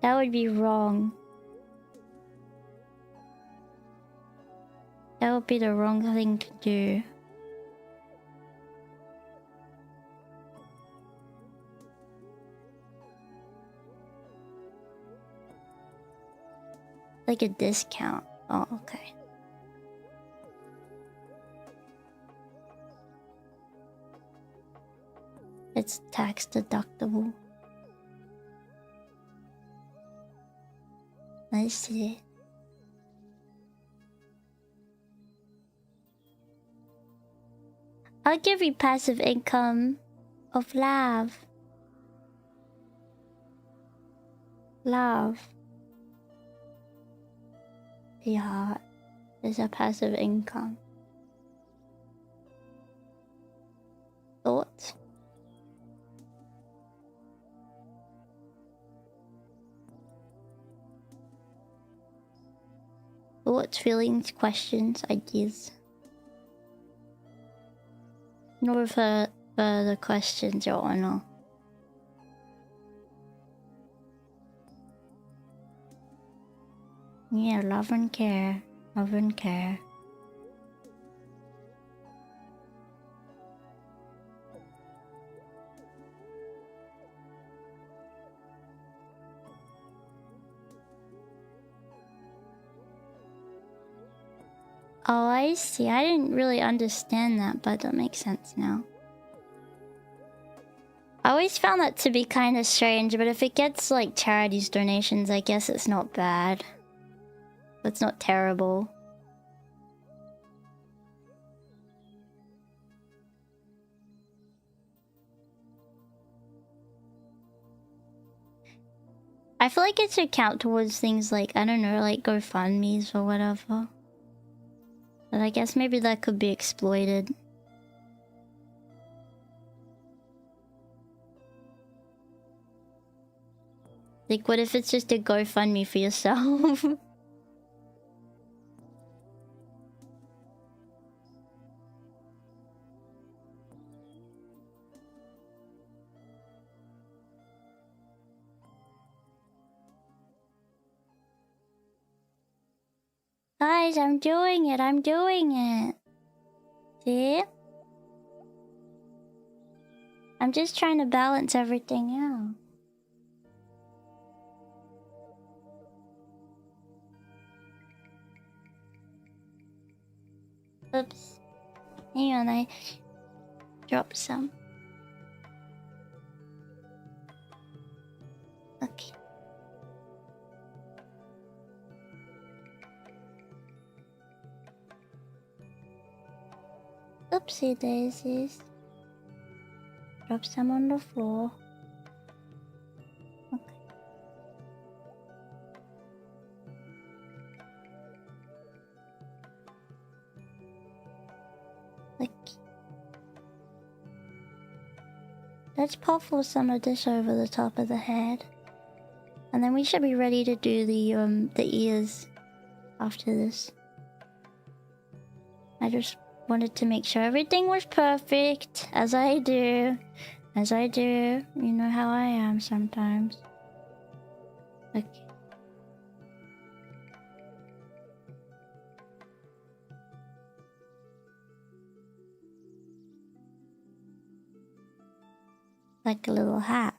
That would be wrong. That would be the wrong thing to do. Like a discount. Oh, okay. It's tax deductible. I see. I'll give you passive income of love. Love. Yeah, it's a passive income. Thoughts? Thoughts, feelings, questions, ideas? No further questions, Your Honor. Yeah, love and care. Love and care. Oh, I see. I didn't really understand that, but that makes sense now. I always found that to be kind of strange, but if it gets like charities donations, I guess it's not bad. It's not terrible. I feel like it should count towards things like, I don't know, like GoFundMes or whatever. But I guess maybe that could be exploited. Like, what if it's just a GoFundMe for yourself? Guys, I'm doing it. I'm doing it. See? I'm just trying to balance everything out. Oops. Hang on, I dropped some. Okay. Whoopsie daisies. Drop some on the floor. Okay. Like, let's puffle some of this over the top of the head. And then we should be ready to do the ears after this. I just wanted to make sure everything was perfect, as I do. You know how I am sometimes. Okay. Like a little hat.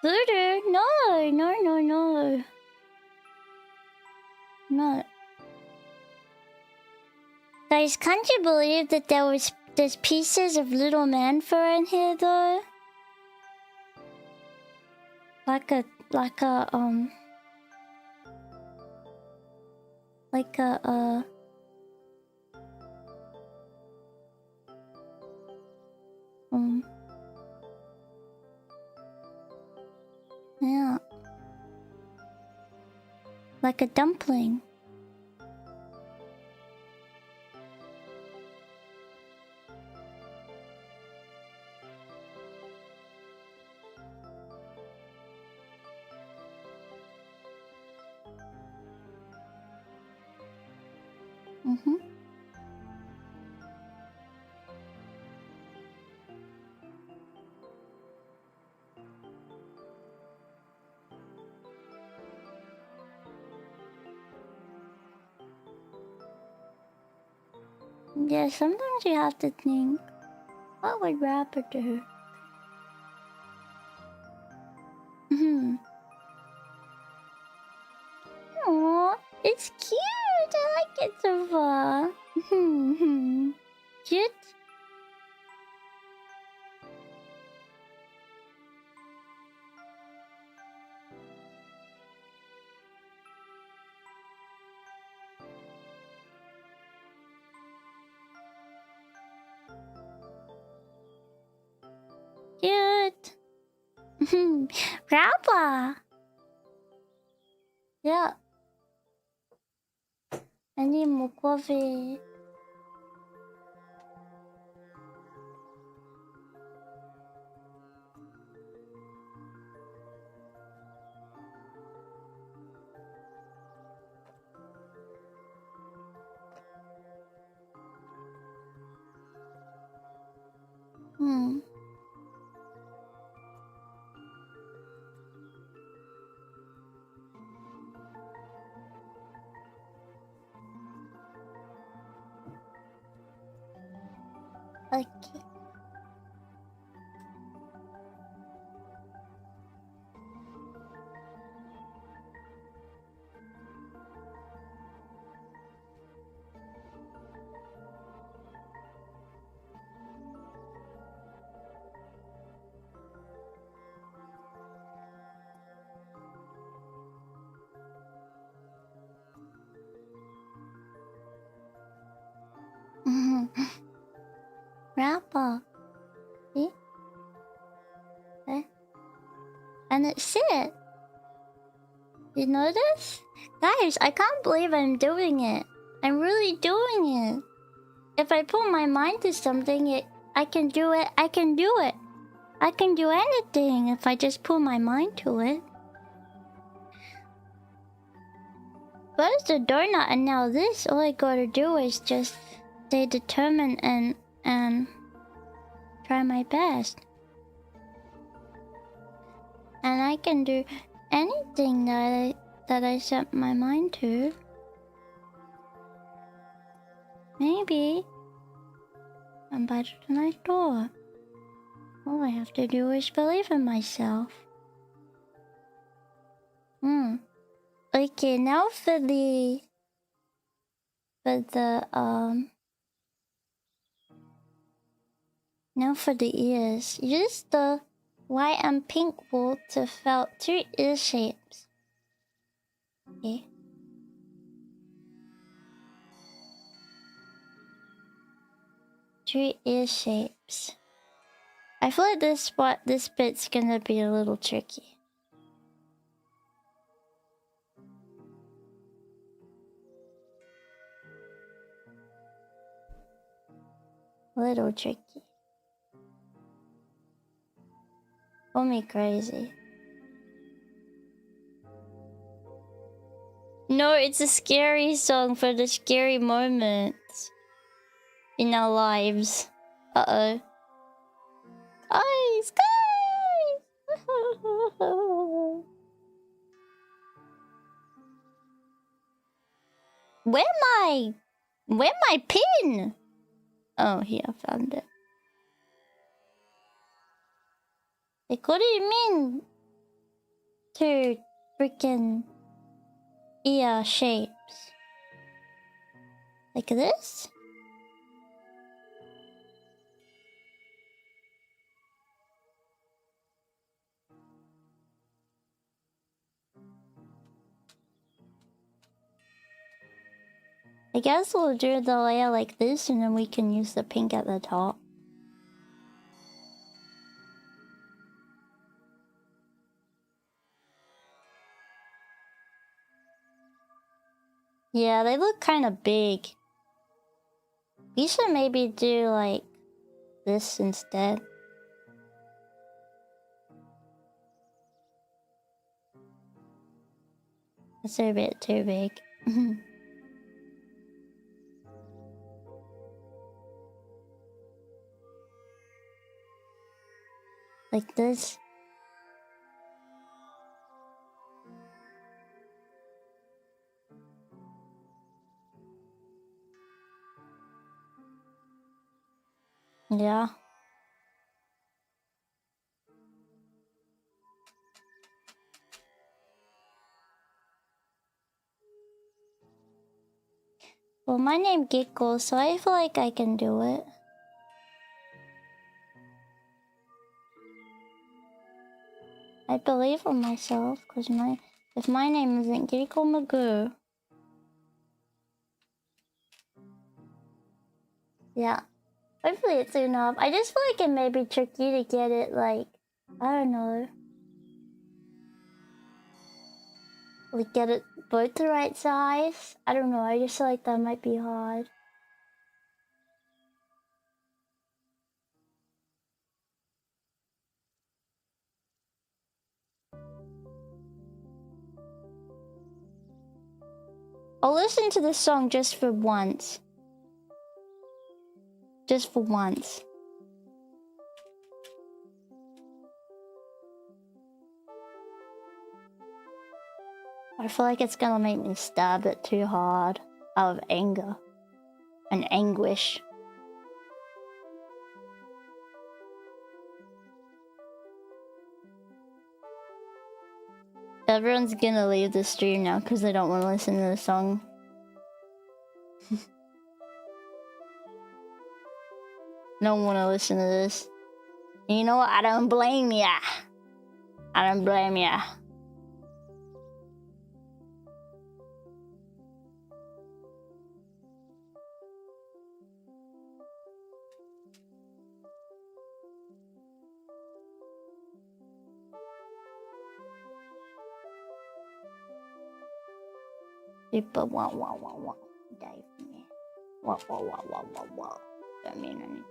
Voodoo? No. No. Guys, can't you believe that there's pieces of little man fur in here though? Like a yeah. Like a dumpling. Yeah, sometimes you have to think, what would Rabba do? Aww, it's cute! I like it so far. Cute? Cute! Rabba! Yeah. I need more coffee. Okay. Rabba. See? Eh? And it sit. You notice? Guys, I can't believe I'm doing it. I'm really doing it. If I put my mind to something, I can do it. I can do it. I can do anything if I just put my mind to it. First the donut and now this, all I gotta do is just stay determined and try my best. And I can do anything that I set my mind to. Maybe I'm better than I thought. All I have to do is believe in myself. Okay, now for the ears. Use the white and pink wool to felt 2 ear shapes. Okay. 2 ear shapes. I feel like this bit's gonna be a little tricky. Little tricky. Call me crazy. No, it's a scary song for the scary moments in our lives. Uh-oh. Guys! Where my pin? Oh, here, I found it. Like, what do you mean? 2 freaking ear shapes. Like this? I guess we'll do the layer like this and then we can use the pink at the top. Yeah, they look kind of big. We should maybe do like this instead. That's a bit too big. Like this. Yeah. Well, my name giggles, so I feel like I can do it. I believe in myself, cause if my name isn't Giggle Magoo. Yeah. Hopefully it's enough. I just feel like it may be tricky to get it like, I don't know. Like get it both the right size. I don't know, I just feel like that might be hard. I'll listen to this song just for once. Just for once. I feel like it's gonna make me stab it too hard out of anger and anguish. Everyone's gonna leave the stream now because they don't want to listen to the song. Don't want to listen to this. And you know what? I don't blame ya. I don't blame ya. People want. Die for me. What. Don't mean anything.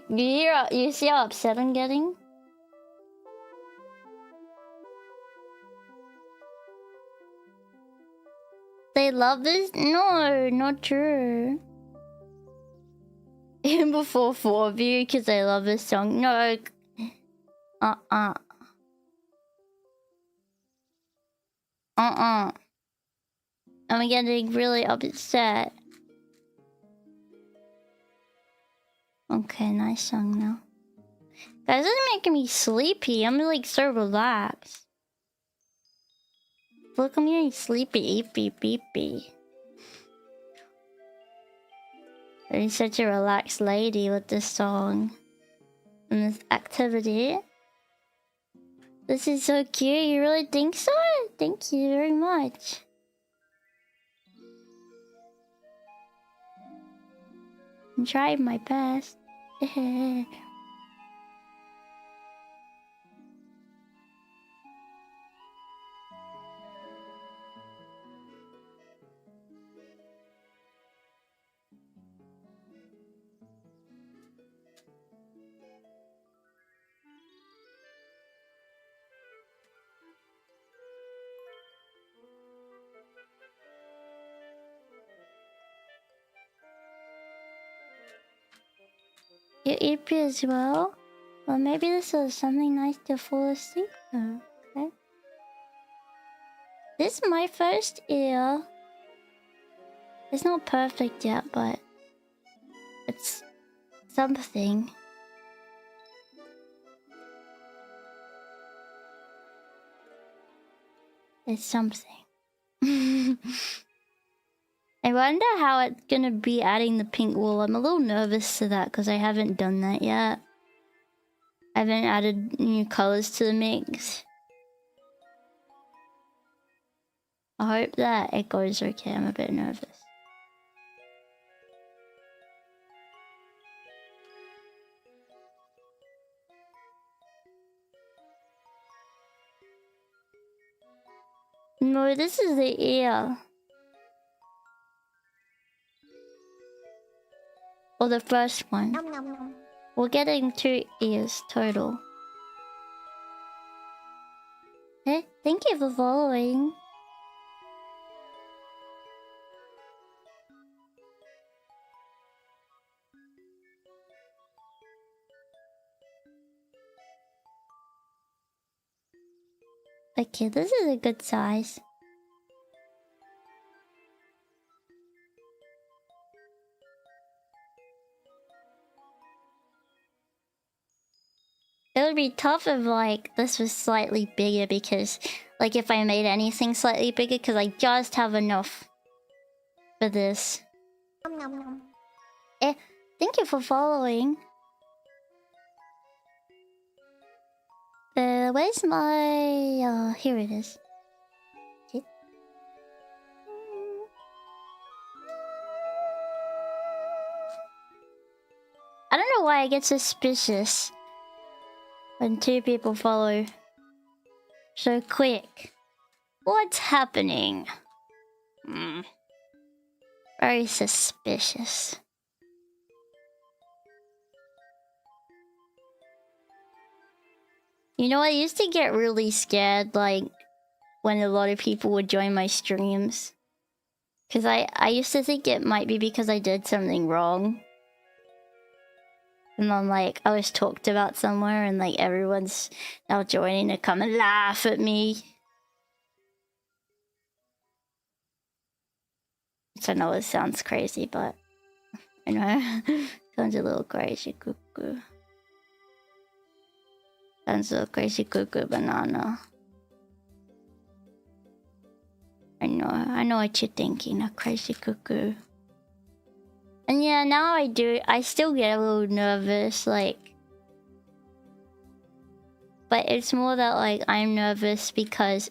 You see how upset I'm getting? They love this? No, not true. Even before 4 of you, because I love this song. No. I'm getting really upset. Okay, nice song now. Guys, this is making me sleepy. I'm like so relaxed. Look, I'm getting sleepy. Beepy. I'm such a relaxed lady with this song and this activity. This is so cute. You really think so? Thank you very much. I'm trying my best. You eat as well? Well, maybe this is something nice to fall asleep to, okay? This is my first ear. It's not perfect yet, but it's something. It's something. I wonder how it's gonna be adding the pink wool. I'm a little nervous to that because I haven't done that yet. I haven't added new colors to the mix. I hope that it goes okay. I'm a bit nervous. No, this is the ear. Or the first one. Nom, nom, nom. We're getting 2 ears total. Hey, thank you for following. Okay, this is a good size. It would be tough if like this was slightly bigger because like if I made anything slightly bigger because I just have enough for this. Nom, nom, nom. Thank you for following. Where's my here it is. Okay. I don't know why I get suspicious when 2 people follow so quick. What's happening? Very suspicious. You know, I used to get really scared, like, when a lot of people would join my streams. Because I used to think it might be because I did something wrong. And then, like, I was talked about somewhere and, like, everyone's now joining to come and laugh at me. So I know it sounds crazy, but... I know. Sounds a little crazy, cuckoo. Sounds a little crazy, cuckoo banana. I know what you're thinking, a crazy cuckoo. And yeah, now I still get a little nervous, like... But it's more that, like, I'm nervous because...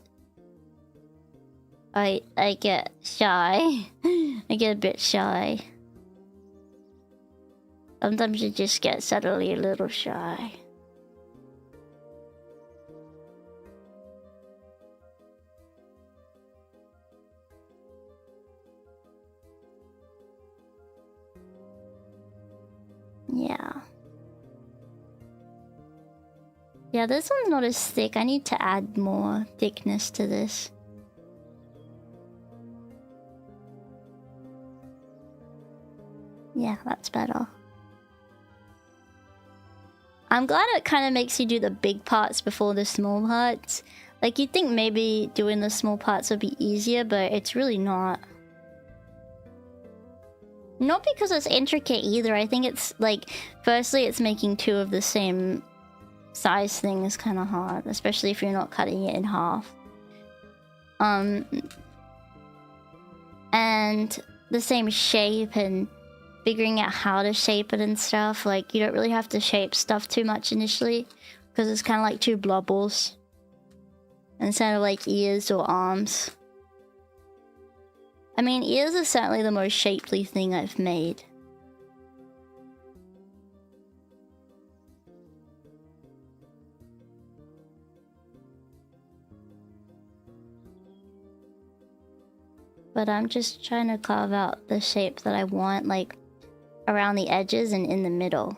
I get shy. I get a bit shy. Sometimes you just get suddenly a little shy. Yeah. Yeah, this one's not as thick. I need to add more thickness to this. Yeah, that's better. I'm glad it kind of makes you do the big parts before the small parts. Like, you'd think maybe doing the small parts would be easier, but it's really not. Not because it's intricate either. I think it's like, firstly, it's making two of the same size thing is kind of hard, especially if you're not cutting it in half. And the same shape and figuring out how to shape it and stuff. Like, you don't really have to shape stuff too much initially because it's kind of like two blobbles instead of like ears or arms. I mean, ears are certainly the most shapely thing I've made. But I'm just trying to carve out the shape that I want, like around the edges and in the middle.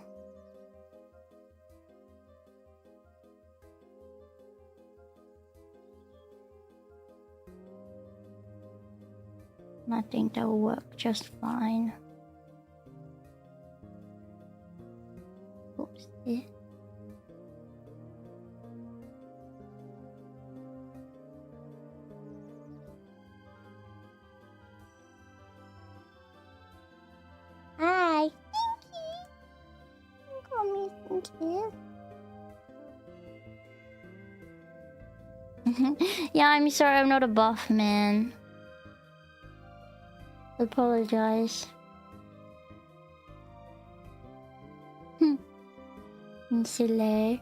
And I think that will work just fine. Oopsie. Hi. Thank you. Call me thank you. Yeah, I'm sorry, I'm not a buff man. Apologize. Silly.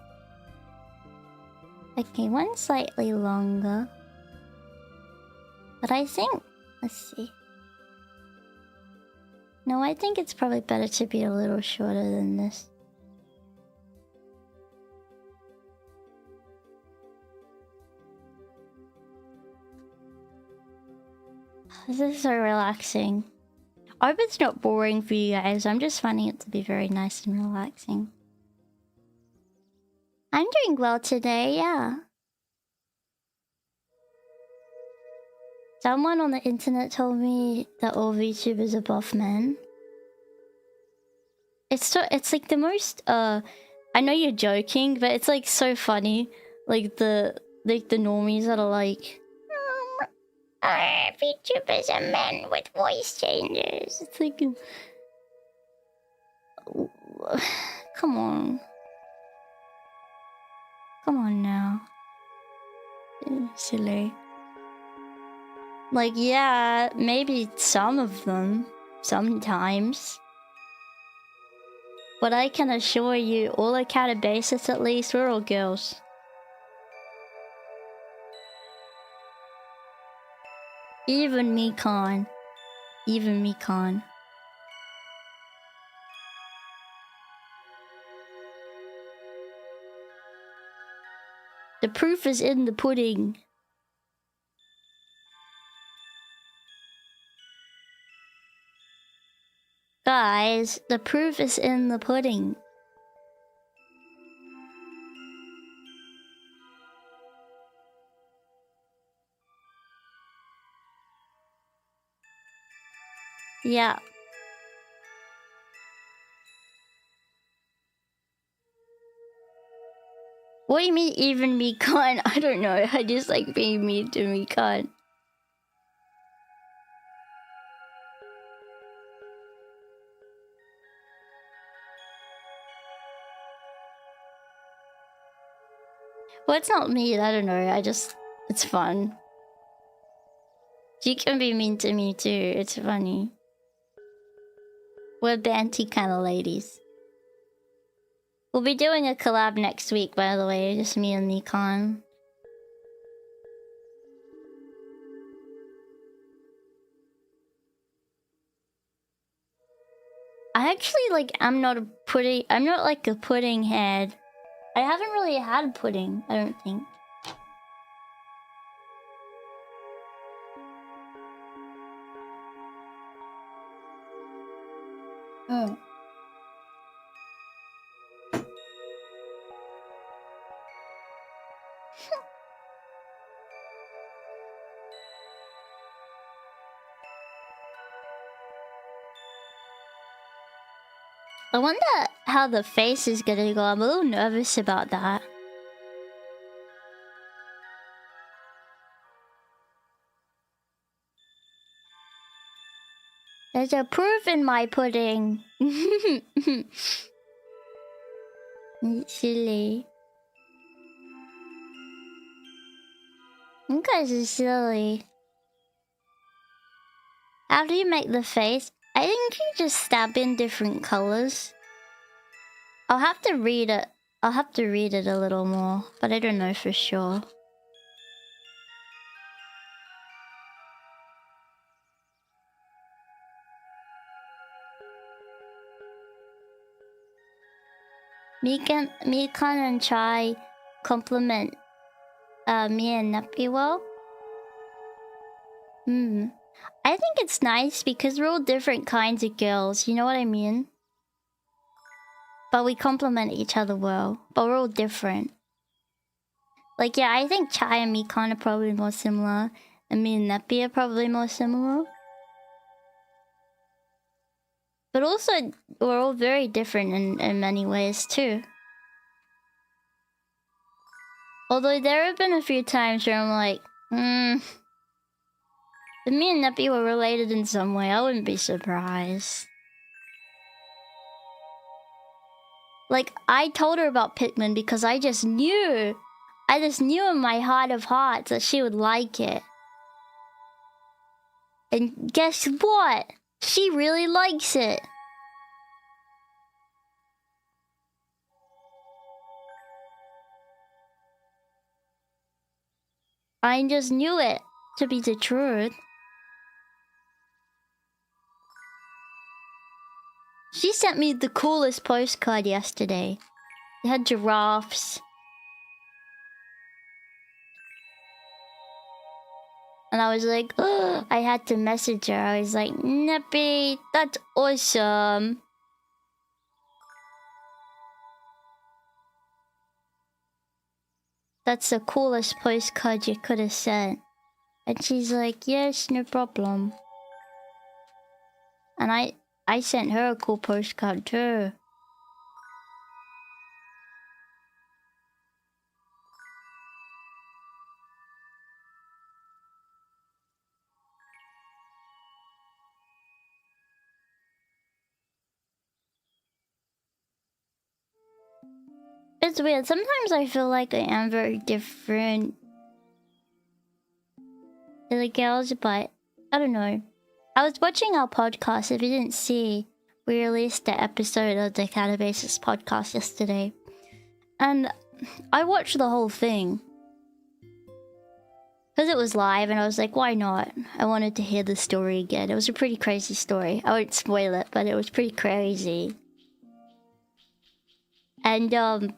Okay, one slightly longer. But I think... Let's see. No, I think it's probably better to be a little shorter than this. This is so relaxing. I hope it's not boring for you guys. I'm just finding it to be very nice and relaxing. I'm doing well today, yeah. Someone on the internet told me that all VTubers are buff men. It's like the most I know you're joking, but it's like so funny. Like the normies that are like VTubers are men with voice changes. It's like come on. Come on now. Silly. Like, yeah, maybe some of them, sometimes. But I can assure you, all account basis at least, we're all girls. Even me con. Even me con. The proof is in the pudding. Guys, the proof is in the pudding. Yeah. What do you mean even me con? I don't know. I just like being mean to me con. Well, it's not mean, I don't know. It's fun. You can be mean to me too. It's funny. We're banty kind of ladies. We'll be doing a collab next week, by the way. Just me and Nikon. I Actually, like, I'm not like a pudding head. I haven't really had pudding, I don't think. I wonder how the face is gonna go. I'm a little nervous about that. There's a proof in my pudding. Silly. You guys are silly. How do you make the face? I think you just stab in different colors. I'll have to read it. I'll have to read it a little more, but I don't know for sure. Mikan and Chai compliment me and Nappy well. I think it's nice because we're all different kinds of girls, you know what I mean? But we complement each other well, but we're all different. Like, yeah, I think Chai and Mikan are probably more similar, and me and Nappy are probably more similar. But also, we're all very different in many ways, too. Although there have been a few times where I'm like, if me and Nappy were related in some way, I wouldn't be surprised. Like, I told her about Pikmin because I just knew in my heart of hearts that she would like it. And guess what? She really likes it. I just knew it to be the truth. She sent me the coolest postcard yesterday. It had giraffes. And I was like, oh, I had to message her. I was like, Nappy, that's awesome. That's the coolest postcard you could have sent. And she's like, yes, no problem. And I sent her a cool postcard too. It's weird. Sometimes I feel like I am very different to the girls, but I don't know. I was watching our podcast. If you didn't see, we released the episode of the Catabasis podcast yesterday. And I watched the whole thing. Because it was live and I was like, why not? I wanted to hear the story again. It was a pretty crazy story. I won't spoil it, but it was pretty crazy. And I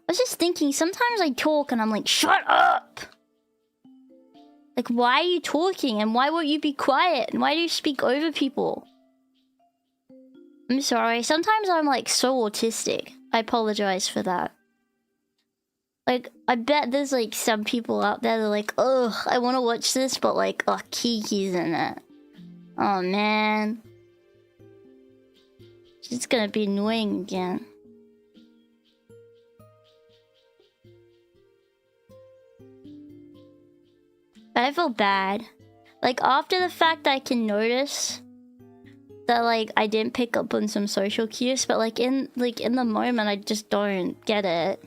was just thinking, sometimes I talk and I'm like, shut up! Like, why are you talking? And why won't you be quiet? And why do you speak over people? I'm sorry. Sometimes I'm like so autistic. I apologize for that. Like, I bet there's like some people out there that are like, ugh, I want to watch this, but like, oh, Kiki's in it. Oh man. She's gonna be annoying again. But I feel bad. Like, after the fact, I can notice that like I didn't pick up on some social cues, but like in the moment, I just don't get it.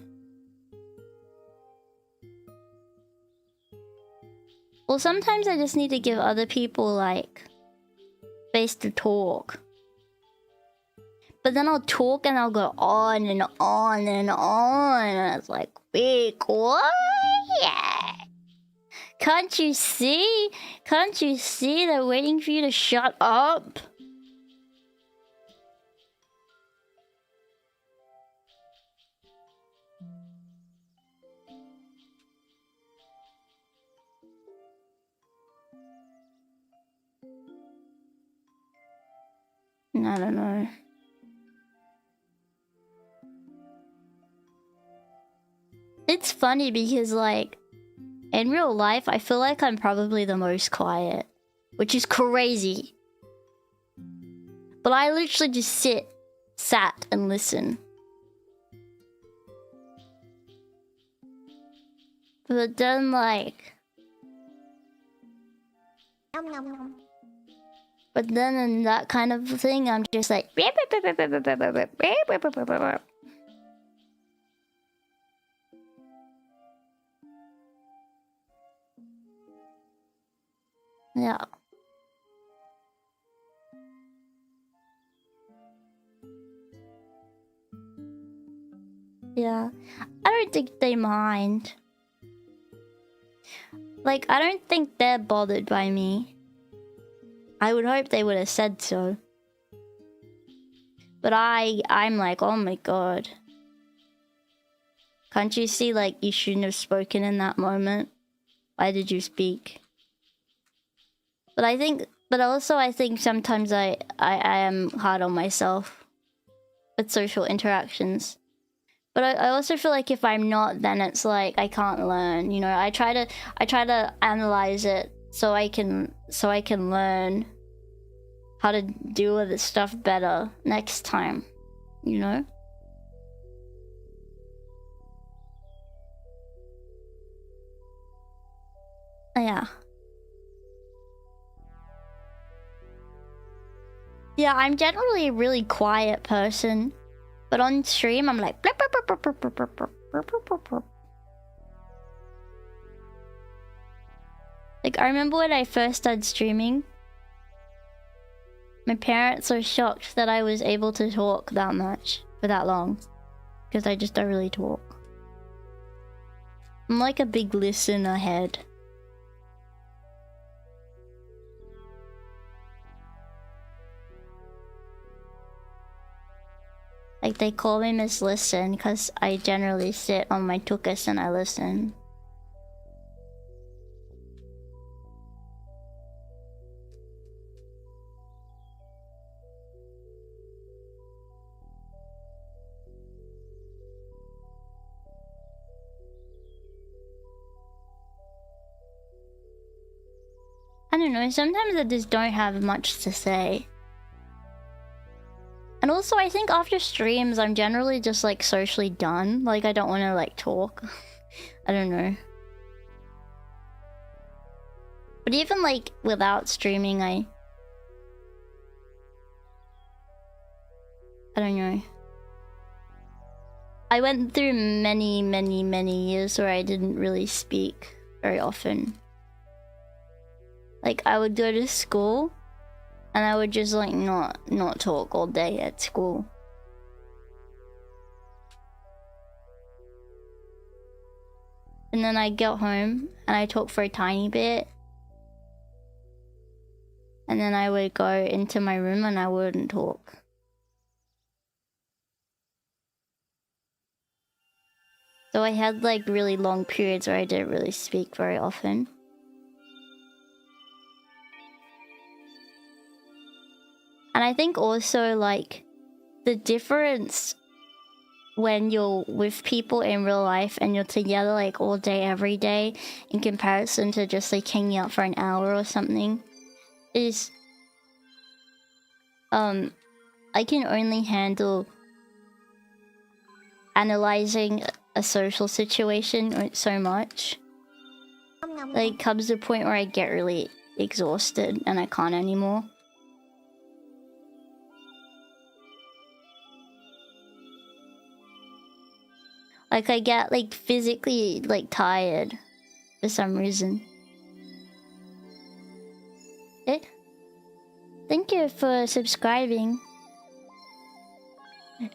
Well, sometimes I just need to give other people like space to talk. But then I'll talk and I'll go on and on and on, and it's like, be quiet. Can't you see? Can't you see they're waiting for you to shut up? I don't know. It's funny because, like, in real life, I feel like I'm probably the most quiet, which is crazy. But I literally just sat and listen. But then, like... But then in that kind of thing, I'm just like... Yeah. Yeah. I don't think they mind. Like, I don't think they're bothered by me. I would hope they would have said so. But I'm like, oh my god. Can't you see, like, you shouldn't have spoken in that moment? Why did you speak? But I think sometimes I am hard on myself with social interactions. But I also feel like if I'm not, then it's like I can't learn. You know, I try to analyze it so I can learn how to deal with this stuff better next time. You know? Yeah. Yeah, I'm generally a really quiet person, but on stream I'm like like I remember when I first started streaming, my parents were shocked that I was able to talk that much for that long, because I just don't really talk. I'm like a big listener head. Like, they call me Miss Listen because I generally sit on my tuchus and I listen. I don't know, sometimes I just don't have much to say. And also, I think after streams, I'm generally just, like, socially done. Like, I don't want to, like, talk. I don't know. But even, like, without streaming, I don't know. I went through many years where I didn't really speak very often. Like, I would go to school, and I would just, like, not talk all day at school. And then I'd get home, and I'd talk for a tiny bit. And then I would go into my room, and I wouldn't talk. So I had, like, really long periods where I didn't really speak very often. And I think also, like, the difference when you're with people in real life and you're together, like, all day, every day, in comparison to just, like, hanging out for an hour or something, is, I can only handle analyzing a social situation so much. Like, comes to a point where I get really exhausted and I can't anymore. Like, I get, like, physically, like, tired for some reason. Eh? Thank you for subscribing.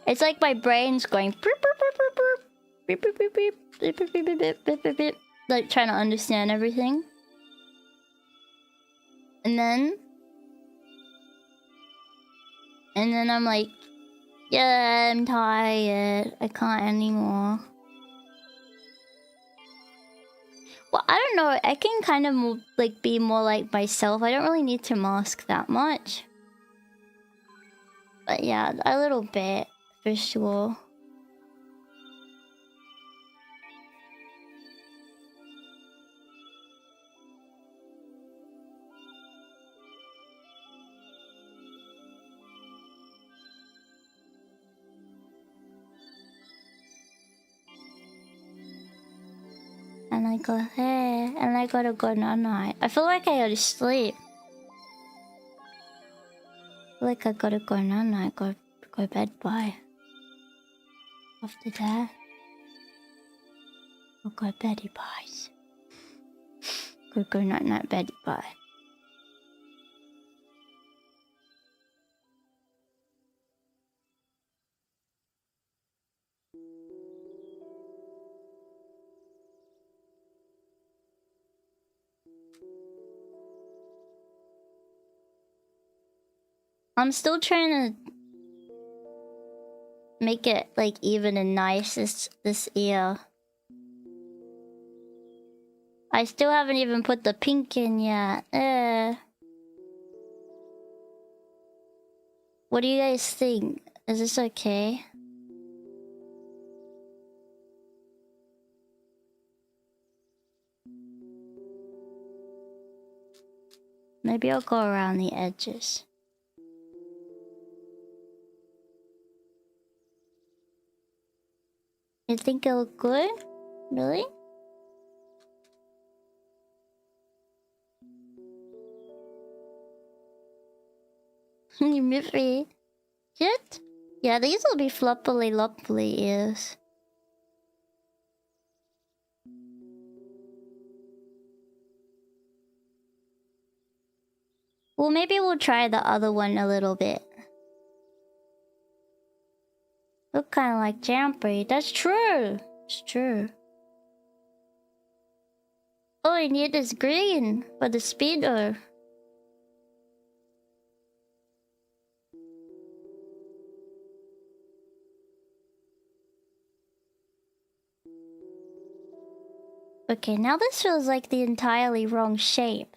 It's like my brain's going like, trying to understand everything. And then I'm like, yeah, I'm tired. I can't anymore. Well, I don't know. I can kind of more, like, be more like myself. I don't really need to mask that much. But yeah, a little bit for sure. And I go, hey, and I gotta go night-night. I feel like I gotta sleep. I feel like I gotta go night-night, go bed bye. After that, I'll go beddy byes. Go night-night beddy bye. I'm still trying to make it like even and nice this ear. I still haven't even put the pink in yet. What do you guys think? Is this okay? Maybe I'll go around the edges. You think it look good? Really? You miss me? Shit? Yeah, these will be floppily loppily ears. Well, maybe we'll try the other one a little bit. Look kind of like Champy. That's true. It's true. All I need is green for the speedo. Okay, now this feels like the entirely wrong shape.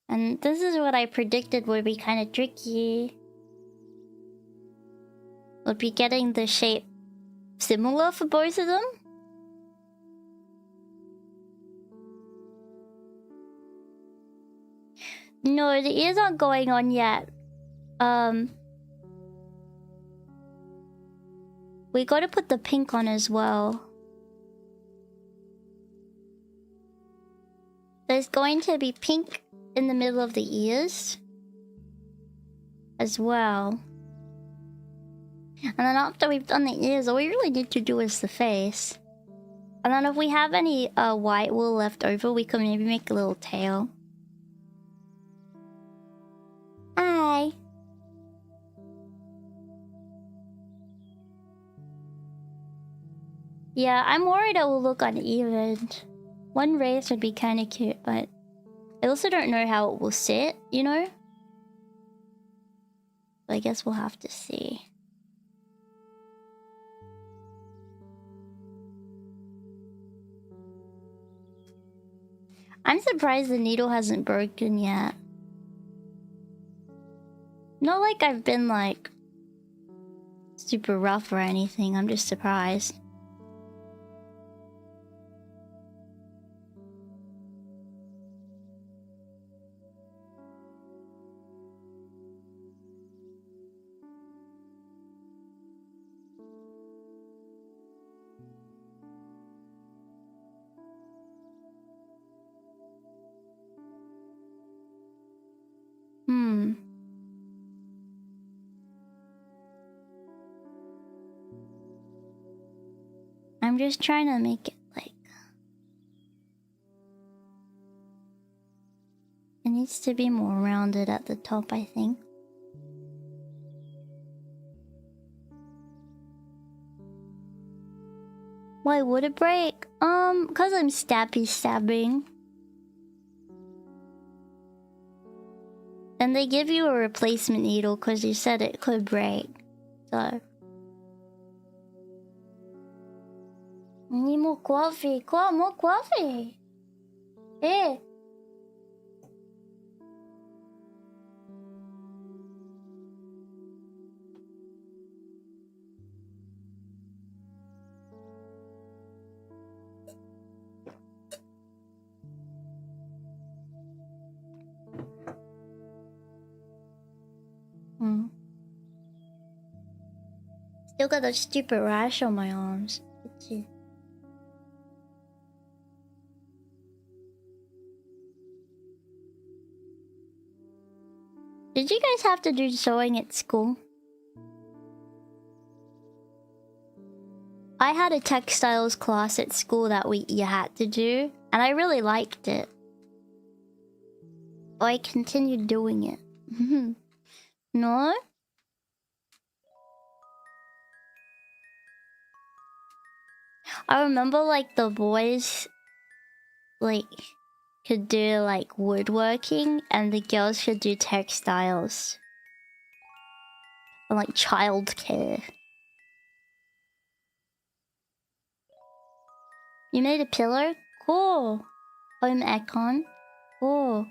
And this is what I predicted would be kind of tricky. Would be getting the shape similar for both of them. No, the ears aren't going on yet. We gotta put the pink on as well. There's going to be pink in the middle of the ears as well. And then after we've done the ears, all we really need to do is the face. And then if we have any white wool left over, we can maybe make a little tail. Hi. Yeah, I'm worried it will look uneven. One race would be kind of cute, but I also don't know how it will sit, you know? So I guess we'll have to see. I'm surprised the needle hasn't broken yet. Not like I've been like super rough or anything, I'm just surprised. I'm just trying to make it like... It needs to be more rounded at the top, I think. Why would it break? Cause I'm stabbing. And they give you a replacement needle cause you said it could break. So... I need more coffee. More coffee. Hey. Hmm. Still got that stupid rash on my arms. Itchy. Did you guys have to do sewing at school? I had a textiles class at school that you had to do, and I really liked it. I continued doing it. No? I remember like the boys like could do like woodworking and the girls could do textiles. And like childcare. You made a pillow? Cool. Home econ? Cool.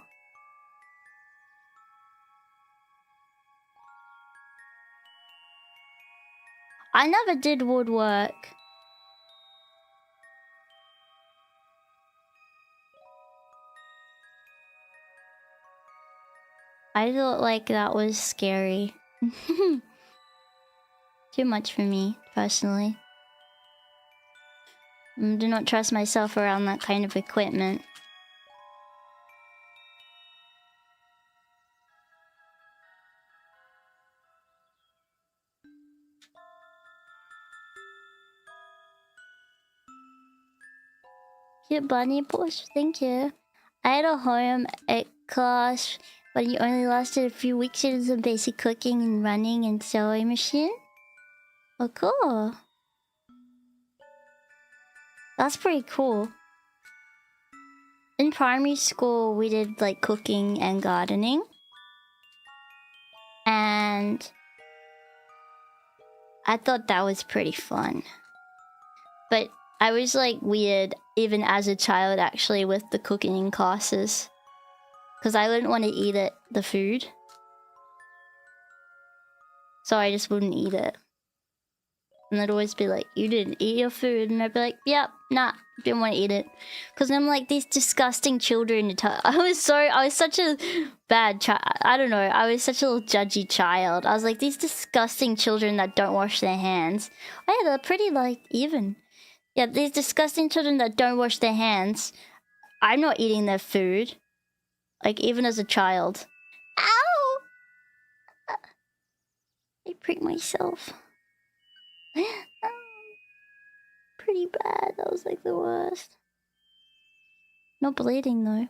I never did woodwork. I thought like that was scary. Too much for me, personally. I do not trust myself around that kind of equipment. Cute bunny bush, thank you. I had a home ec class, but it only lasted a few weeks. It was some basic cooking and running and sewing machine. Oh, cool. That's pretty cool. In primary school, we did like cooking and gardening. And I thought that was pretty fun. But I was like weird, even as a child, actually, with the cooking classes. Because I wouldn't want to eat the food. So I just wouldn't eat it. And they'd always be like, you didn't eat your food. And I'd be like, yep, nah, didn't want to eat it. Because I'm like, these disgusting children. I was such a bad child. I don't know. I was such a little judgy child. I was like, these disgusting children that don't wash their hands. Oh yeah, they're pretty like even. Yeah, these disgusting children that don't wash their hands. I'm not eating their food. Like, even as a child. Ow! I pricked myself. Pretty bad. That was like the worst. Not bleeding though.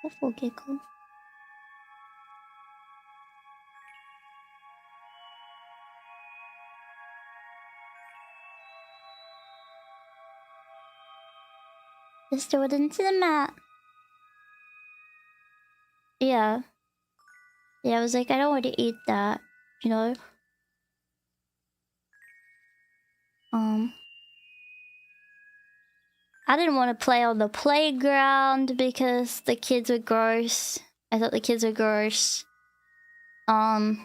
Awful giggle. Just throw it into the mat. Yeah. Yeah, I was like, I don't want to eat that, you know? I didn't want to play on the playground because the kids were gross. I thought the kids were gross. I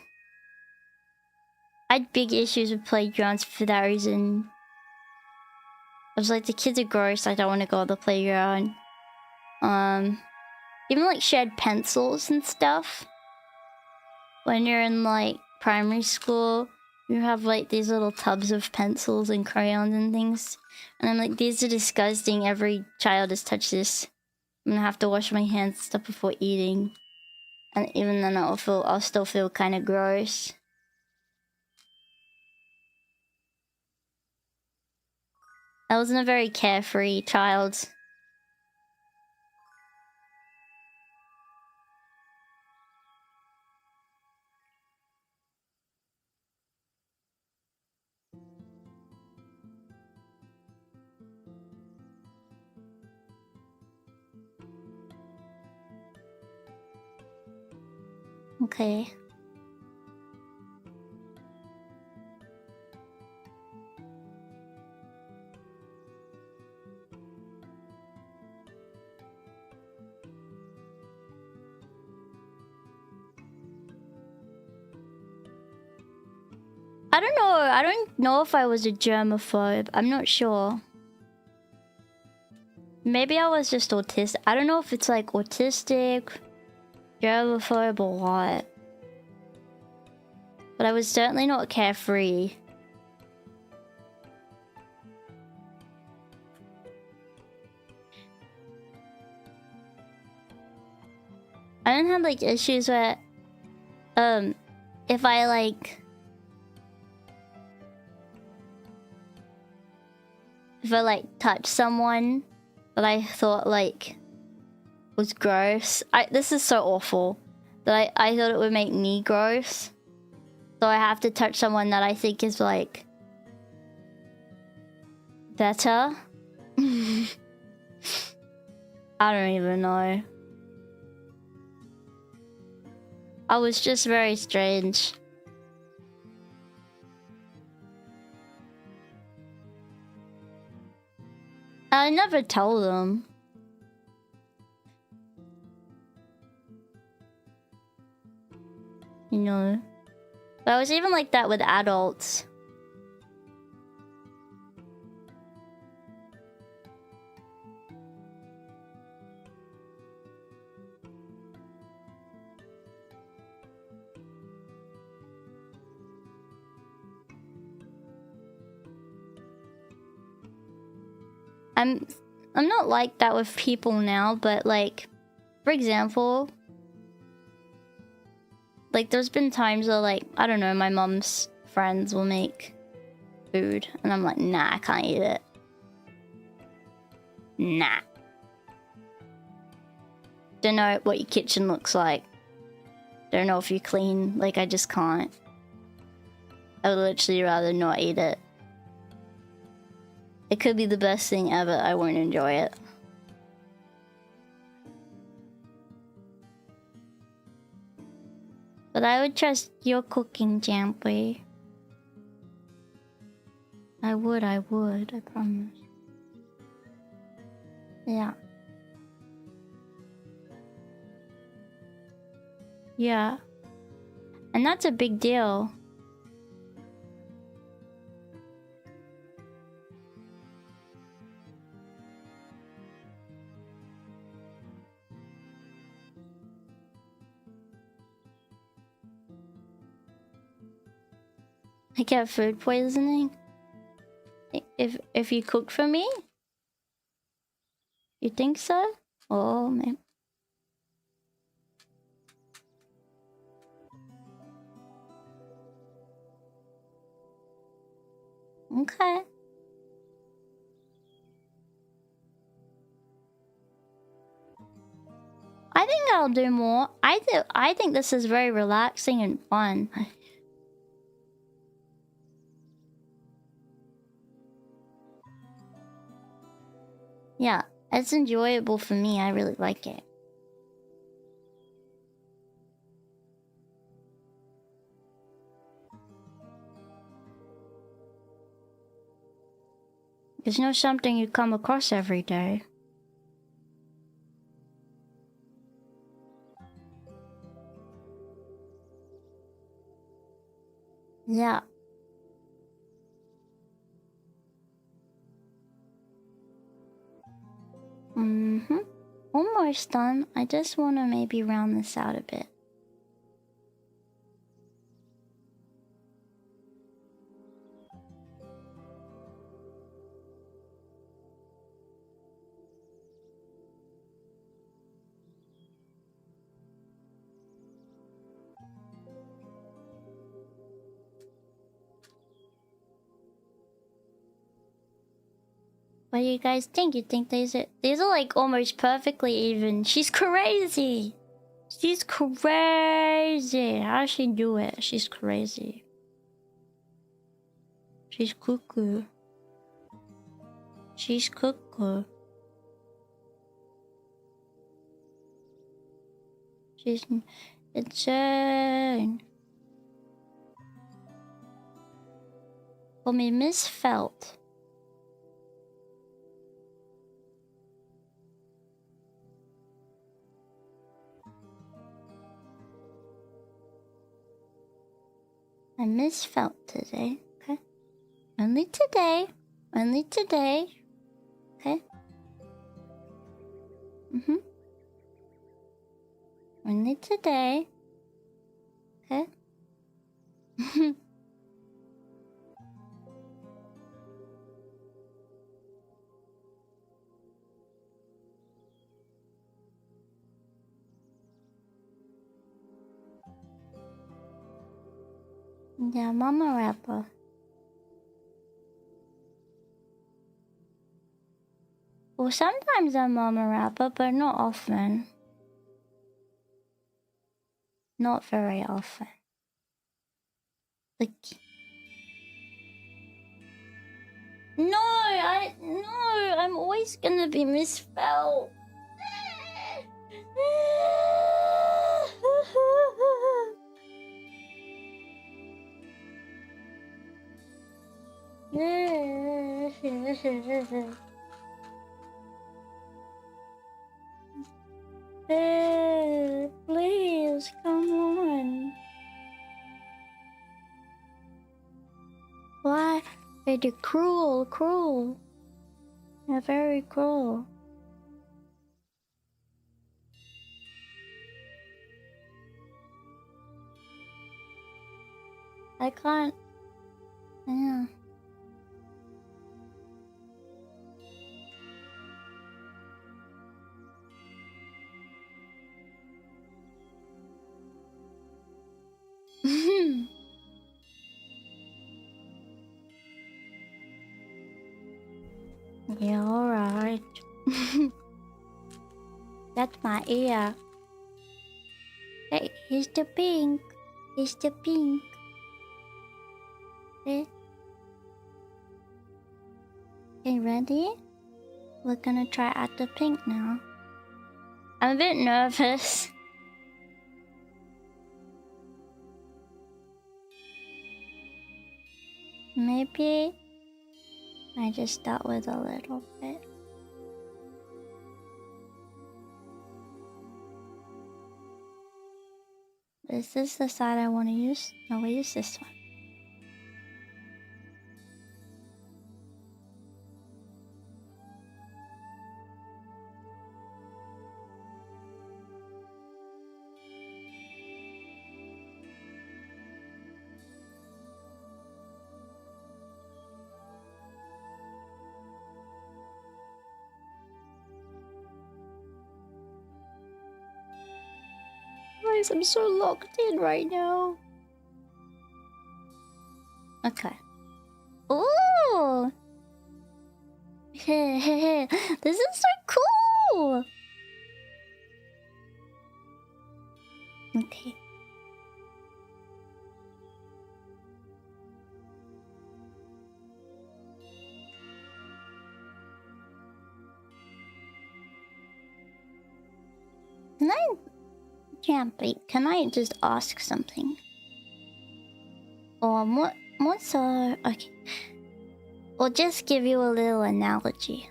had big issues with playgrounds for that reason. I was like, the kids are gross, I don't want to go on the playground. Even like shared pencils and stuff. When you're in like primary school, you have like these little tubs of pencils and crayons and things. And I'm like, these are disgusting. Every child has touched this. I'm gonna have to wash my hands and stuff before eating. And even then I'll still feel kind of gross. I wasn't a very carefree child. Okay. I don't know. I don't know if I was a germaphobe. I'm not sure. Maybe I was just autistic. I don't know if it's like autistic, germaphobe, or what. But I was certainly not carefree. I don't have like issues where, if I like, touch someone that I thought like was gross. This is so awful that I thought it would make me gross. So I have to touch someone that I think is like better. I don't even know. I was just very strange. I never told them. You know. But I was even like that with adults. I'm not like that with people now, but like, for example, like there's been times where like, I don't know, my mom's friends will make food and I'm like, nah, I can't eat it. Nah. Don't know what your kitchen looks like. Don't know if you're clean. Like, I just can't. I would literally rather not eat it. It could be the best thing ever. I won't enjoy it. But I would trust your cooking, Champy. I would, I promise. Yeah. Yeah. And that's a big deal. I get food poisoning? If you cook for me? You think so? Oh, man. Okay. I think I'll do more. I think this is very relaxing and fun. Yeah, it's enjoyable for me. I really like it. It's not something you come across every day. Yeah. Almost done. I just want to maybe round this out a bit. What do you guys think? You think these are like almost perfectly even? She's crazy. She's crazy. How does she do it? She's crazy. She's cuckoo. She's cuckoo. She's insane. Call me Miss Felt. I misfelt today, okay? Only today. Only today. Okay? Only today. Okay? Yeah, Mama Rapper. Well, sometimes I'm Mama Rapper, but not often. Not very often. Like... No, I'm always gonna be misspelled. Please, come on. Why? They're cruel. They're very cruel. I can't... Yeah. Yeah, alright. That's my ear. Hey, here's the pink. Okay. Okay, ready? We're gonna try out the pink now. I'm a bit nervous. Maybe I just start with a little bit. Is this the side I want to use? No, we use this one. Guys, I'm so locked in right now. Okay. Ooh! This is so cool! Okay. Champy, can I just ask something? Or what's okay. I'll just give you a little analogy.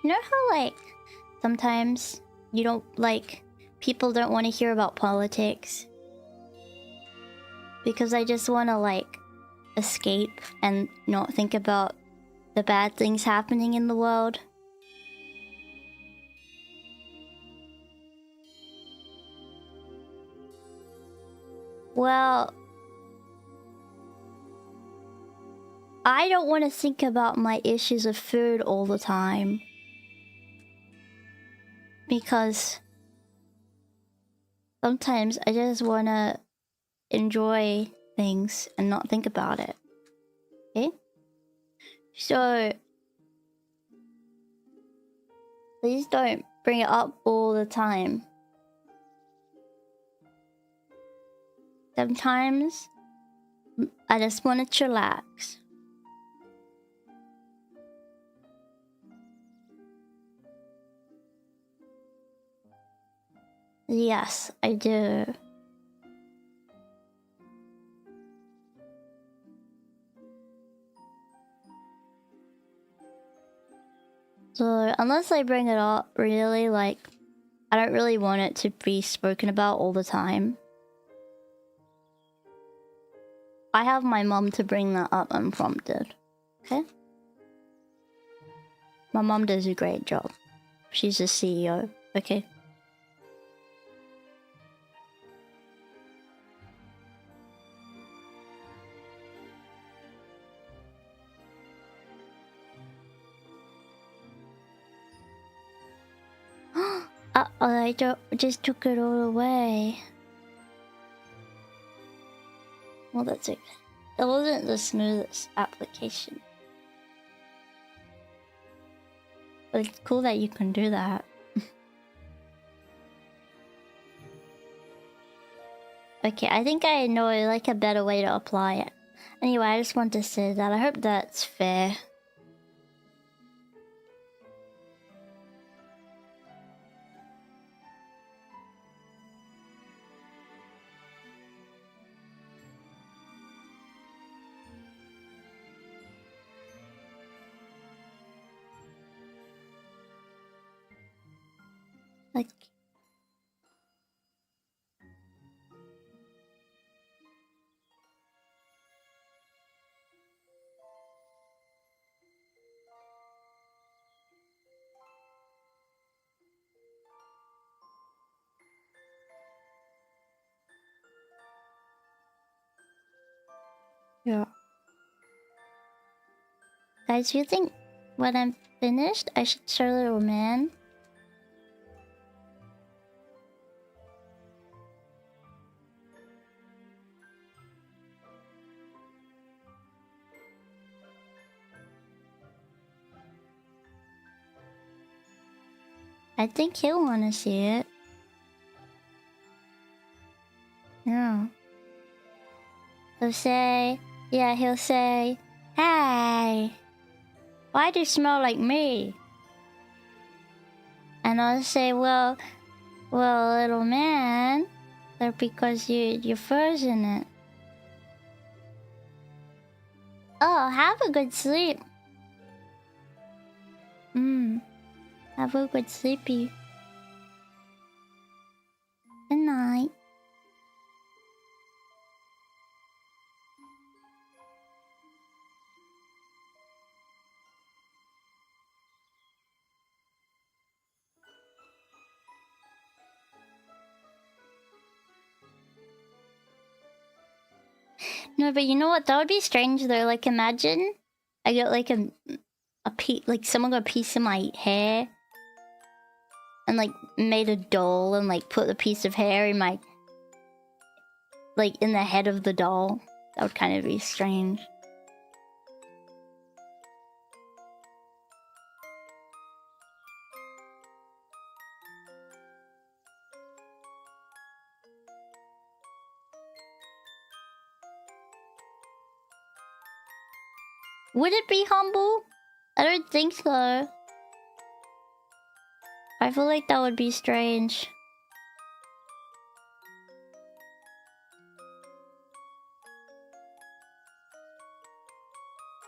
You know how, like, sometimes you don't, like, people don't want to hear about politics? Because I just want to, like, escape and not think about the bad things happening in the world. Well, I don't want to think about my issues of food all the time. Because sometimes I just want to enjoy things and not think about it. Okay? So, please don't bring it up all the time. Sometimes I just want to chillax. Yes, I do. So, unless I bring it up, really, like, I don't really want it to be spoken about all the time. I have my mom to bring that up unprompted. Okay? My mom does a great job. She's a CEO. Okay? I just took it all away. Well, that's okay. It wasn't the smoothest application. But it's cool that you can do that. Okay, I think I know like a better way to apply it. Anyway, I just want to say that I hope that's fair. Like, yeah. Guys, you think when I'm finished, I should show little man? I think he'll want to see it. Yeah. He'll say, hey, why do you smell like me? And I'll say, well, little man, that's because your fur's in it. Oh, have a good sleep. Have a good sleepy. Good night. No, but you know what? That would be strange though. Like, imagine I got like a piece, like someone got a piece of my hair and like made a doll and like put the piece of hair in my, like in the head of the doll. That would kind of be strange. Would it be humble? I don't think so. I feel like that would be strange.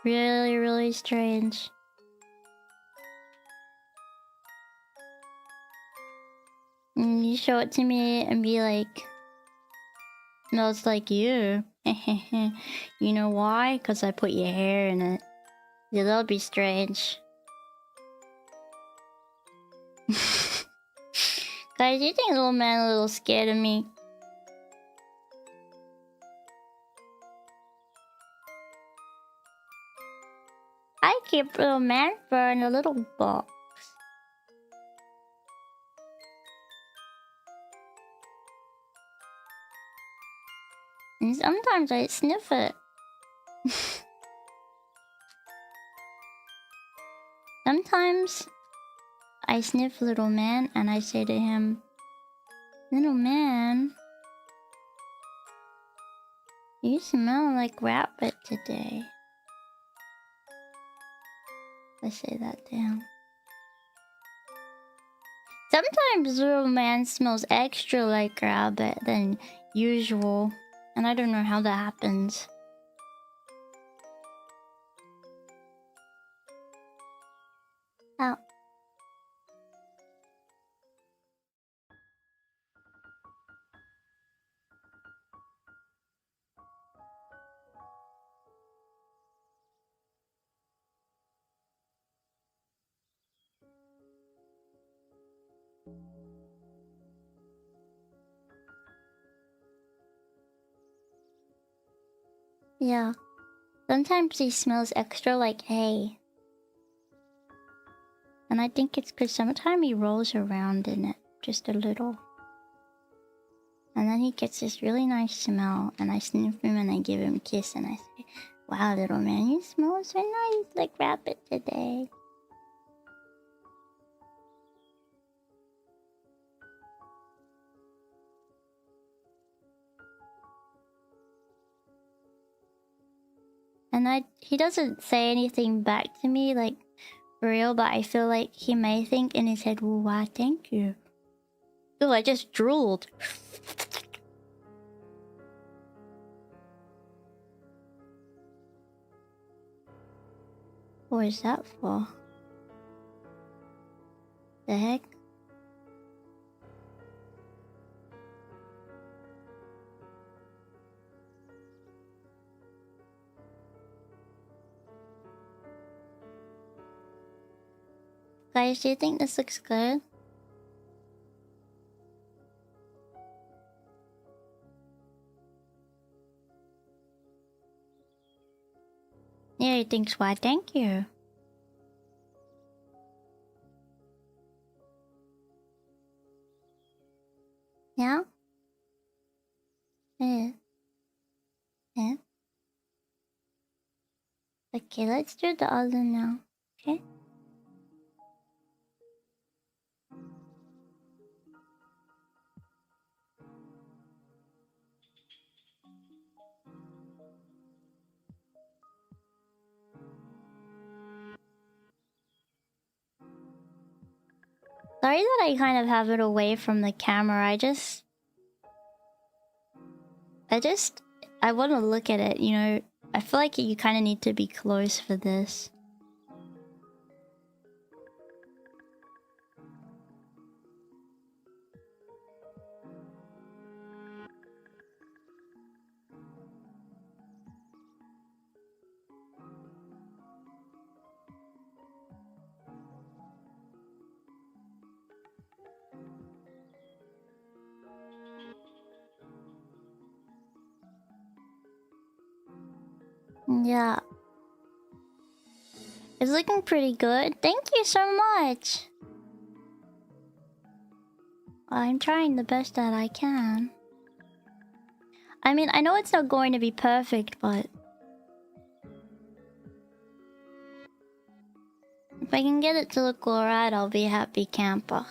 Really, really strange. And you show it to me and be like, smells like you. You know why? Because I put your hair in it. Yeah, that would be strange. Guys, you think little man a little scared of me? I keep little man fur in a little box. And sometimes I sniff it. Sometimes I sniff little man and I say to him, little man, you smell like rabbit today. I say that to him. Sometimes little man smells extra like rabbit than usual. And I don't know how that happens. Oh. Yeah. Sometimes he smells extra like hay. And I think it's because sometimes he rolls around in it just a little. And then he gets this really nice smell, and I sniff him and I give him a kiss and I say, "Wow, little man, you smell so nice like rabbit today." And he doesn't say anything back to me, like, for real, but I feel like he may think in his head, "Well, why, thank you." Ooh, I just drooled. What is that for? The heck? Guys, do you think this looks good? Yeah, he thinks, "Why, thank you." Yeah? Yeah. Yeah. Okay, let's do the other now. Okay? Sorry that I kind of have it away from the camera. I want to look at it, you know. I feel like you kind of need to be close for this. Yeah. It's looking pretty good. Thank you so much. I'm trying the best that I can. I mean, I know it's not going to be perfect, but if I can get it to look alright, I'll be a happy camper.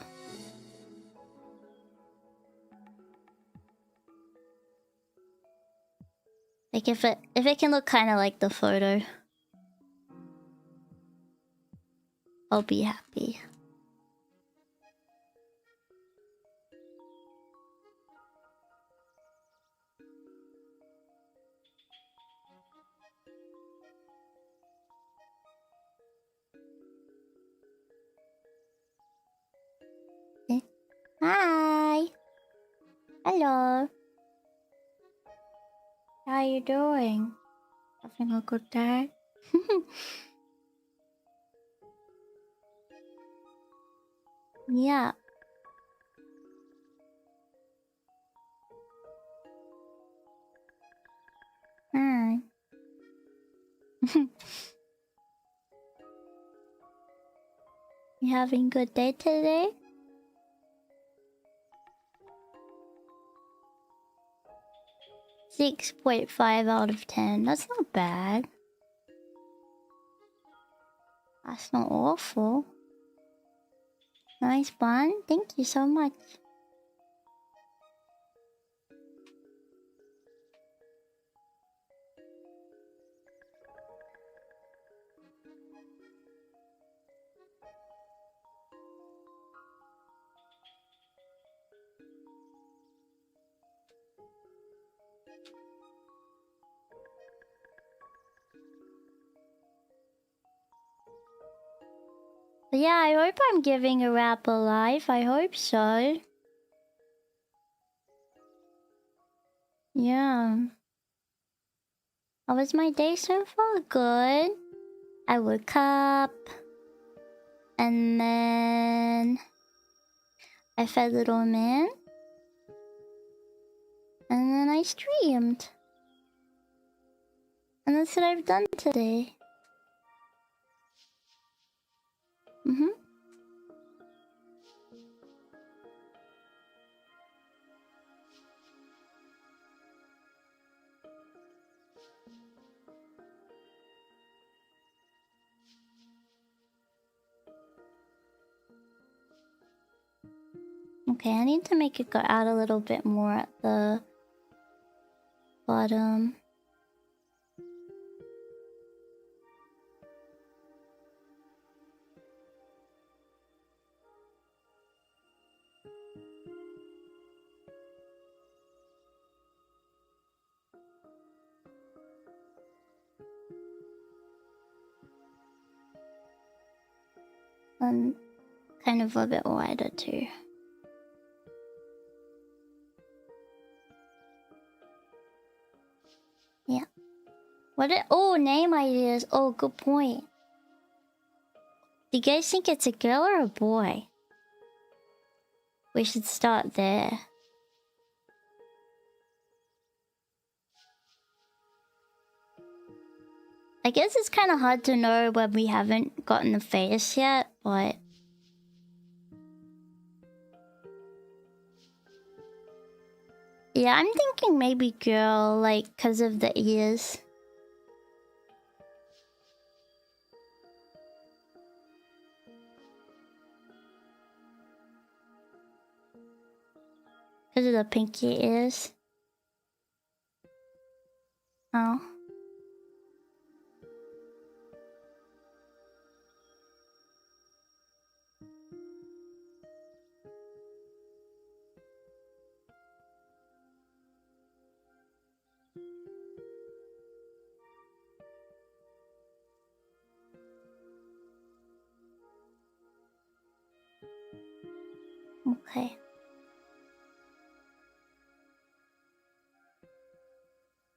Like if it can look kind of like the photo, I'll be happy. Okay. Hi. Hello. How are you doing? Having a good day? Yeah. Hi. You having a good day today? 6.5 out of 10. That's not bad. That's not awful. Nice one. Thank you so much. But yeah, I hope I'm giving a rap a life. I hope so. Yeah. How was my day so far? Good. I woke up. And then I fed little man. And then I streamed. And that's what I've done today. Okay, I need to make it go out a little bit more at the bottom. And kind of a bit wider too. Yeah. Oh, name ideas. Oh, good point. Do you guys think it's a girl or a boy? We should start there. I guess it's kind of hard to know when we haven't gotten the face yet, but... yeah, I'm thinking maybe girl, like, because of the ears. Because of the pinky ears. Oh. Okay.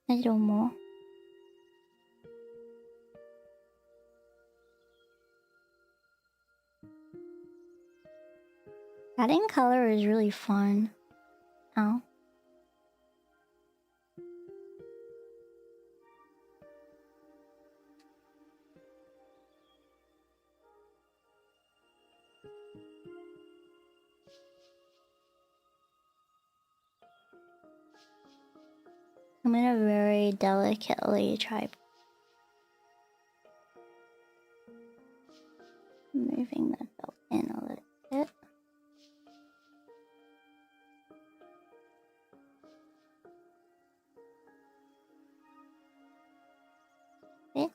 A little more. Adding color is really fun. Oh. I'm gonna very delicately try moving that belt in a little bit. Okay.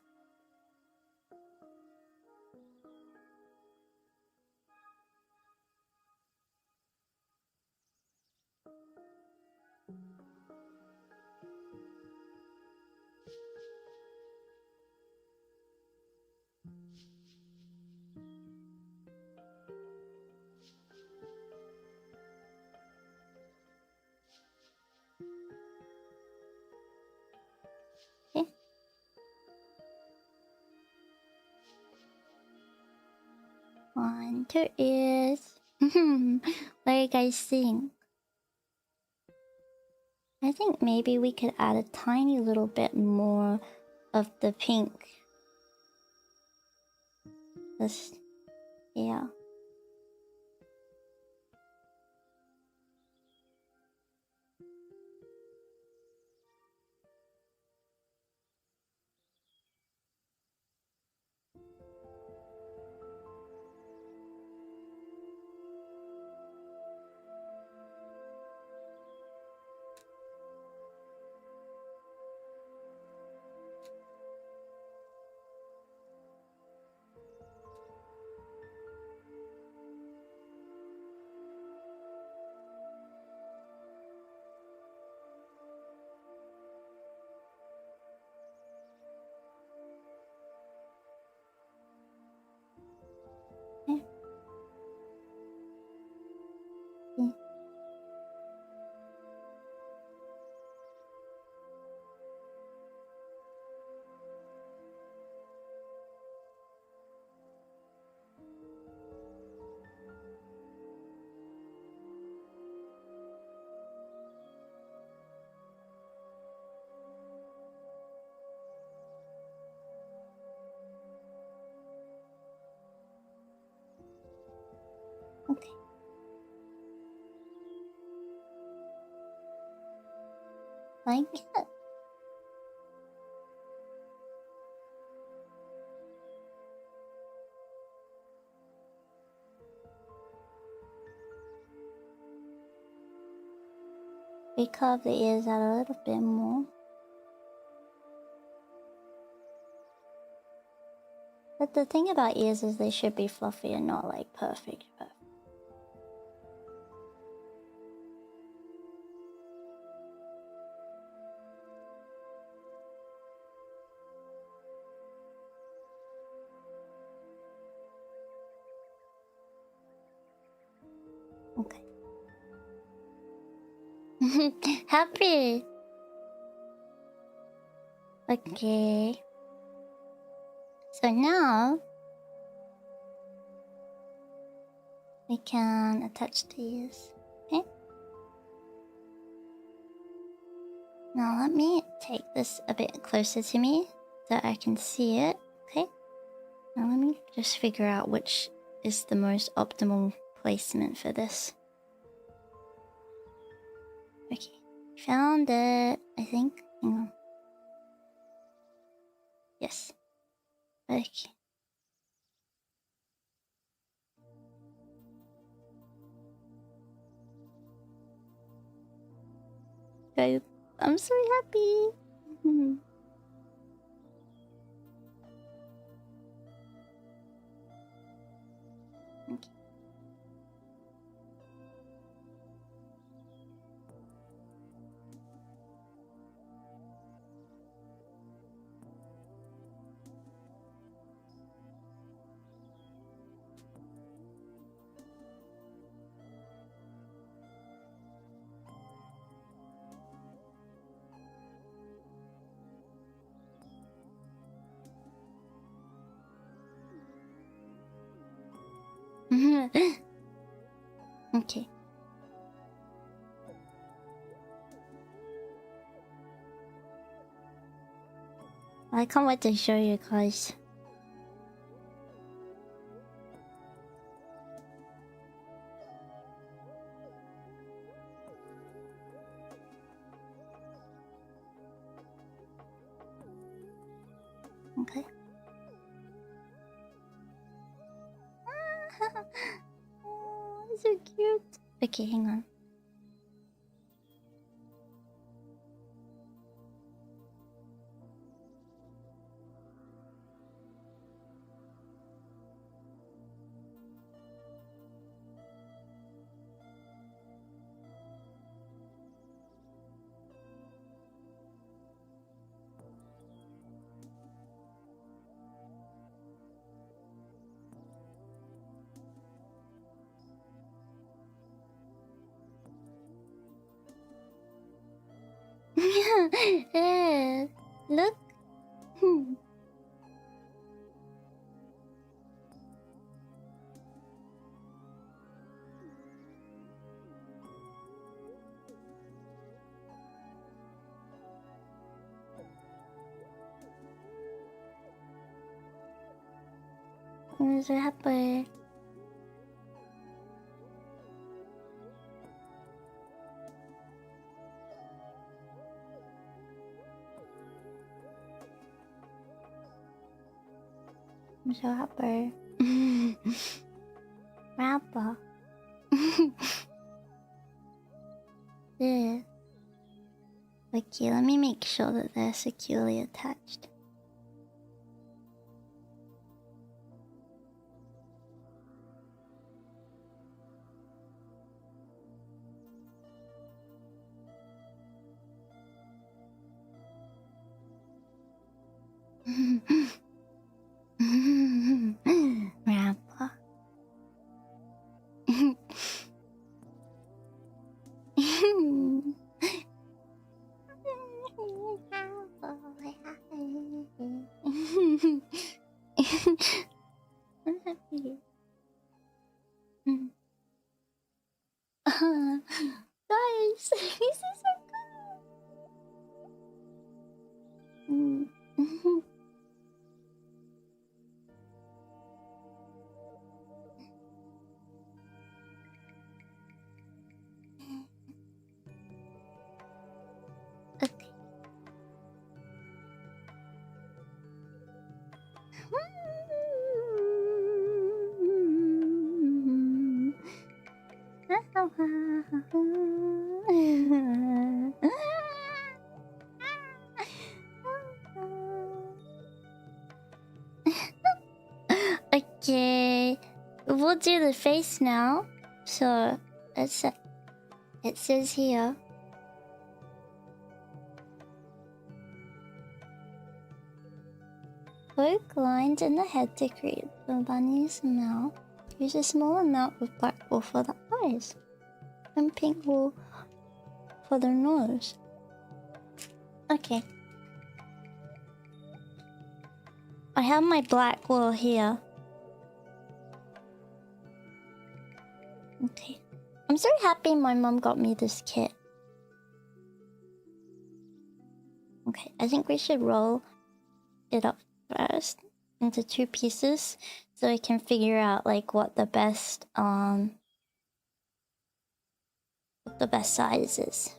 Okay. One, two ears. What do you guys think? I think maybe we could add a tiny little bit more of the pink. Just, yeah. Okay. Like it. We carve the ears out a little bit more. But the thing about ears is they should be fluffy and not like perfect. Okay. Happy. Okay. So now we can attach the ears. Okay. Now let me take this a bit closer to me so I can see it. Okay. Now let me just figure out which is the most optimal placement for this. Okay. Found it, I think. Hang on. Yes. Okay. I'm so happy. Okay. Okay. I can't wait to show you guys. Okay. Oh, so cute. Okay, hang on. Yeah, look. I'm so happy. I'm so happy. Rabba. Yeah. Okay, let me make sure that they're securely attached. Rabba. I'm happy. Guys, this is so good. Okay, we'll do the face now. So it says here. Poke lines in the head to create the bunny's mouth. Use a small amount of black wool for the eyes and pink wool for the nose. Okay. I have my black wool here. Okay. I'm so happy my mom got me this kit. Okay, I think we should roll it up first into 2 pieces so we can figure out like what the best size is.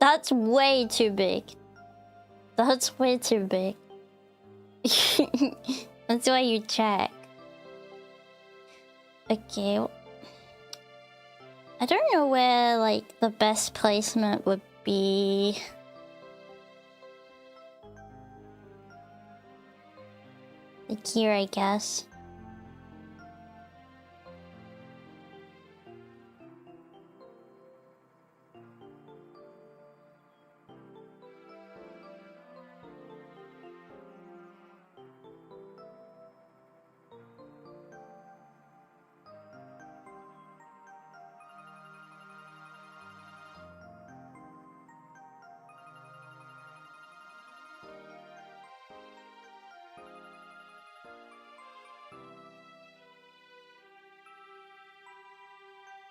That's way too big. That's way too big. That's why you check. Okay. I don't know where like the best placement would be. Like here, I guess.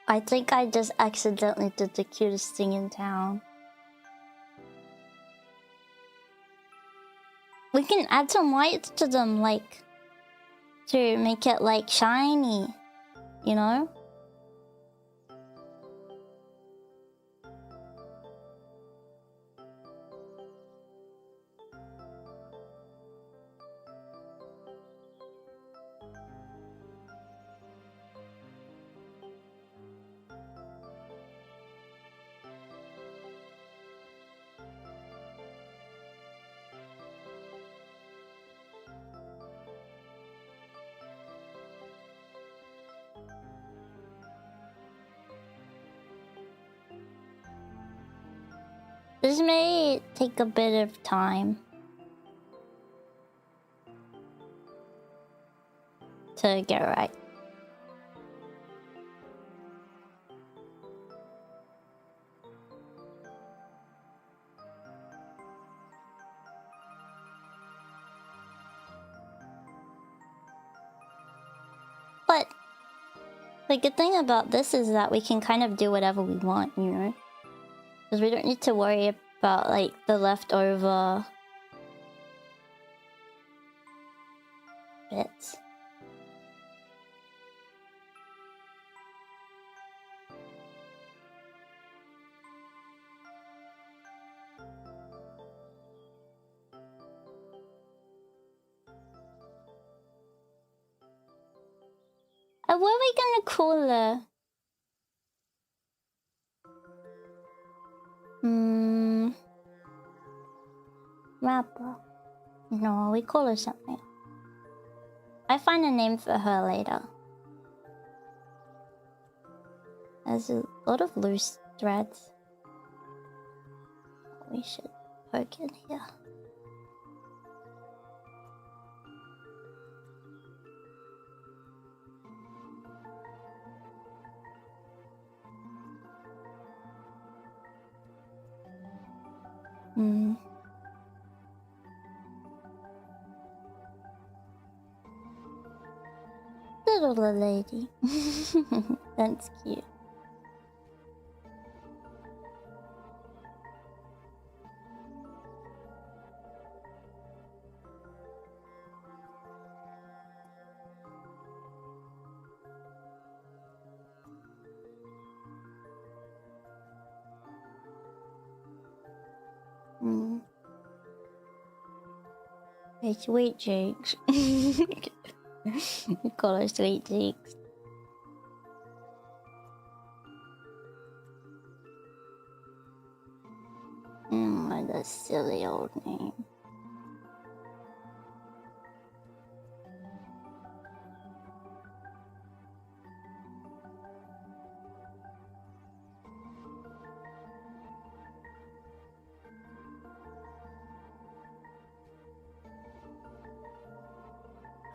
I think I just accidentally did the cutest thing in town. We can add some lights to them, like, to make it, like, shiny, you know? This may take a bit of time to get right. But the good thing about this is that we can kind of do whatever we want, you know? Because we don't need to worry about, like, the leftover bits. What are we gonna call her? Rabba. No, we call her something. I find a name for her later. There's a lot of loose threads. We should poke in here. Little lady. That's cute. Hey, sweet cheeks. We call her sweet cheeks. That silly old name.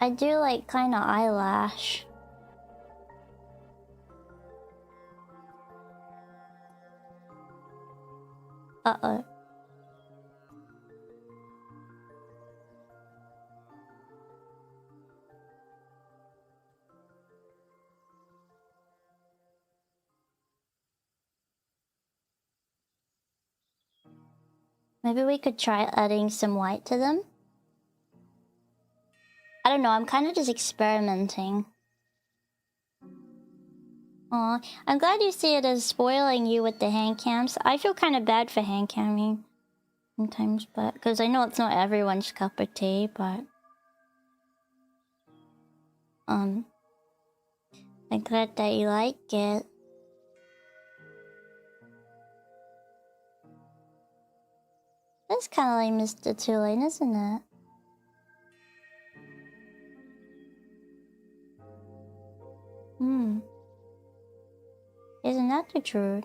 I do like kind of eyelash. Uh-oh. Maybe we could try adding some white to them. I don't know, I'm kind of just experimenting. Aw, I'm glad you see it as spoiling you with the hand cams. I feel kind of bad for hand camming sometimes, but because I know it's not everyone's cup of tea, but I'm glad that you like it. That's kind of like Mr. Tulane, isn't it? Isn't that the truth?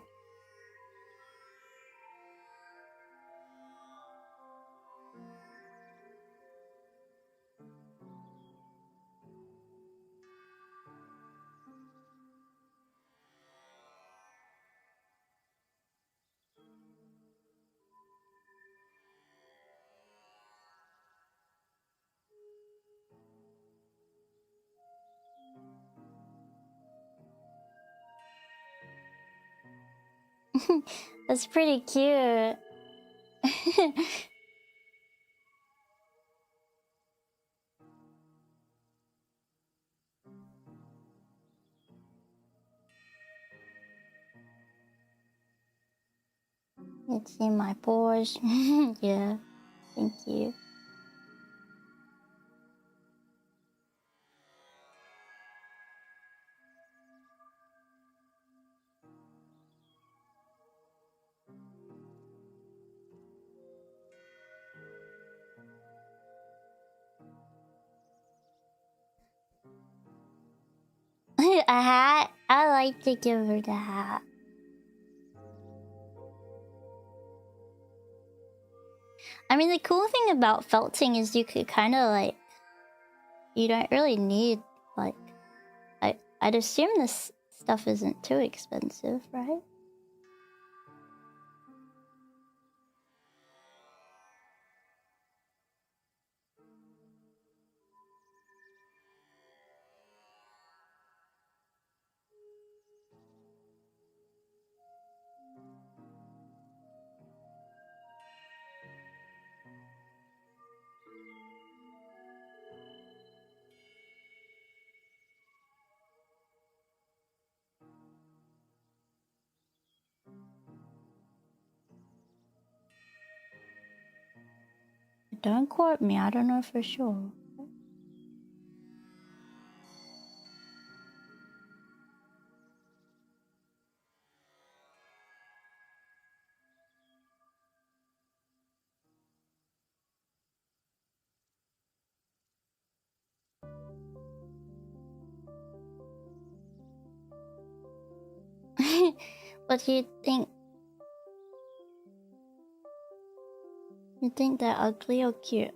That's pretty cute. It's in my pores. Yeah, thank you. A hat? I like to give her the hat. I mean, the cool thing about felting is you could kind of like... You don't really need, like... I'd assume this stuff isn't too expensive, right? Don't quote me, I don't know for sure. What do you think? You think they're ugly or cute?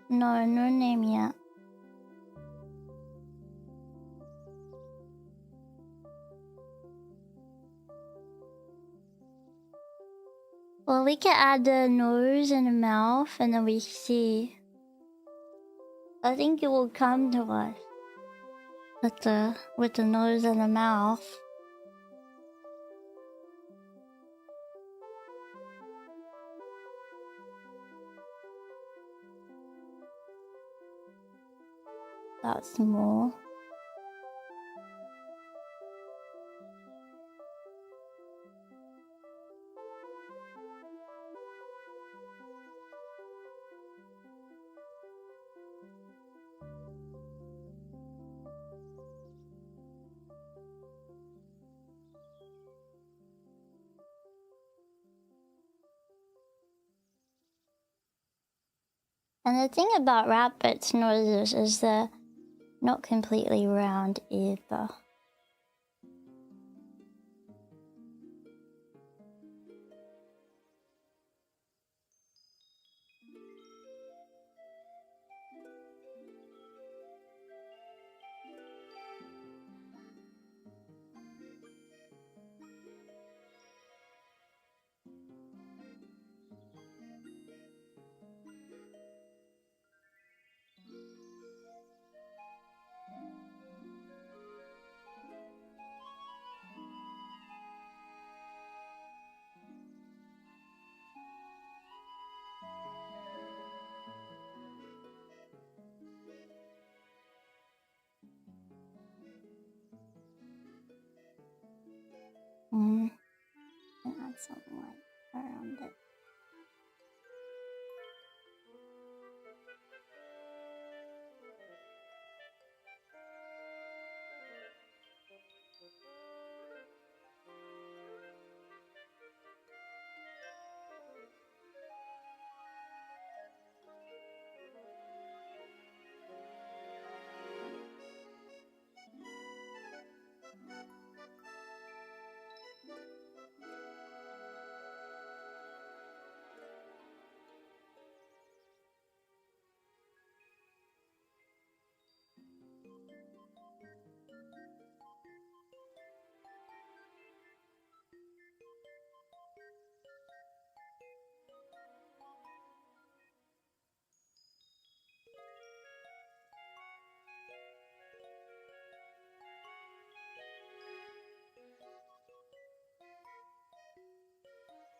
No, no name yet. Well, we can add the nose and the mouth and then we see. I think it will come to us with the nose and the mouth. That's more. And the thing about rabbits' noses is they're not completely round either. And add something like around it.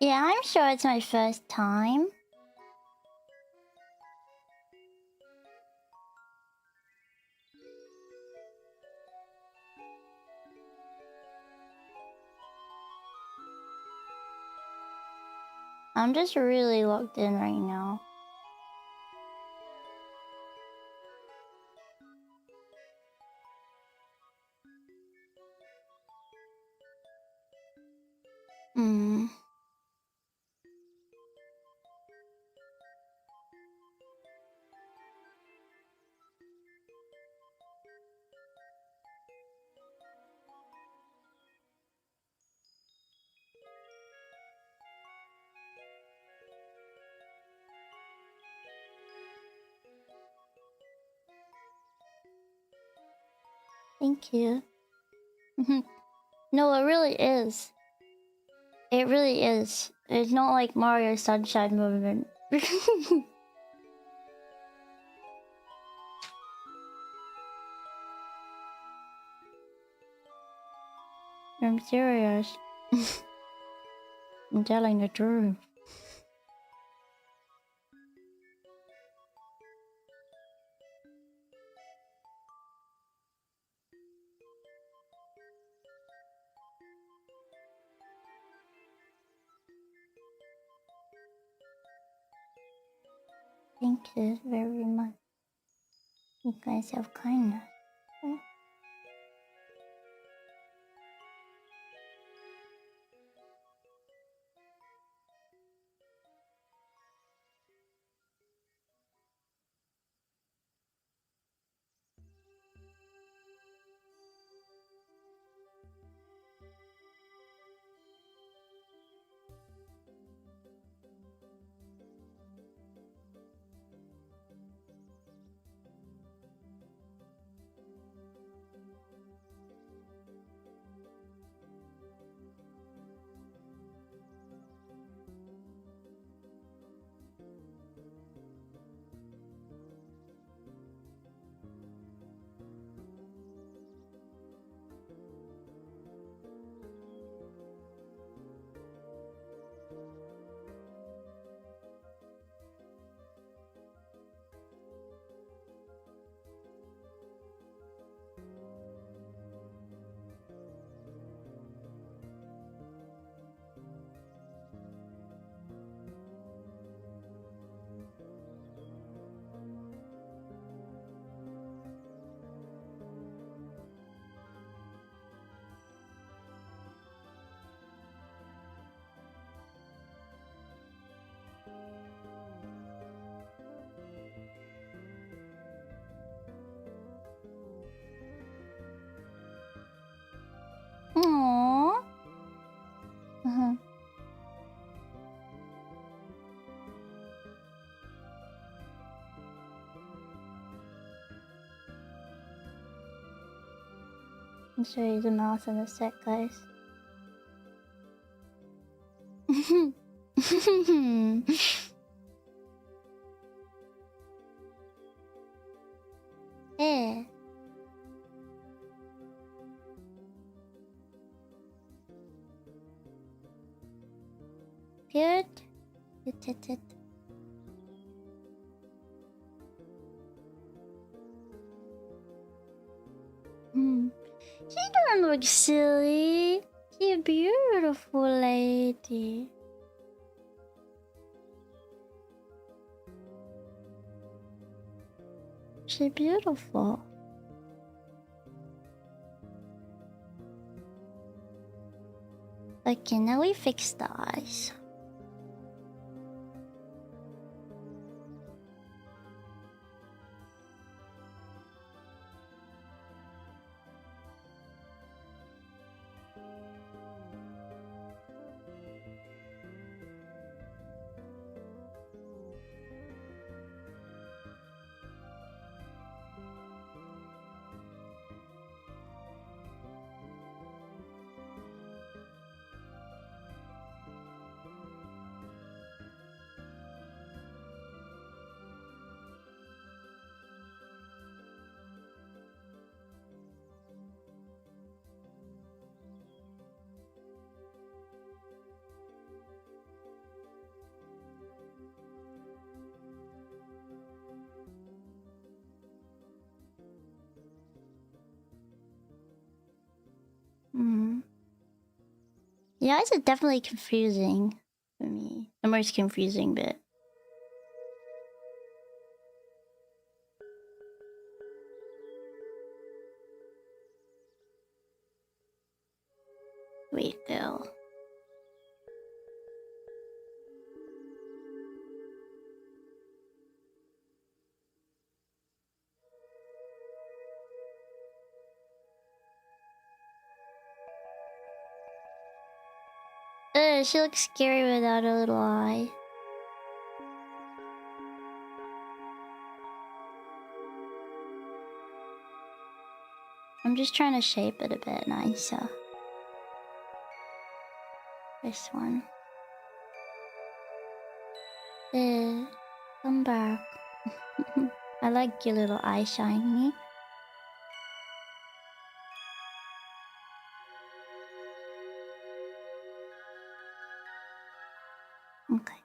Yeah, I'm sure it's my first time. I'm just really locked in right now. Thank you. No, it really is. It really is. It's not like Mario Sunshine Movement. I'm serious. I'm telling the truth. Thank you very much. You guys have kindness. show you the mouth in a sec, guys. Yeah. Good. Good. She don't look silly. She's a beautiful lady. She's beautiful. Okay, now we fix the eyes. Yeah, it's definitely confusing for me. The most confusing bit. Wait, girl. She looks scary without a little eye. I'm just trying to shape it a bit nicer. This one. Come back. I like your little eye shiny. Okay.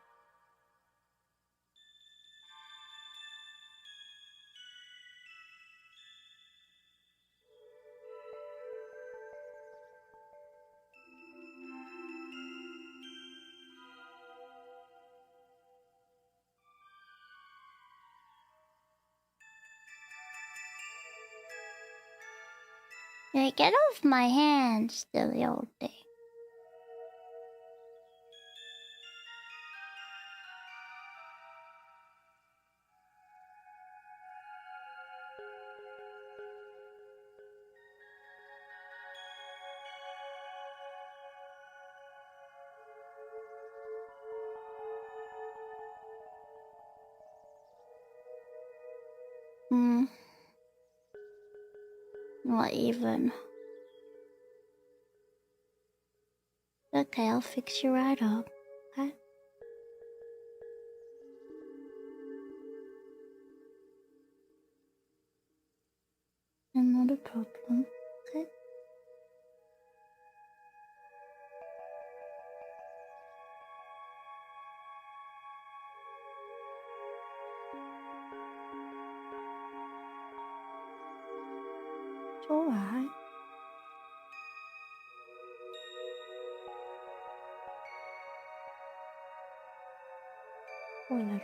Yeah, get off my hands, silly old thing. Not even. Okay, I'll fix you right up. Okay? Not a problem. Okay? It's alright. Spoiler.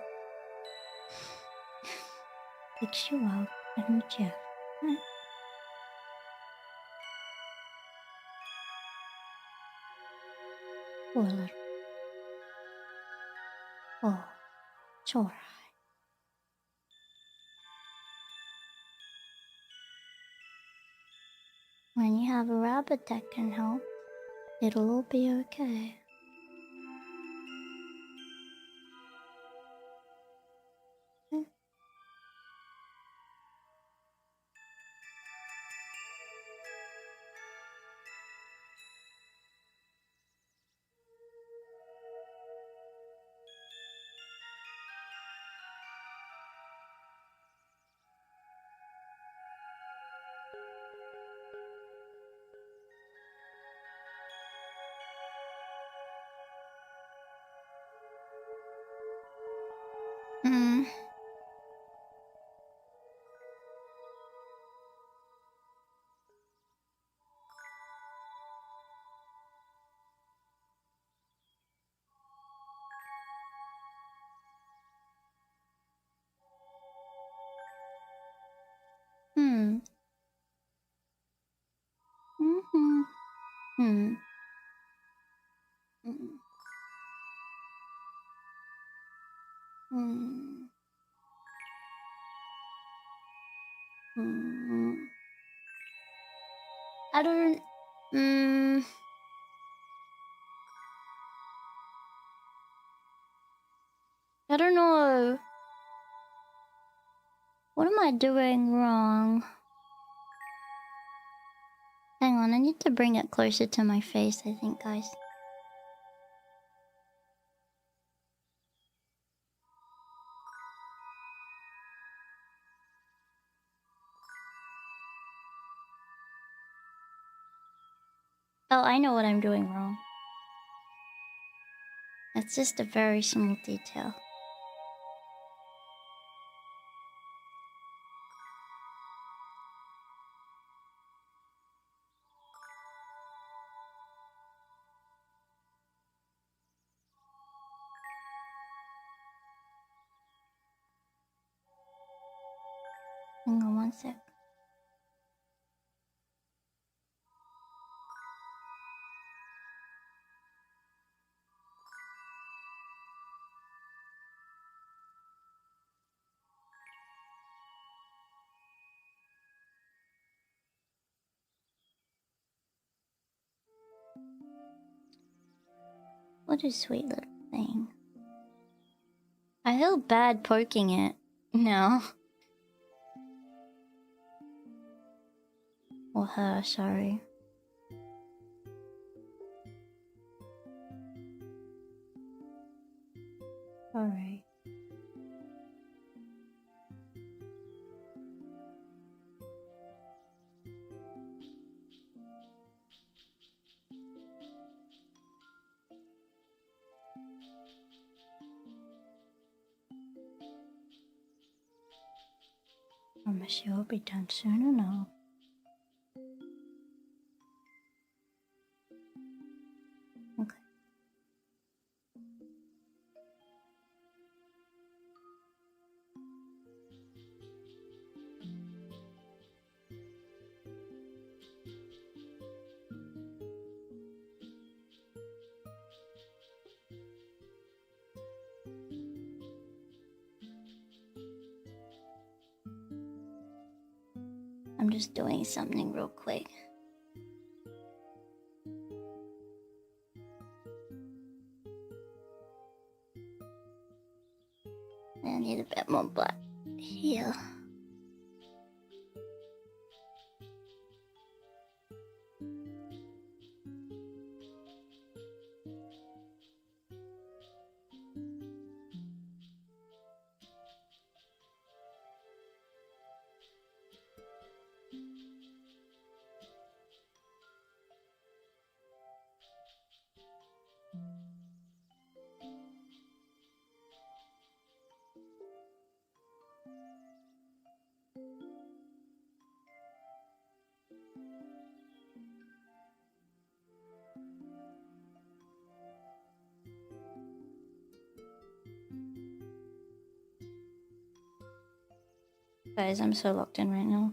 Fix you up and Jeff. Right? Spoiler. Oh, it's alright. When you have a rabbit that can help, it'll all be okay. Hmm. Hmm. Mm-hmm. Hmm. Mm. Hmm. Hmm. I don't. Hmm. I don't know. What am I doing wrong? Hang on, I need to bring it closer to my face, I think, guys. Oh, I know what I'm doing wrong. It's just a very small detail. Hang on one sec. What a sweet little thing. I feel bad poking it. No. Or her, sorry. Alright. I'm sure it'll be done soon enough. Okay. I'm just doing something real quick. I need a bit more black here. Guys, I'm so locked in right now.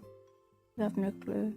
I have no clue.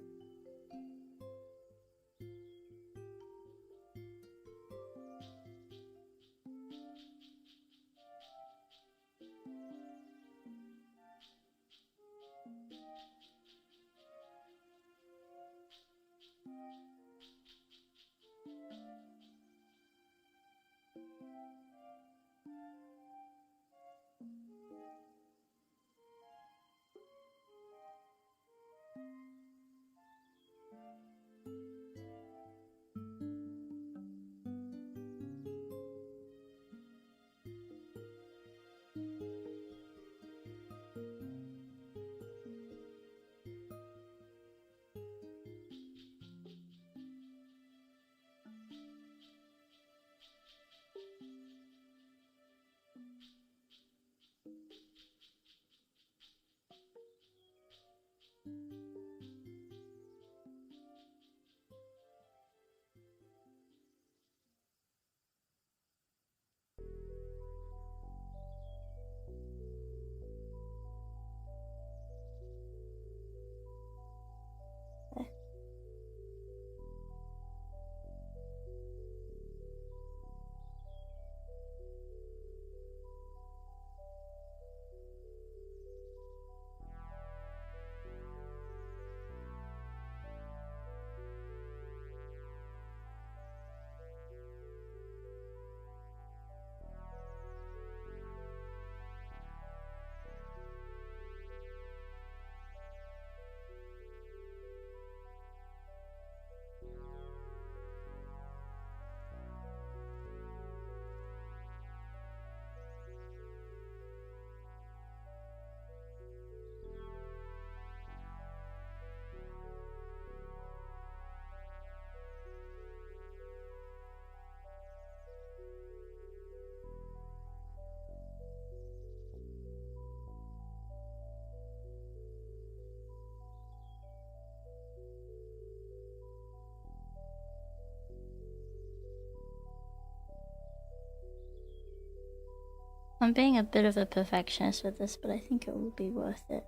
I'm being a bit of a perfectionist with this, but I think it will be worth it.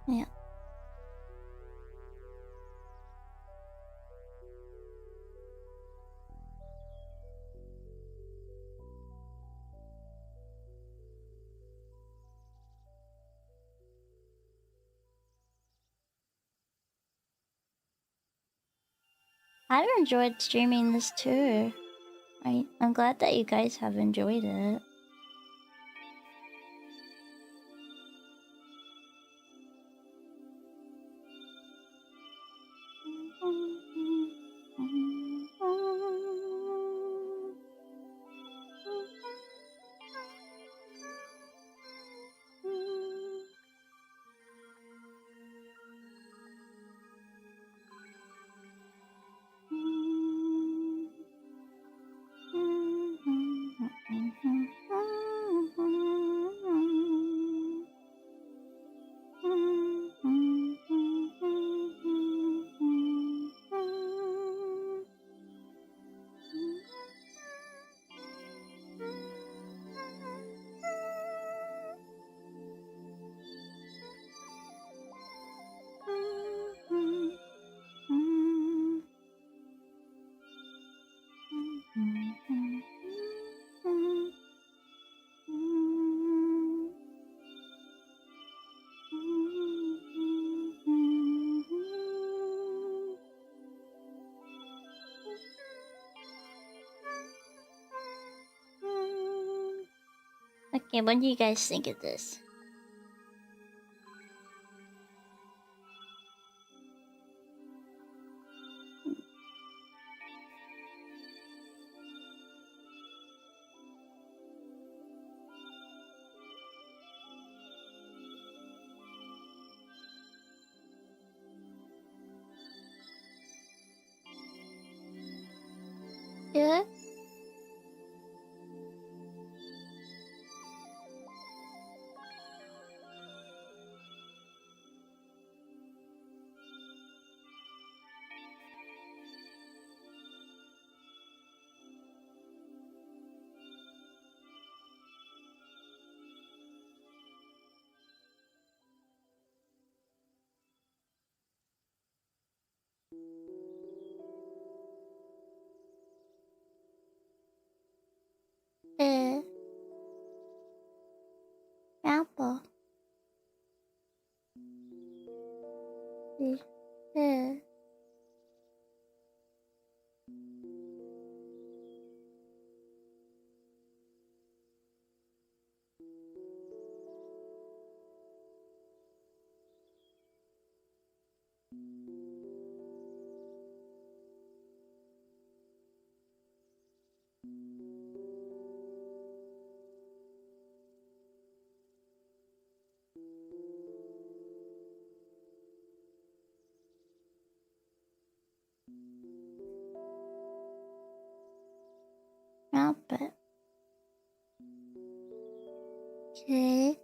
Yeah. I've enjoyed streaming this too. I'm glad that you guys have enjoyed it. Okay, what do you guys think of this? Yeah? Apple. Rabbit. Okay.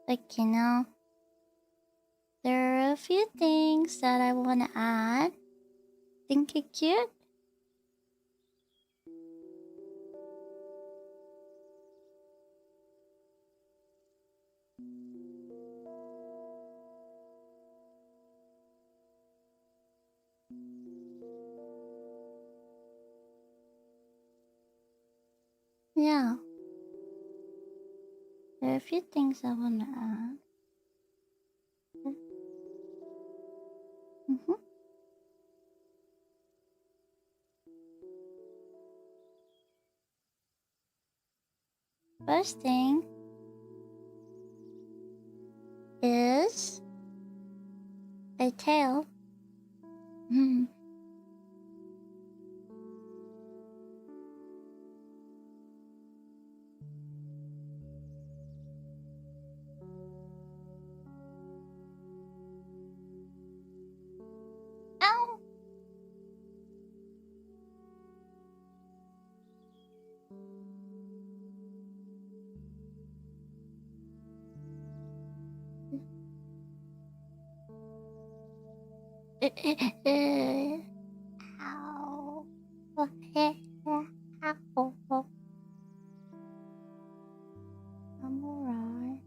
Like, you know, there are a few things that I want to add. Think it cute? Yeah. There are a few things I want to add. First thing is a tail Ow! Ow. Ow. I'm alright.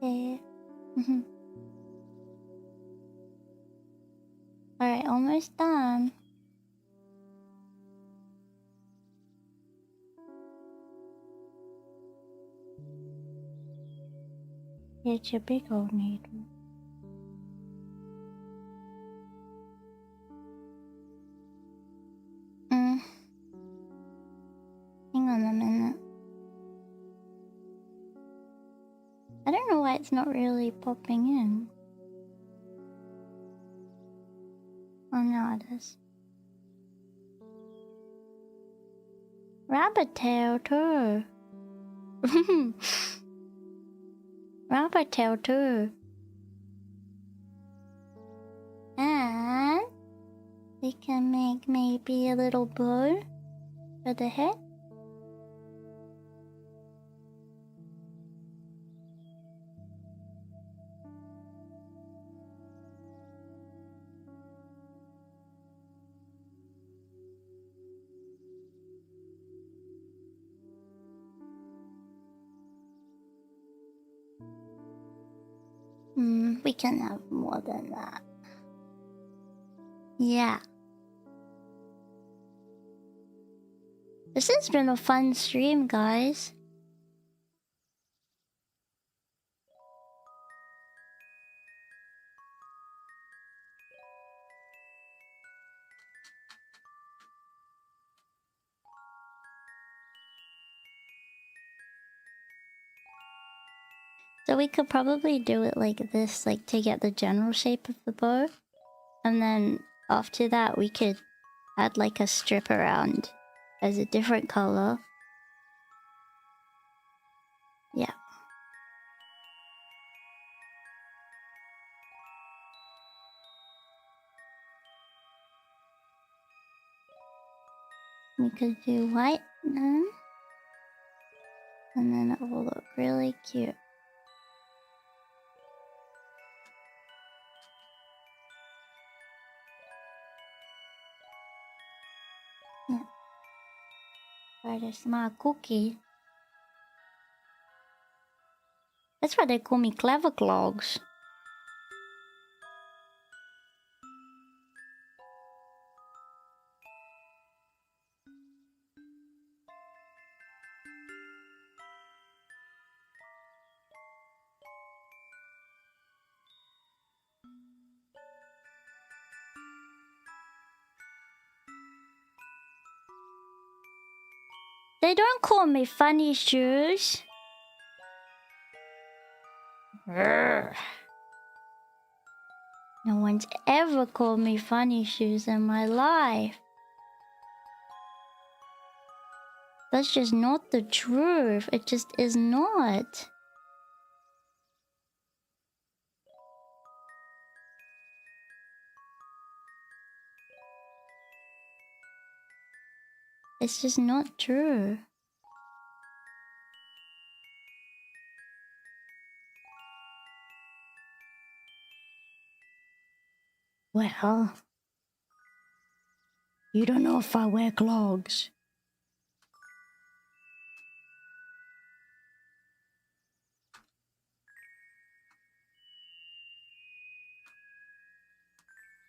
Okay. Alright, almost done. Here's your big old needle. Hang on a minute. I don't know why it's not really popping in. Oh, now it is. Rabbit tail too. Rabbit tail too. And we can make maybe a little bow for the head. We can have more than that. Yeah. This has been a fun stream, guys. So we could probably do it like this, like to get the general shape of the bow. And then after that we could add like a strip around as a different color. Yeah. We could do white then. And then it will look really cute. Yeah. Try to smell cookie. That's why they call me Clever Clogs. They don't call me Funny Shoes. Urgh. No one's ever called me Funny Shoes in my life. That's just not the truth. It just is not. It's just not true. Well, you don't know if I wear clogs.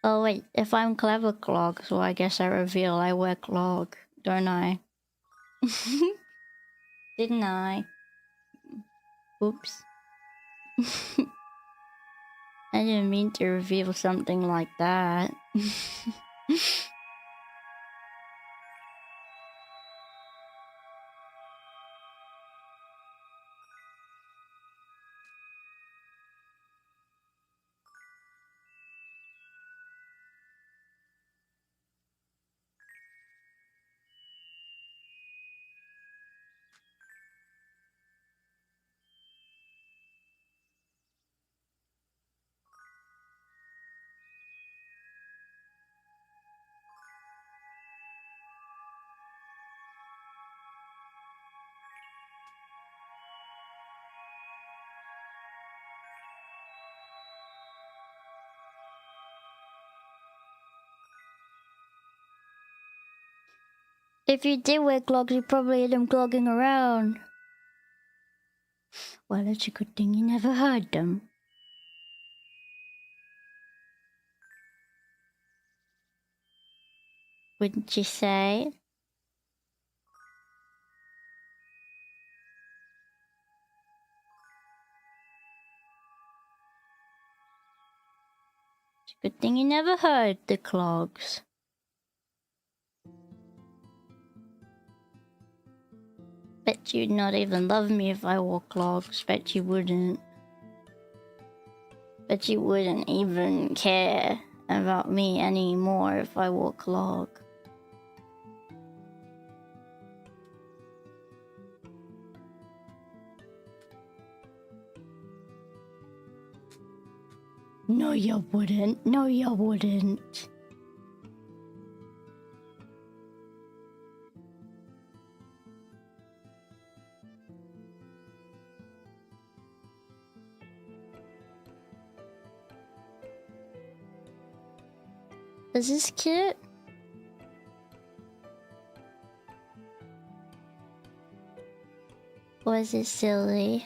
Oh wait, if I'm clever clogs, well I guess I reveal I wear clog, don't I? Didn't I? Oops. I didn't mean to reveal something like that. If you did wear clogs, you probably had them clogging around. Well, that's a good thing you never heard them. Wouldn't you say? It's a good thing you never heard the clogs. Bet you'd not even love me if I wore clogs. Bet you wouldn't. Bet you wouldn't even care about me anymore if I wore clog. No, you wouldn't. No, you wouldn't. Is this cute? Or is it silly?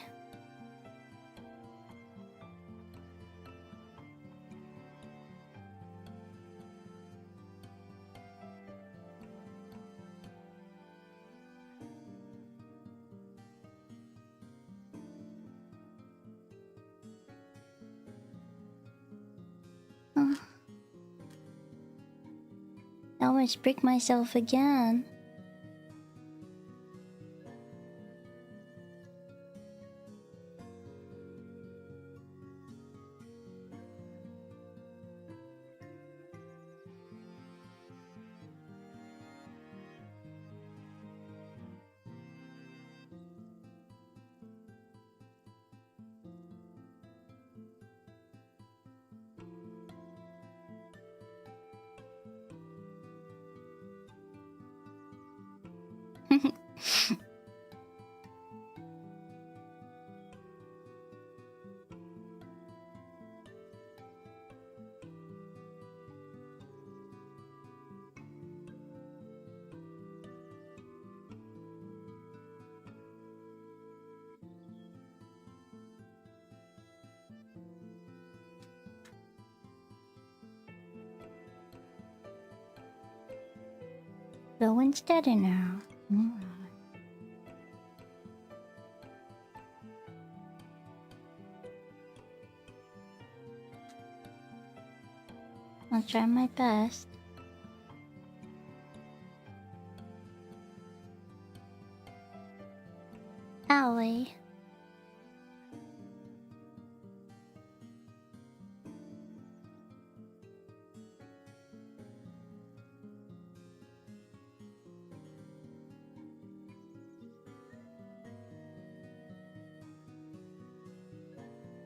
I almost pricked myself again. Going steady now. Alright. I'll try my best. Owie.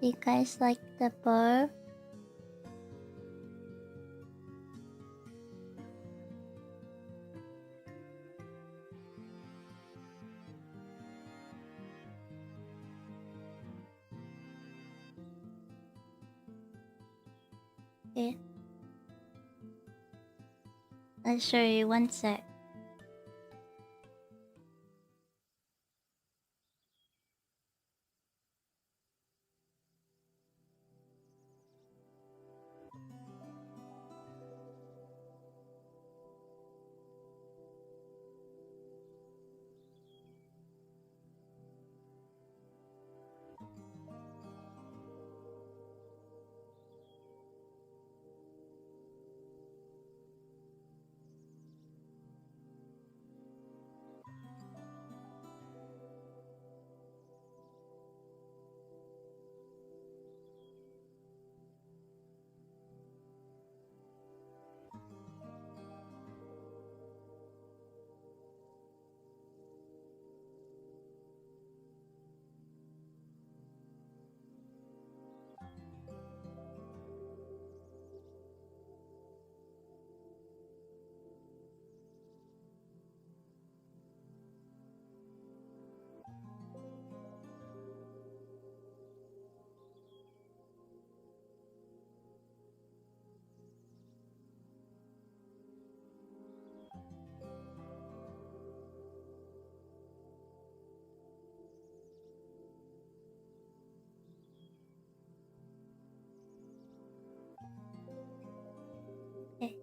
You guys like the bow? Okay. I'll show you one sec. Okay.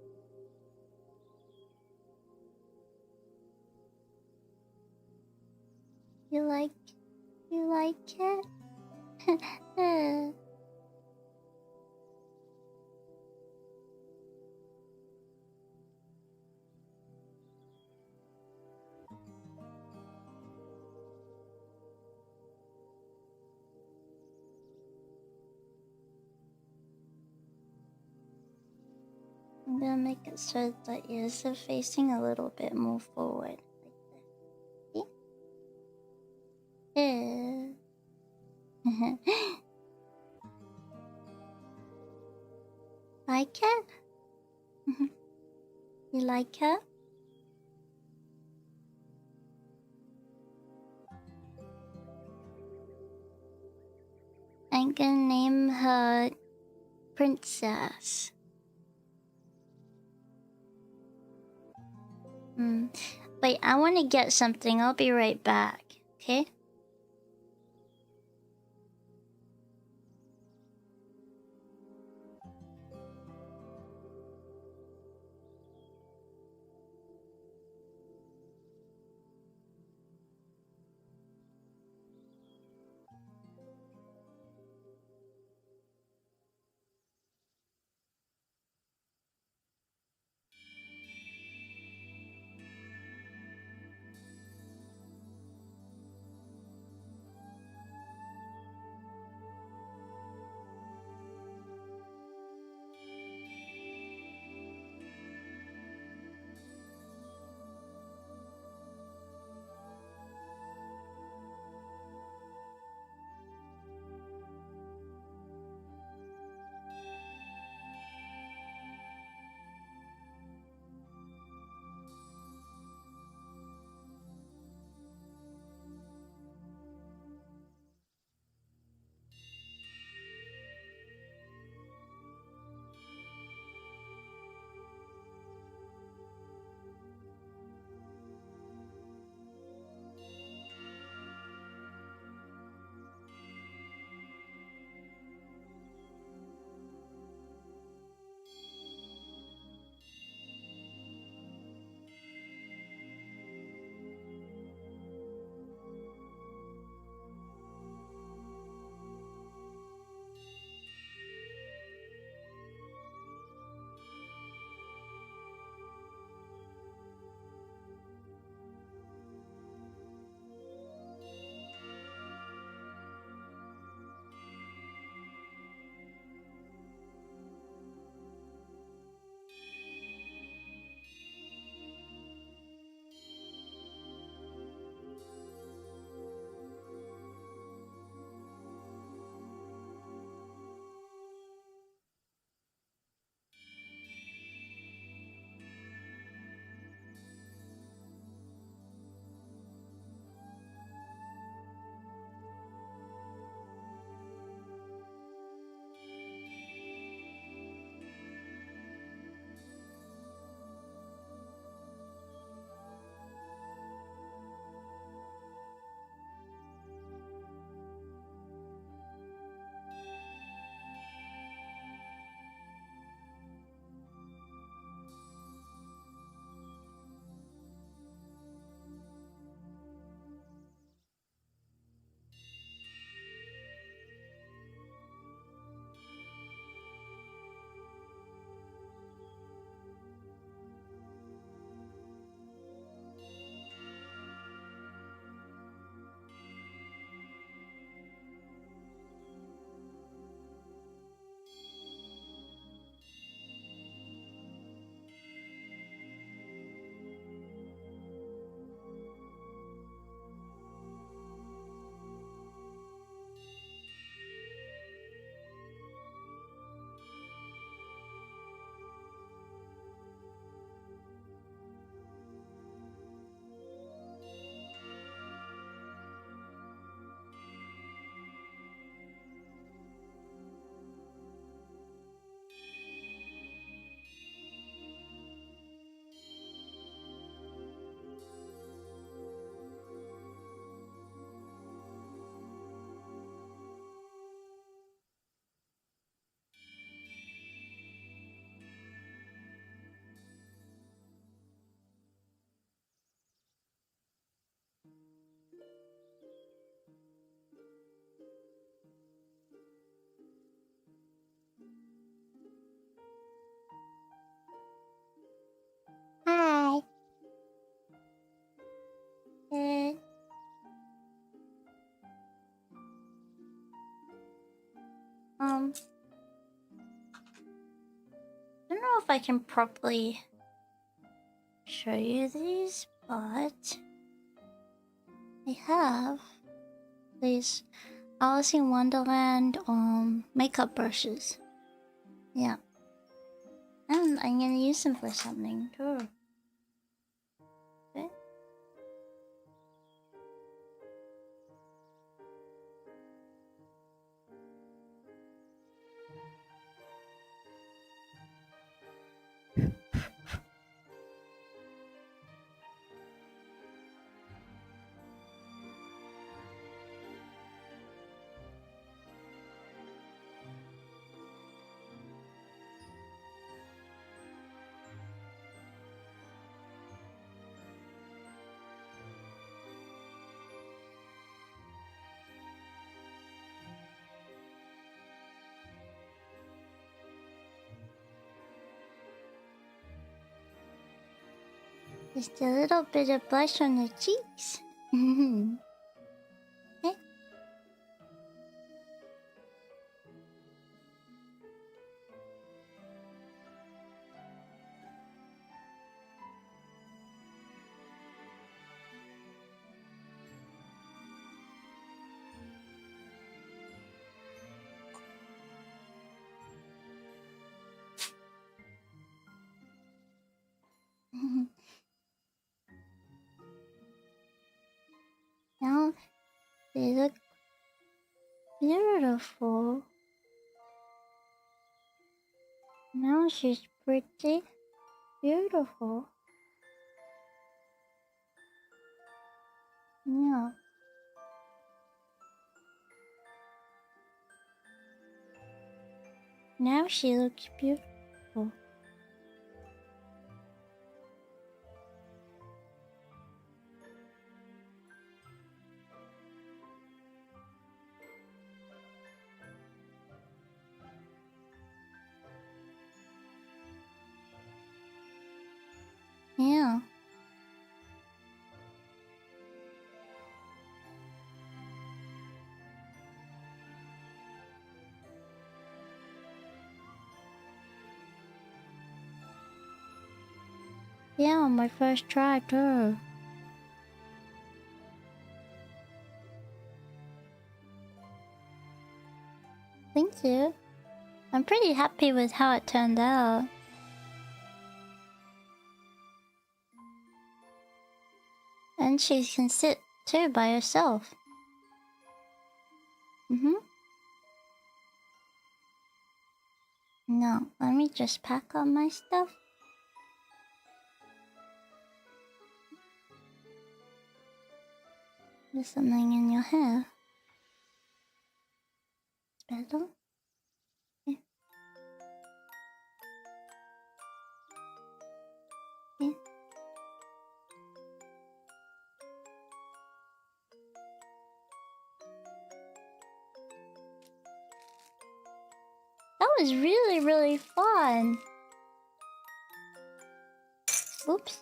You like it? I'm gonna make it so that ears are facing a little bit more forward. Like this. Yeah. Like it? You like it? I'm gonna name her Princess. Wait, I want to get something. I'll be right back. Okay? don't know if I can properly show you these, but I have these Alice in Wonderland makeup brushes. Yeah. And I'm gonna use them for something too. Okay. Just a little bit of blush on the cheeks. Okay. Now they look beautiful. Now she's pretty beautiful. Yeah. Now she looks beautiful. Yeah. Yeah, my first try too. Thank you. I'm pretty happy with how it turned out. And she can sit too by herself. No, let me just pack all my stuff. There's something in your hair. Better? Yeah. Yeah. That was really, really fun. Oops.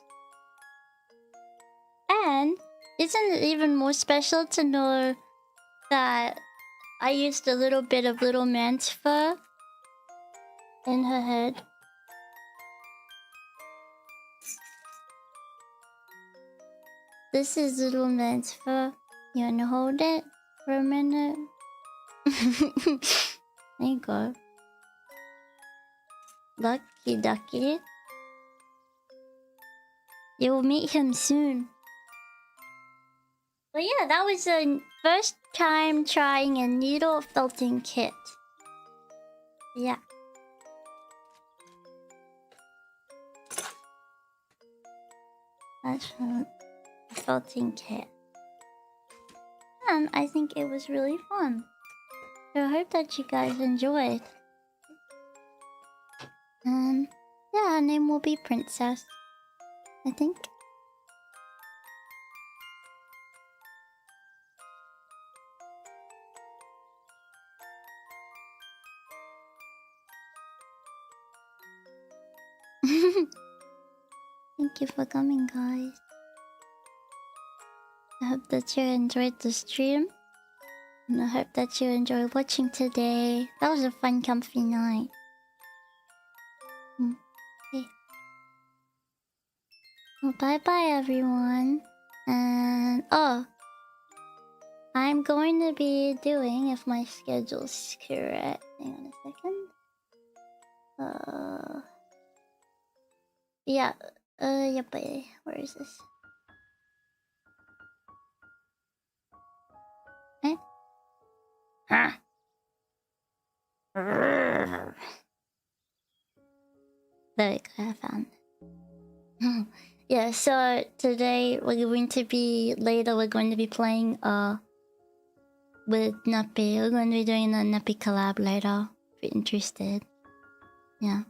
And isn't it even more special to know that I used a little bit of Little Man's fur in her head? This is Little Man's fur. You wanna hold it for a minute? There you go. Lucky ducky. You will meet him soon. But yeah, that was the first time trying a needle felting kit. Yeah. That's a felting kit. And I think it was really fun. So I hope that you guys enjoyed. Yeah, her name will be Princess, I think. Thank you for coming, guys. I hope that you enjoyed the stream. And I hope that you enjoyed watching today. That was a fun, comfy night. Well, bye bye everyone. And I'm going to be doing, if my schedule's correct. Hang on a second. Yeah. Yep. Where is this? Eh? Huh? There we go. I found it. Yeah. So today we're going to be playing with Nappy. We're going to be doing a Nappy collab later. If you're interested. Yeah.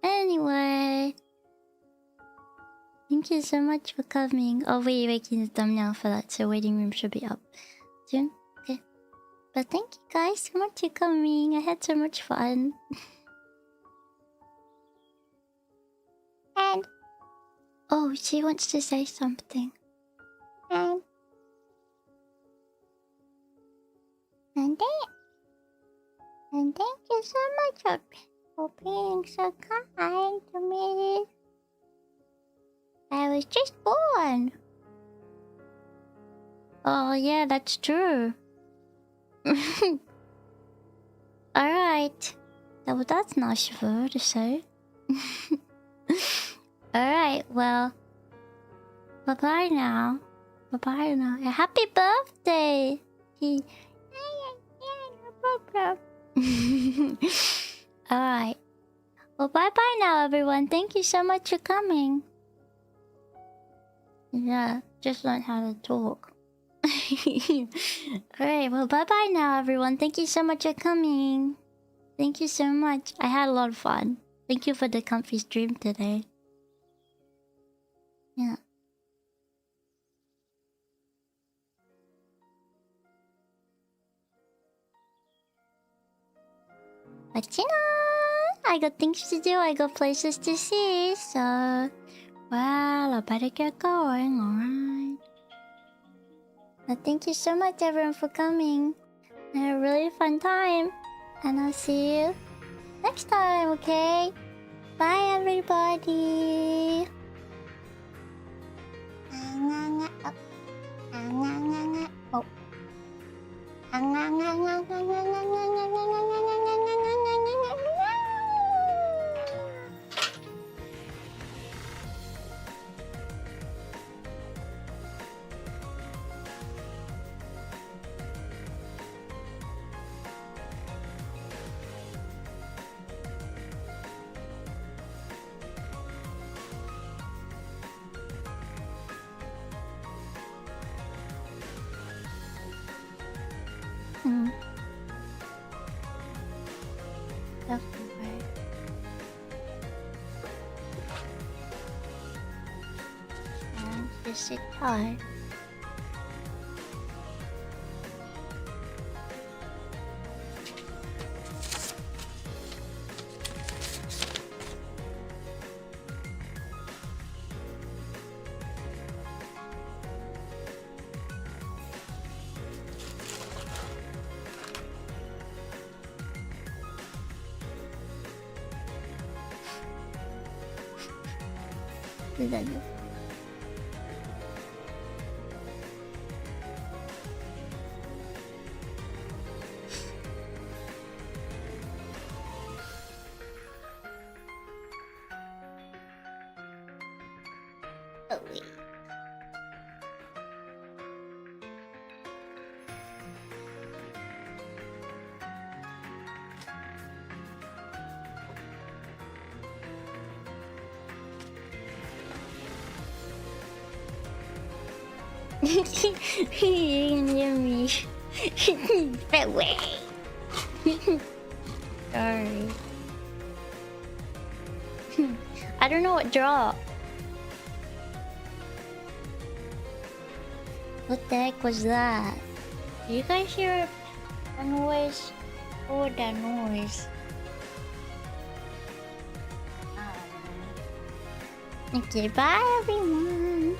Anyway. Thank you so much for coming. Oh, we're making the thumbnail for that, so waiting room should be up soon. Okay. But thank you guys so much for coming. I had so much fun. And oh, she wants to say something. And thank you so much for being so kind to me. I was just born. Oh yeah, that's true. Alright. Well, that's nice of her to say. Alright, well. Bye-bye now. Bye-bye now. Happy birthday! Alright. Well, bye-bye now, everyone. Thank you so much for coming. Yeah, just learn how to talk. Alright, well, bye-bye now, everyone. Thank you so much for coming. Thank you so much. I had a lot of fun. Thank you for the comfy stream today. Yeah. But you know, I got things to do. I got places to see, so... Well, I better get going, alright. But thank you so much, everyone, for coming. I had a really fun time. And I'll see you next time, okay? Bye, everybody. Definitely. And just sit tight. Then you can hear me. That way. Sorry. I don't know what draw. What the heck was that? Did you guys hear a noise? What was that noise? Okay, bye everyone.